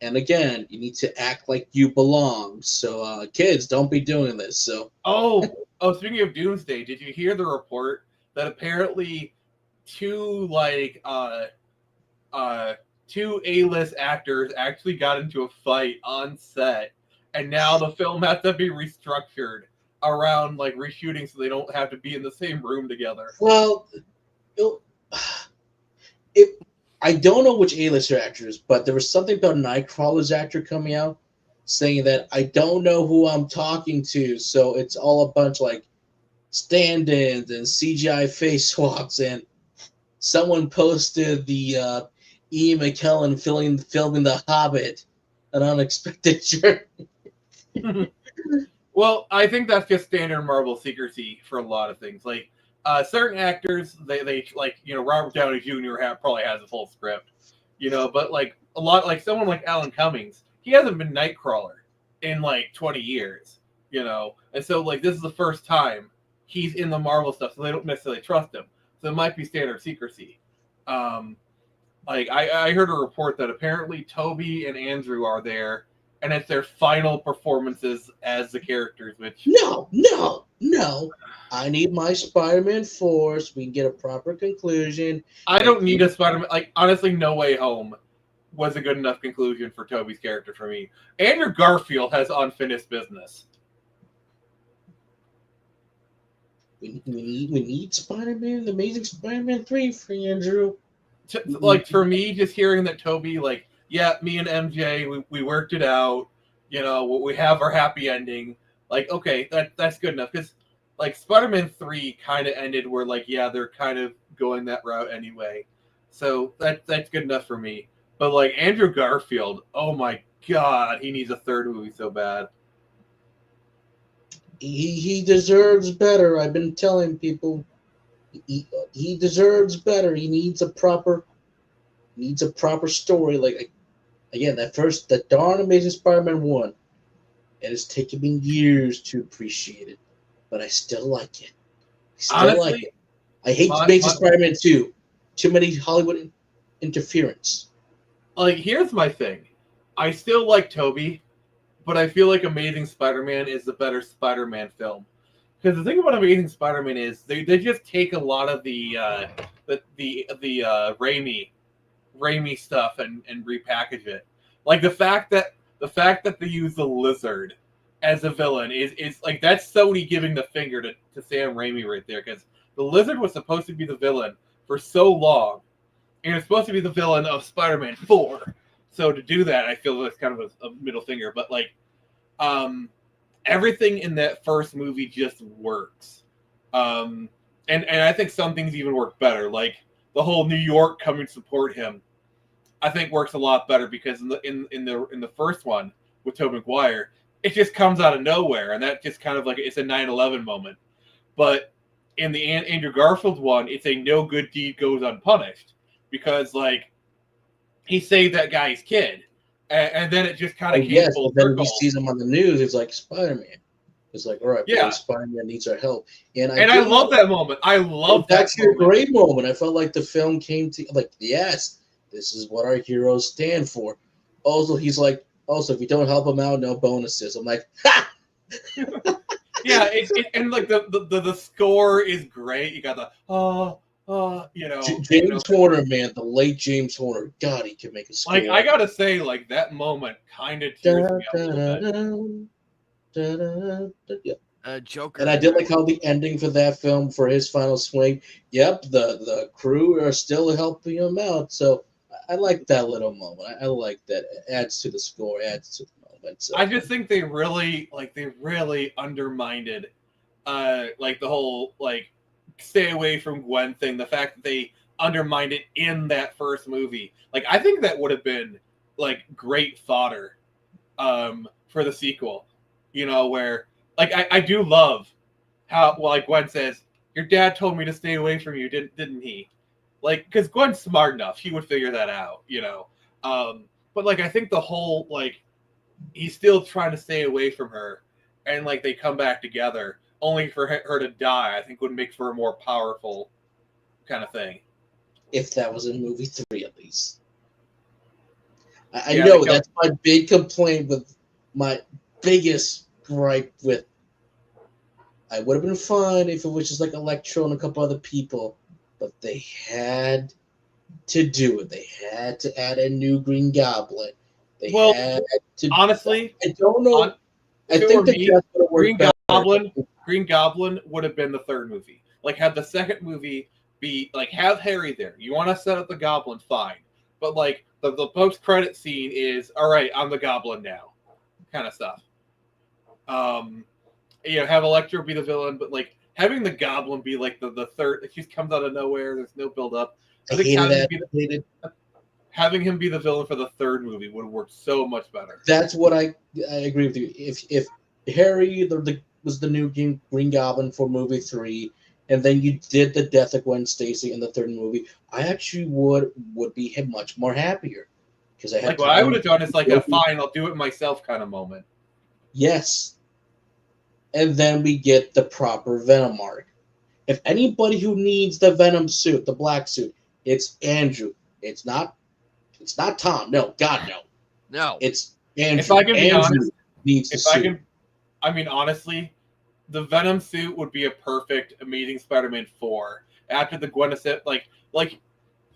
And again, you need to act like you belong. So, kids, don't be doing this. So, Oh, speaking of Doomsday, did you hear the report that apparently two A-list actors actually got into a fight on set, and now the film has to be restructured around like reshooting so they don't have to be in the same room together. well, I don't know which A-lister actors, but there was something about Nightcrawler's actor coming out saying that I don't know who I'm talking to, so it's all a bunch like stand-ins and CGI face swaps, and someone posted the Ian McKellen filming The Hobbit, an unexpected journey. Well, I think that's just standard Marvel secrecy for a lot of things. Like certain actors, they like, you know, Robert Downey Jr. Probably has a full script, you know, but like a lot, like someone like Alan Cummings, he hasn't been Nightcrawler in like 20 years, you know, and so like this is the first time he's in the Marvel stuff, so they don't necessarily trust him. So it might be standard secrecy. Like I heard a report that apparently Toby and Andrew are there, and it's their final performances as the characters. Which No. I need my Spider-Man 4 so we can get a proper conclusion. I don't need a Spider-Man. Like honestly, No Way Home was a good enough conclusion for Toby's character for me. Andrew Garfield has unfinished business. We need Spider-Man, the Amazing Spider-Man 3 for Andrew. Like for me, just hearing that Toby, like, yeah, me and MJ, we worked it out. You know, we have our happy ending. Like, okay, that's good enough, because like Spider-Man 3 kind of ended where like, yeah, they're kind of going that route anyway. So that's good enough for me. But like Andrew Garfield, oh my god, he needs a third movie so bad. He deserves better. I've been telling people he deserves better. He needs a proper story. Like again, that darn Amazing Spider-Man 1. It has taken me years to appreciate it, but I still like it. Honestly, I hate Amazing Spider-Man 2. Too many Hollywood interference. Like, here's my thing. I still like Toby, but I feel like Amazing Spider-Man is the better Spider-Man film. Because the thing about Amazing Spider-Man is they just take a lot of the Raimi stuff and repackage it. Like the fact that they use the Lizard as a villain is like that's Sony giving the finger to Sam Raimi right there, because the Lizard was supposed to be the villain for so long, and it's supposed to be the villain of Spider-Man 4. So to do that, I feel that's kind of a middle finger. But like, everything in that first movie just works, and I think some things even work better. Like the whole New York coming to support him, I think works a lot better because in the first one with Tobey Maguire, it just comes out of nowhere, and that just kind of like it's a 9/11 moment. But in the Andrew Garfield one, it's a no good deed goes unpunished, because like he saved that guy's kid, and then it just kind of came full then circle. he sees him on the news. It's like Spider-Man. It's like, all right, Yeah. Spider-Man needs our help, and I love that moment. I love that. That's a great moment. I felt like the film came to like, yes, this is what our heroes stand for. Also, he's like, if you don't help him out, no bonuses. I'm like, ha! Yeah, and like the score is great. You got the James Horner, man, the late James Horner. God, he can make a score. Like I gotta say, like that moment kind of tears me up a little bit. Yeah. Joker. And I did like how the ending for that film, for his final swing. Yep, the crew are still helping him out. So I like that little moment. I like that. It adds to the score, adds to the moment. So. I just think they really undermined like the whole like stay away from Gwen thing. The fact that they undermined it in that first movie, like I think that would have been like great fodder for the sequel. You know, where like I do love how like Gwen says, "Your dad told me to stay away from you, didn't he?" Like, because Gwen's smart enough, he would figure that out, you know. But like I think the whole like he's still trying to stay away from her, and like they come back together only for her to die, I think would make for a more powerful kind of thing. If that was in movie 3, at least. I know that's my big complaint with my biggest gripe with. I would have been fine if it was just like Electro and a couple other people, but they had to do it. They had to add a new Green Goblin. They had to. Honestly, I don't know. I think Green Goblin would have been the third movie. Like, have the second movie be like have Harry there. You want to set up the Goblin, fine, but like the post credit scene is all right. I'm the Goblin now, kind of stuff. Have Electro be the villain, but like having the Goblin be like the third. It just comes out of nowhere. There's no build up. I think having him be the villain for the third movie would have worked so much better. That's what I agree with you. If Harry was the new Green Goblin for movie 3, and then you did the death of Gwen Stacy in the third movie, I actually would be much more happier, because I had like what I would have done is like a fine, I'll do it myself kind of moment. Yes, and then we get the proper Venom arc. If anybody who needs the Venom suit, the black suit, it's Andrew. It's not Tom. No, God, no. No. It's Andrew. If I can be Andrew honest, needs the suit. Honestly, the Venom suit would be a perfect Amazing Spider-Man 4 after the Gwen suit. Like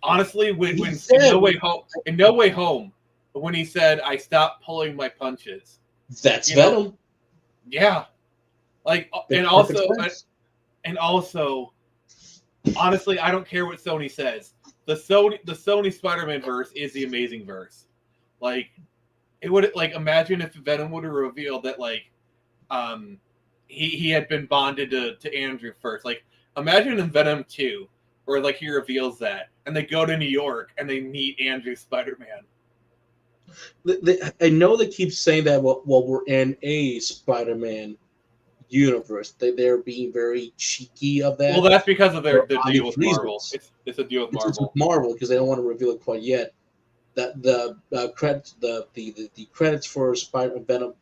honestly, when in No Way Home, when he said, "I stopped pulling my punches," that's Venom. Yeah, like and also, honestly, I don't care what Sony says. The Sony Spider-Man verse is the amazing verse. Like, it would like imagine if Venom would have revealed that like, he had been bonded to Andrew first. Like, imagine in Venom 2, where like he reveals that, and they go to New York and they meet Andrew Spider-Man. I know they keep saying that while we're in a Spider-Man universe, they're being very cheeky of that. Well, that's because of their deal with Marvel. It's a deal with Marvel. It's with Marvel because they don't want to reveal it quite yet. That the credits for Spider-Man Venom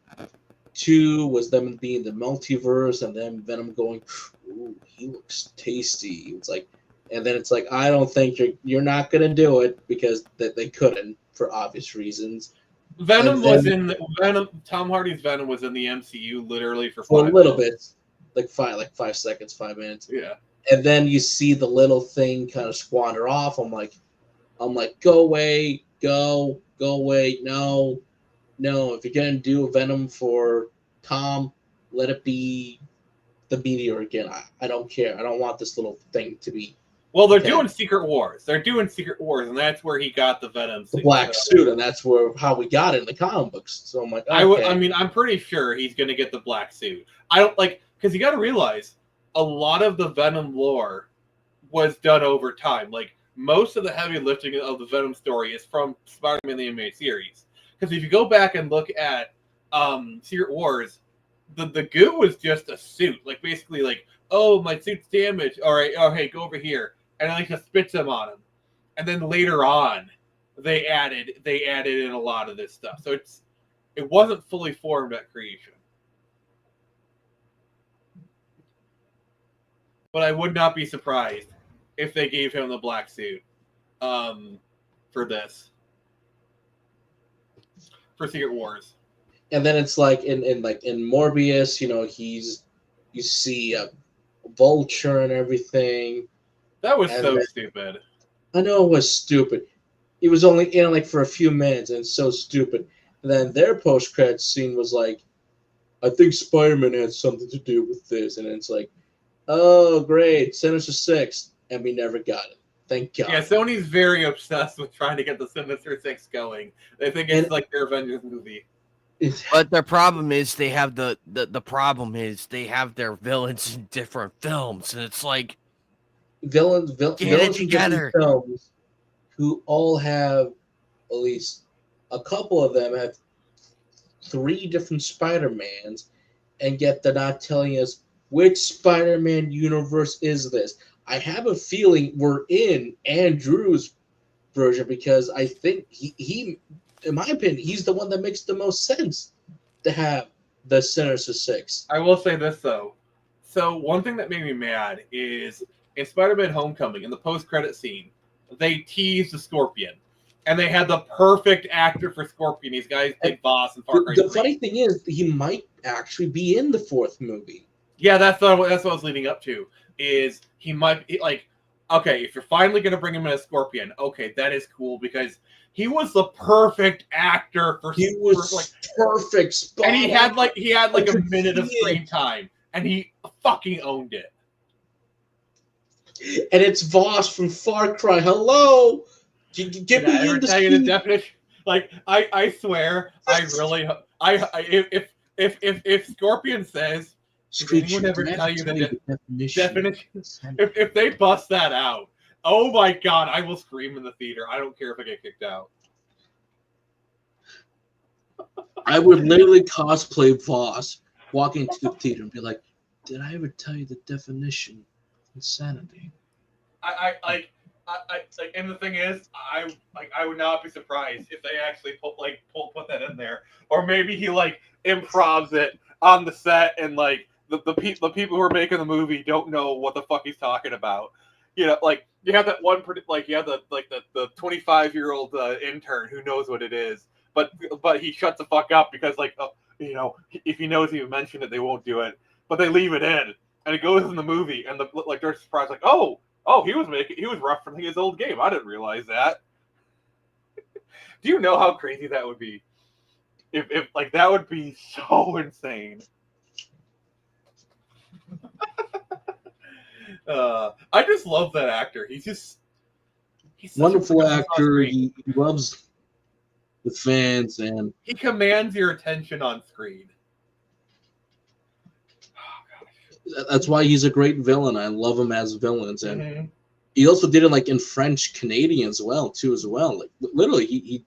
2 was them being the multiverse, and then Venom going, "Ooh, he looks tasty." It's like, and then it's like, I don't think you're not gonna do it because they couldn't for obvious reasons. Venom then- was in Venom. Tom Hardy's Venom was in the MCU literally for for 5 a little minutes. bit, like 5 seconds, 5 minutes. Yeah. And then you see the little thing kind of squander off. I'm like, go away, go away. No. If you're gonna do a Venom for Tom, let it be the meteor again. I don't care. I don't want this little thing to be Well, they're Okay. doing Secret Wars. They're doing Secret Wars, and that's where he got the Venom the suit. black So, suit, and that's how we got it in the comic books. So I'm like, okay. I mean, I'm pretty sure he's going to get the black suit. I don't like because you got to realize a lot of the Venom lore was done over time. Like most of the heavy lifting of the Venom story is from Spider-Man the Animated Series. Because if you go back and look at Secret Wars, the goo was just a suit. Like basically, like, oh, my suit's damaged. All right, oh hey, go over here, and then just spits them on him. And then later on, they added in a lot of this stuff. So it wasn't fully formed at creation. But I would not be surprised if they gave him the black suit for this. For Secret Wars. And then it's like in Morbius, you see Vulture and everything. That was And so then- stupid. I know it was stupid. It was only in like for a few minutes, and it's so stupid. And then their post-credits scene was like, I think Spider-Man had something to do with this, and it's like, oh great, Sinister Six, and we never got it. Thank God. Yeah, Sony's very obsessed with trying to get the Sinister Six going. They think it's like their Avengers movie. But their problem is they have the problem is they have their villains in different films, and it's like villains Get it in different together. films who all have at least a couple of them have 3 different Spider-Mans, and yet they're not telling us which Spider-Man universe is this. I have a feeling we're in Andrew's version because I think he in my opinion, he's the one that makes the most sense to have the Sinister Six. I will say this though. So one thing that made me mad is in Spider-Man: Homecoming, in the post-credit scene, they teased the Scorpion, and they had the perfect actor for Scorpion. These guys did Boss and Far Cry The 3. funny thing is, he might actually be in the 4th movie. Yeah, that's what I was leading up to. Is he might be like, okay, if you're finally going to bring him in as Scorpion, okay, that is cool because he was the perfect actor for. He was for, like, perfect. Spot and he had like I a could minute of see it. screen time, and he fucking owned it. And it's Voss from Far Cry. Hello, give Did I me ever in the tell you the scene. definition? Like I swear, I really, if Scorpion says, did anyone ever tell you the definition? If they bust that out, oh my god, I will scream in the theater. I don't care if I get kicked out. I would literally cosplay Voss, walk into the theater and be like, "Did I ever tell you the definition of insanity?" And the thing is, I would not be surprised if they actually put that in there, or maybe he like improvs it on the set, and like the people who are making the movie don't know what the fuck he's talking about. You know, like you have that one, like you have the 25-year-old intern who knows what it is, but he shuts the fuck up because like if he knows he mentioned it, they won't do it, but they leave it in, and it goes in the movie, and they're surprised like oh, he was referencing his old game. I didn't realize that. Do you know how crazy that would be? If like that would be so insane. I just love that actor. He's such Wonderful a actor. He loves the fans, and he commands your attention on screen. that's why he's a great villain. I love him as villains, and Mm-hmm. he also did it like in French Canadian as well. Like literally, he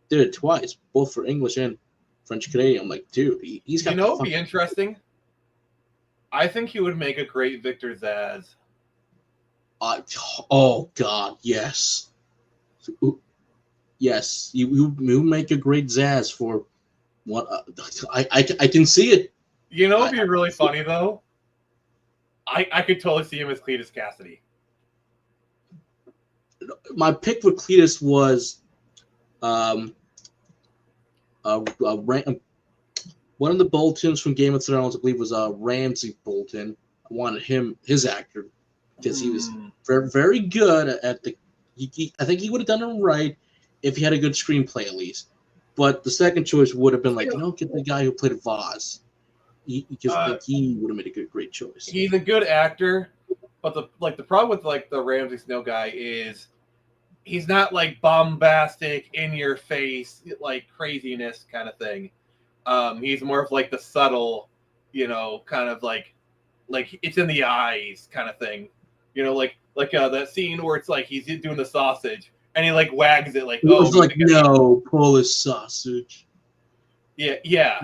did it twice, both for English and French Canadian. I'm like, dude, he's got. It'd be interesting. I think he would make a great Victor Zsasz. Oh God, yes, yes. You make a great Zsasz for what? I can see it. You know, it'd be really funny though. I could totally see him as Cletus Cassidy. My pick for Cletus was One of the Boltons from Game of Thrones, I believe, was Ramsay Bolton. I wanted his actor, because he was very, very good at the. I think he would have done it right if he had a good screenplay at least. But the second choice would have been like, get the guy who played Voss. Because I think he would have made a great choice. He's a good actor, but the problem with like the Ramsay Snow guy is he's not like bombastic, in your face, like craziness kind of thing. He's more of like the subtle, kind of like it's in the eyes kind of thing. Like that scene where it's like he's doing the sausage and he like wags it like, it's like, no, Polish sausage. Yeah.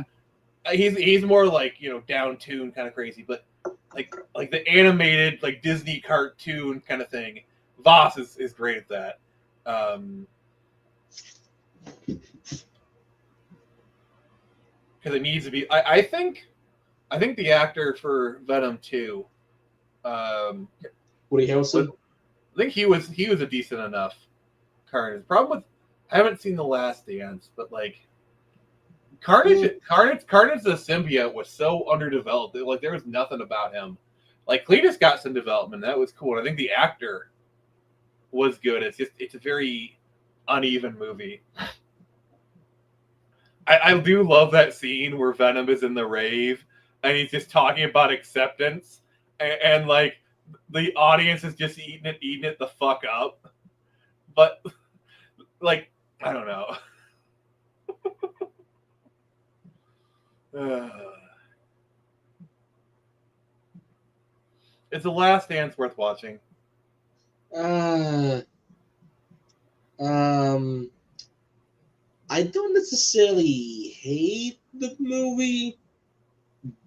He's more like, down tune kind of crazy, but like the animated like Disney cartoon kind of thing. Voss is great at that. Because it needs to be. I think the actor for Venom 2, Woody Harrelson. I think he was a decent enough Carnage. The problem with I haven't seen The Last Dance, but like Carnage the symbiote was so underdeveloped. Like there was nothing about him. Like Cletus got some development. That was cool. And I think the actor was good. It's a very uneven movie. I do love that scene where Venom is in the rave and he's just talking about acceptance and like the audience is just eating it the fuck up. But like, I don't know. Is The Last Dance worth watching? I don't necessarily hate the movie,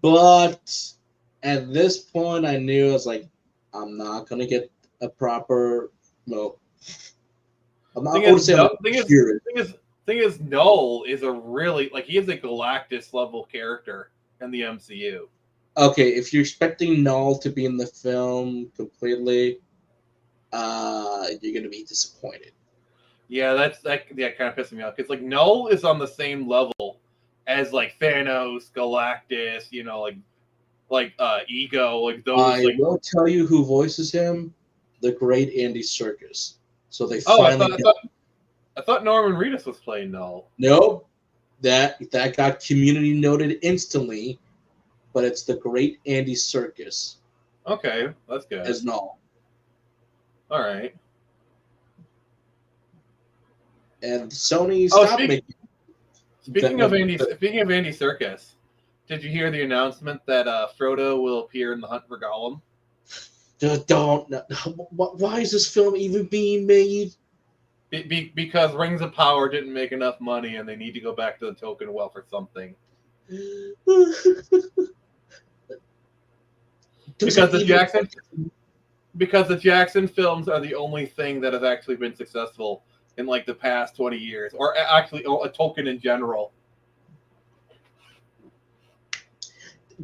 but at this point, I knew I was like, I'm not gonna get a proper I'm not going to say thing is, Null is a really he is a Galactus level character in the MCU. Okay, if you're expecting Null to be in the film completely, you're gonna be disappointed. Yeah, that kind of pissed me off because like Null is on the same level as like Thanos, Galactus, Ego, like those. I will tell you who voices him: the great Andy Serkis. So they I thought Norman Reedus was playing Null. Nope, that got community noted instantly, but it's the great Andy Serkis. Okay, that's good. As Null. All right. And Sony stopped making. Speaking of Andy Serkis, did you hear the announcement that Frodo will appear in The Hunt for Gollum? Don't. Why is this film even being made? Because Rings of Power didn't make enough money, and they need to go back to the token wealth or something. Because the Jackson films are the only thing that have actually been successful in like the past 20 years, or actually a Tolkien in general.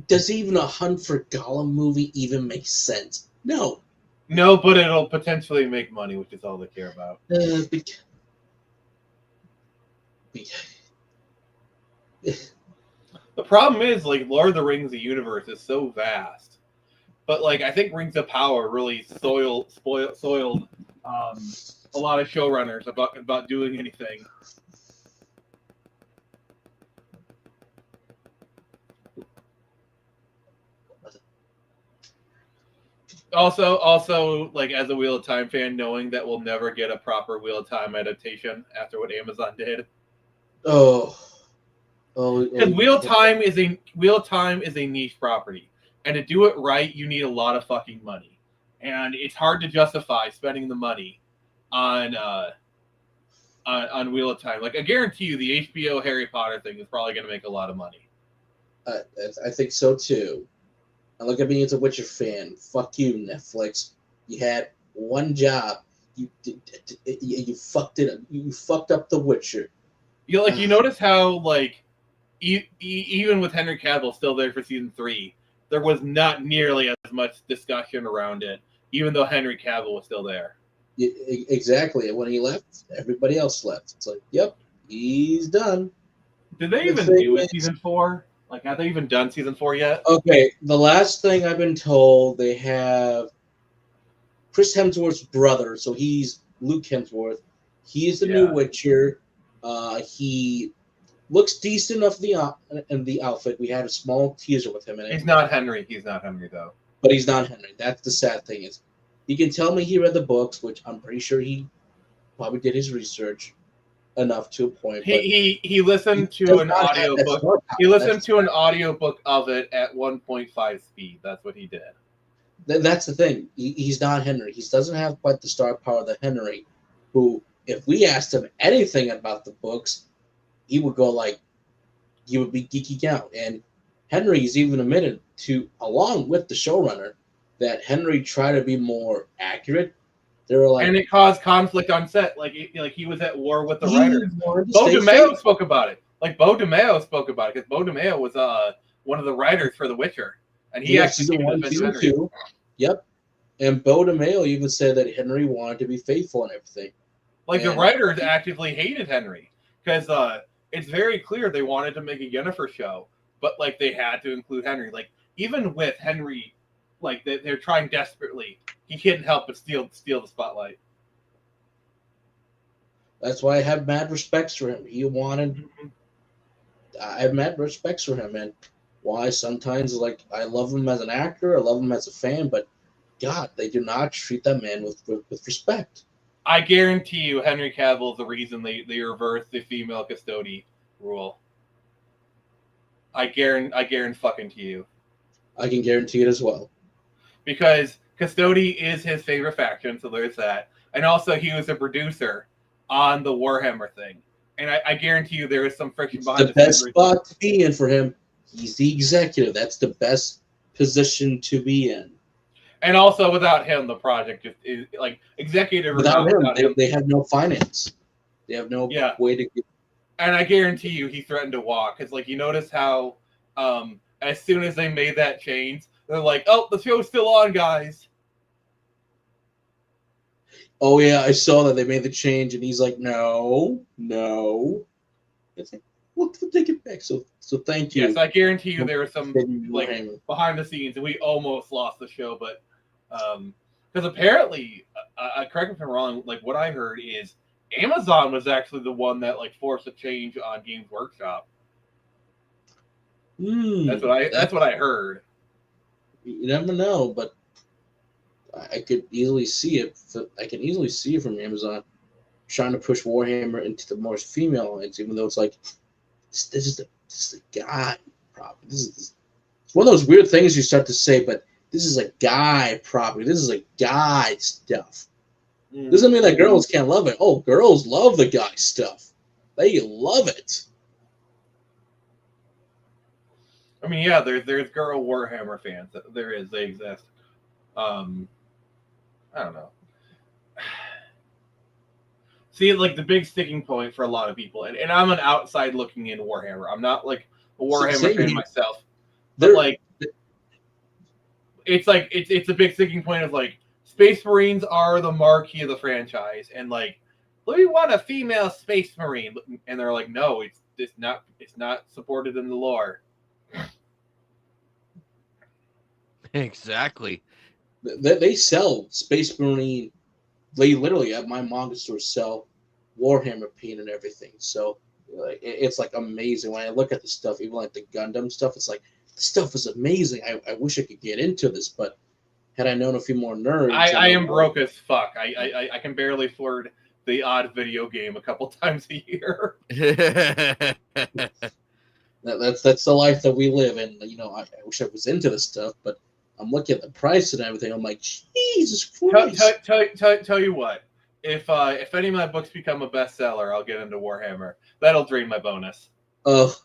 Does even a Hunt for Gollum movie even make sense? No. No, but it'll potentially make money, which is all they care about. The problem is, like, Lord of the Rings, the universe is so vast. But, like, I think Rings of Power really soiled a lot of showrunners about doing anything. Also, like as a Wheel of Time fan, knowing that we'll never get a proper Wheel of Time adaptation after what Amazon did. Because Wheel of Time is a niche property, and to do it right, you need a lot of fucking money, and it's hard to justify spending the money on Wheel of Time. Like I guarantee you, the HBO Harry Potter thing is probably going to make a lot of money. I think so too. And look at me as a Witcher fan. Fuck you, Netflix. You had one job. You fucked it up. You fucked up The Witcher. You notice how like even with Henry Cavill still there for season 3, there was not nearly as much discussion around it, even though Henry Cavill was still there. Exactly. And when he left, everybody else left. It's like, yep, he's done. Did they even do a season 4? Like, have they even done season 4 yet? Okay, the last thing I've been told, they have Chris Hemsworth's brother, so he's Luke Hemsworth. He is the new Witcher. He looks decent enough in the outfit. We had a small teaser with him in it. He's not Henry. He's not Henry, though. But he's not Henry. That's the sad thing is, you can tell me he read the books, which I'm pretty sure he probably did his research enough to a point. He listened to an audiobook. He listened to an audiobook of it at 1.5 speed. That's what he did. That's the thing. He's not Henry. He doesn't have quite the star power that Henry, who, if we asked him anything about the books, he would go like, he would be geeking out. And Henry's even admitted to, along with the showrunner, that Henry tried to be more accurate. They were like, and it caused conflict on set. Like he was at war with the writers. Bo DeMeo spoke about it. Like Bo DeMeo spoke about it because Bo DeMeo was one of the writers for The Witcher, and he actually season 1, season 2. Yep. And Bo DeMeo even said that Henry wanted to be faithful and everything. Like the writers actively hated Henry because it's very clear they wanted to make a Yennefer show, but like they had to include Henry. Like even with Henry, like they're trying desperately, he couldn't help but steal the spotlight. That's why I have mad respects for him. He wanted. I have mad respects for him, and why sometimes like I love him as an actor, I love him as a fan, but God, they do not treat that man with respect. I guarantee you, Henry Cavill is the reason they reversed the female custody rule. I guarantee fucking to you. I can guarantee it as well. Because Custody is his favorite faction, so there's that. And also, he was a producer on the Warhammer thing. And I guarantee you there is some friction behind the best spot to be in for him. He's the executive. That's the best position to be in. And also, without him, the project just is like executive. Without him, they have no finance. They have no way to get. And I guarantee you, he threatened to walk because, like, you notice how as soon as they made that change, they're like, "Oh, the show's still on, guys." Oh yeah, I saw that they made the change, and he's like, "No." It's like, we'll take it back. So thank you. Yes, I guarantee you there was some like behind the scenes, and we almost lost the show, but because apparently, correct me if I'm wrong, like what I heard is Amazon was actually the one that like forced a change on Games Workshop. That's what I heard. You never know, but I could easily see it. I can easily see it from Amazon trying to push Warhammer into the more female audience, even though it's like this is the guy property. It's one of those weird things you start to say, but this is a guy property. This is a guy stuff. Doesn't mean that girls can't love it. Oh, girls love the guy stuff. They love it. I mean, yeah, there's girl Warhammer fans. There is. They exist. I don't know. See, like the big sticking point for a lot of people, and I'm an outside looking in Warhammer. I'm not like a Warhammer fan myself, but like it's a big sticking point of like Space Marines are the marquee of the franchise, and like we want a female Space Marine, and they're like, no, it's not supported in the lore. Exactly. They sell Space Marine. They literally at my manga store sell Warhammer paint and everything. So it's like amazing when I look at the stuff, even like the Gundam stuff. It's like this stuff is amazing. I wish I could get into this, but had I known a few more nerds, I am broke as fuck. I can barely afford the odd video game a couple times a year. That's the life that we live in. You know, I wish I was into this stuff, but I'm looking at the price and everything. I'm like, Jesus Christ! Tell you what, if any of my books become a bestseller, I'll get into Warhammer. That'll drain my bonus. Oh,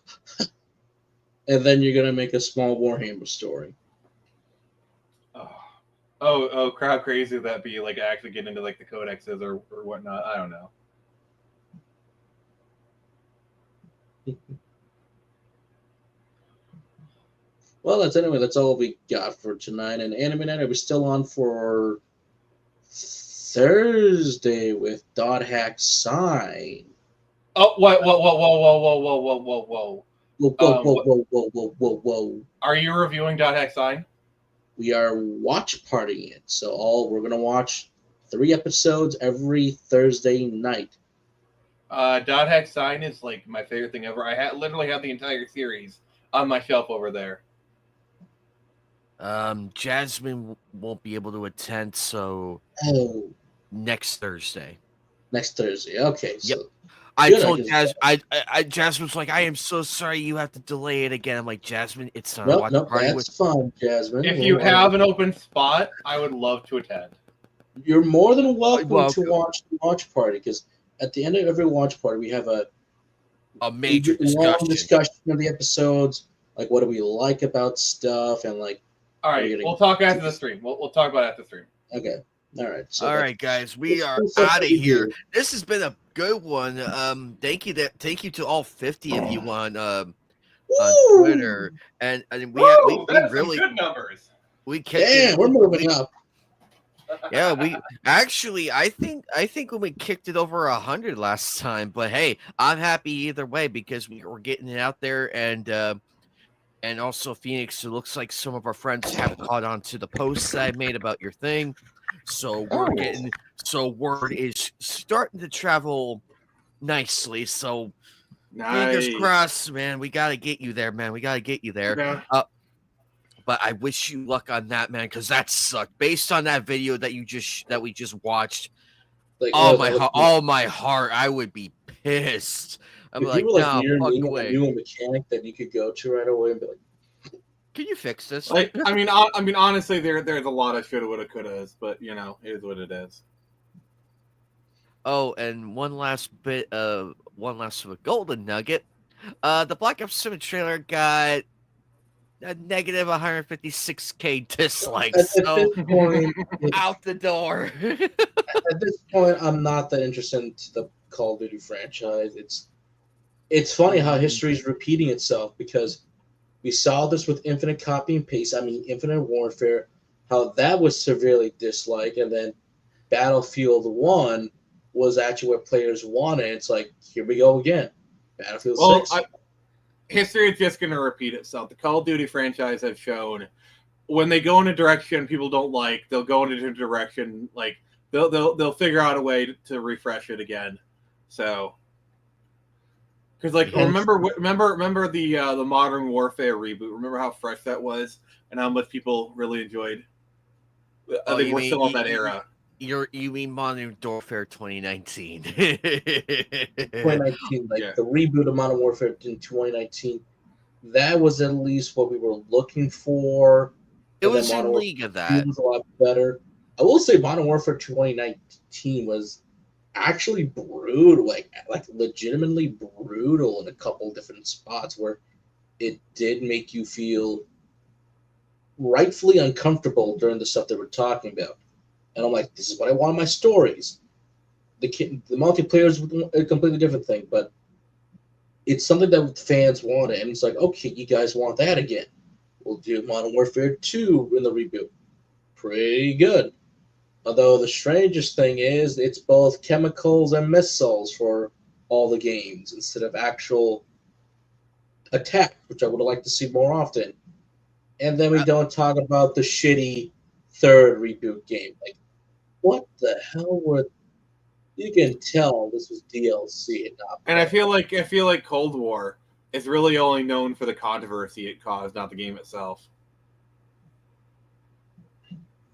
and then you're gonna make a small Warhammer story. Oh, how crazy would that be? Like actually get into like the codexes or whatnot. I don't know. Well, that's all we got for tonight. And Anime Night, we're still on for Thursday with Dot Hack Sign. Oh, what? Whoa, whoa, whoa, whoa, whoa, whoa, whoa, whoa, whoa. Whoa, whoa, whoa, whoa, whoa, whoa, whoa, whoa. Are you reviewing Dot Hack Sign? We are watch partying it. So we're gonna watch 3 episodes every Thursday night. Dot Hack Sign is like my favorite thing ever. I literally have the entire series on my shelf over there. Jasmine won't be able to attend, so next Thursday. Next Thursday. Okay. So Yep. I good, told guess- Jasmine's like, I am so sorry you have to delay it again. I'm like, Jasmine, it's not a Nope, watch nope, party that's fine, Jasmine. If you have an open spot, I would love to attend. You're more than welcome Welcome. to watch the watch party, because at the end of every watch party, we have a major long discussion. discussion of the episodes, like what do we like about stuff, and like. All right, we'll talk after the stream. We'll talk about it after the stream. Okay. All right. So All right, guys, we are out of here. This has been a good one. Thank you to all 50 of you on Twitter, and we really good numbers. We kicked Yeah, we're moving up. Yeah, we actually, I think when we kicked it over 100 last time, but hey, I'm happy either way because we're getting it out there, and also Phoenix. It looks like some of our friends have caught on to the posts that I made about your thing, so word is starting to travel nicely. So fingers crossed, man. We got to get you there, man. We got to get you there. Yeah. But I wish you luck on that, man, because that sucked. Based on that video that we just watched, Like, my heart, I would be pissed. I'm if like, you were nah, fuck away. a new mechanic that you could go to right away and be like, can you fix this? Like, I mean, honestly, there's a lot of shoulda, woulda, couldas, but you know, it is what it is. Oh, and one last sort of golden nugget. The Black Ops 7 trailer got a negative 156K dislikes. So point, out the door. at this point, I'm not that interested in the Call of Duty franchise. It's funny how history is repeating itself, because we saw this with Infinite Copy and Paste. I mean, Infinite Warfare, how that was severely disliked, and then Battlefield 1 was actually what players wanted. It's like, here we go again. Battlefield 6. History is just going to repeat itself. The Call of Duty franchise has shown when they go in a direction people don't like, they'll go in a different direction. Like they'll figure out a way to refresh it again. So, because like remember the Modern Warfare reboot. Remember how fresh that was and how much people really enjoyed. I think we're still on that era. You mean Modern Warfare 2019? 2019, the reboot of Modern Warfare in 2019, that was at least what we were looking for. It was in league of that. It was a lot better. I will say Modern Warfare 2019 was actually brutal, like legitimately brutal in a couple different spots where it did make you feel rightfully uncomfortable during the stuff they were talking about. And I'm like, this is what I want in my stories. The multiplayer is a completely different thing, but it's something that fans wanted. And it's like, okay, you guys want that again. We'll do Modern Warfare 2 in the reboot. Pretty good. Although the strangest thing is it's both chemicals and missiles for all the games instead of actual attack, which I would have liked to see more often. And then we don't talk about the shitty third reboot game. Like, what the hell were? You can tell this was DLC and not. And I feel like Cold War is really only known for the controversy it caused, not the game itself.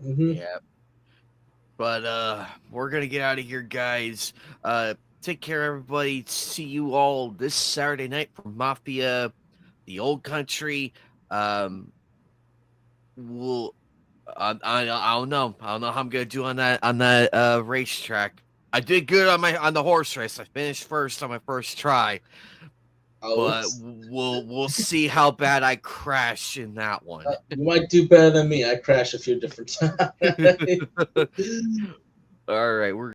Mm-hmm. Yeah. But we're gonna get out of here, guys. Take care, everybody. See you all this Saturday night for Mafia, the Old Country. We'll. I don't know. I don't know how I'm gonna do on that racetrack. I did good on the horse race. I finished first on my first try. But we'll see how bad I crash in that one. You might do better than me. I crashed a few different times. All right, we're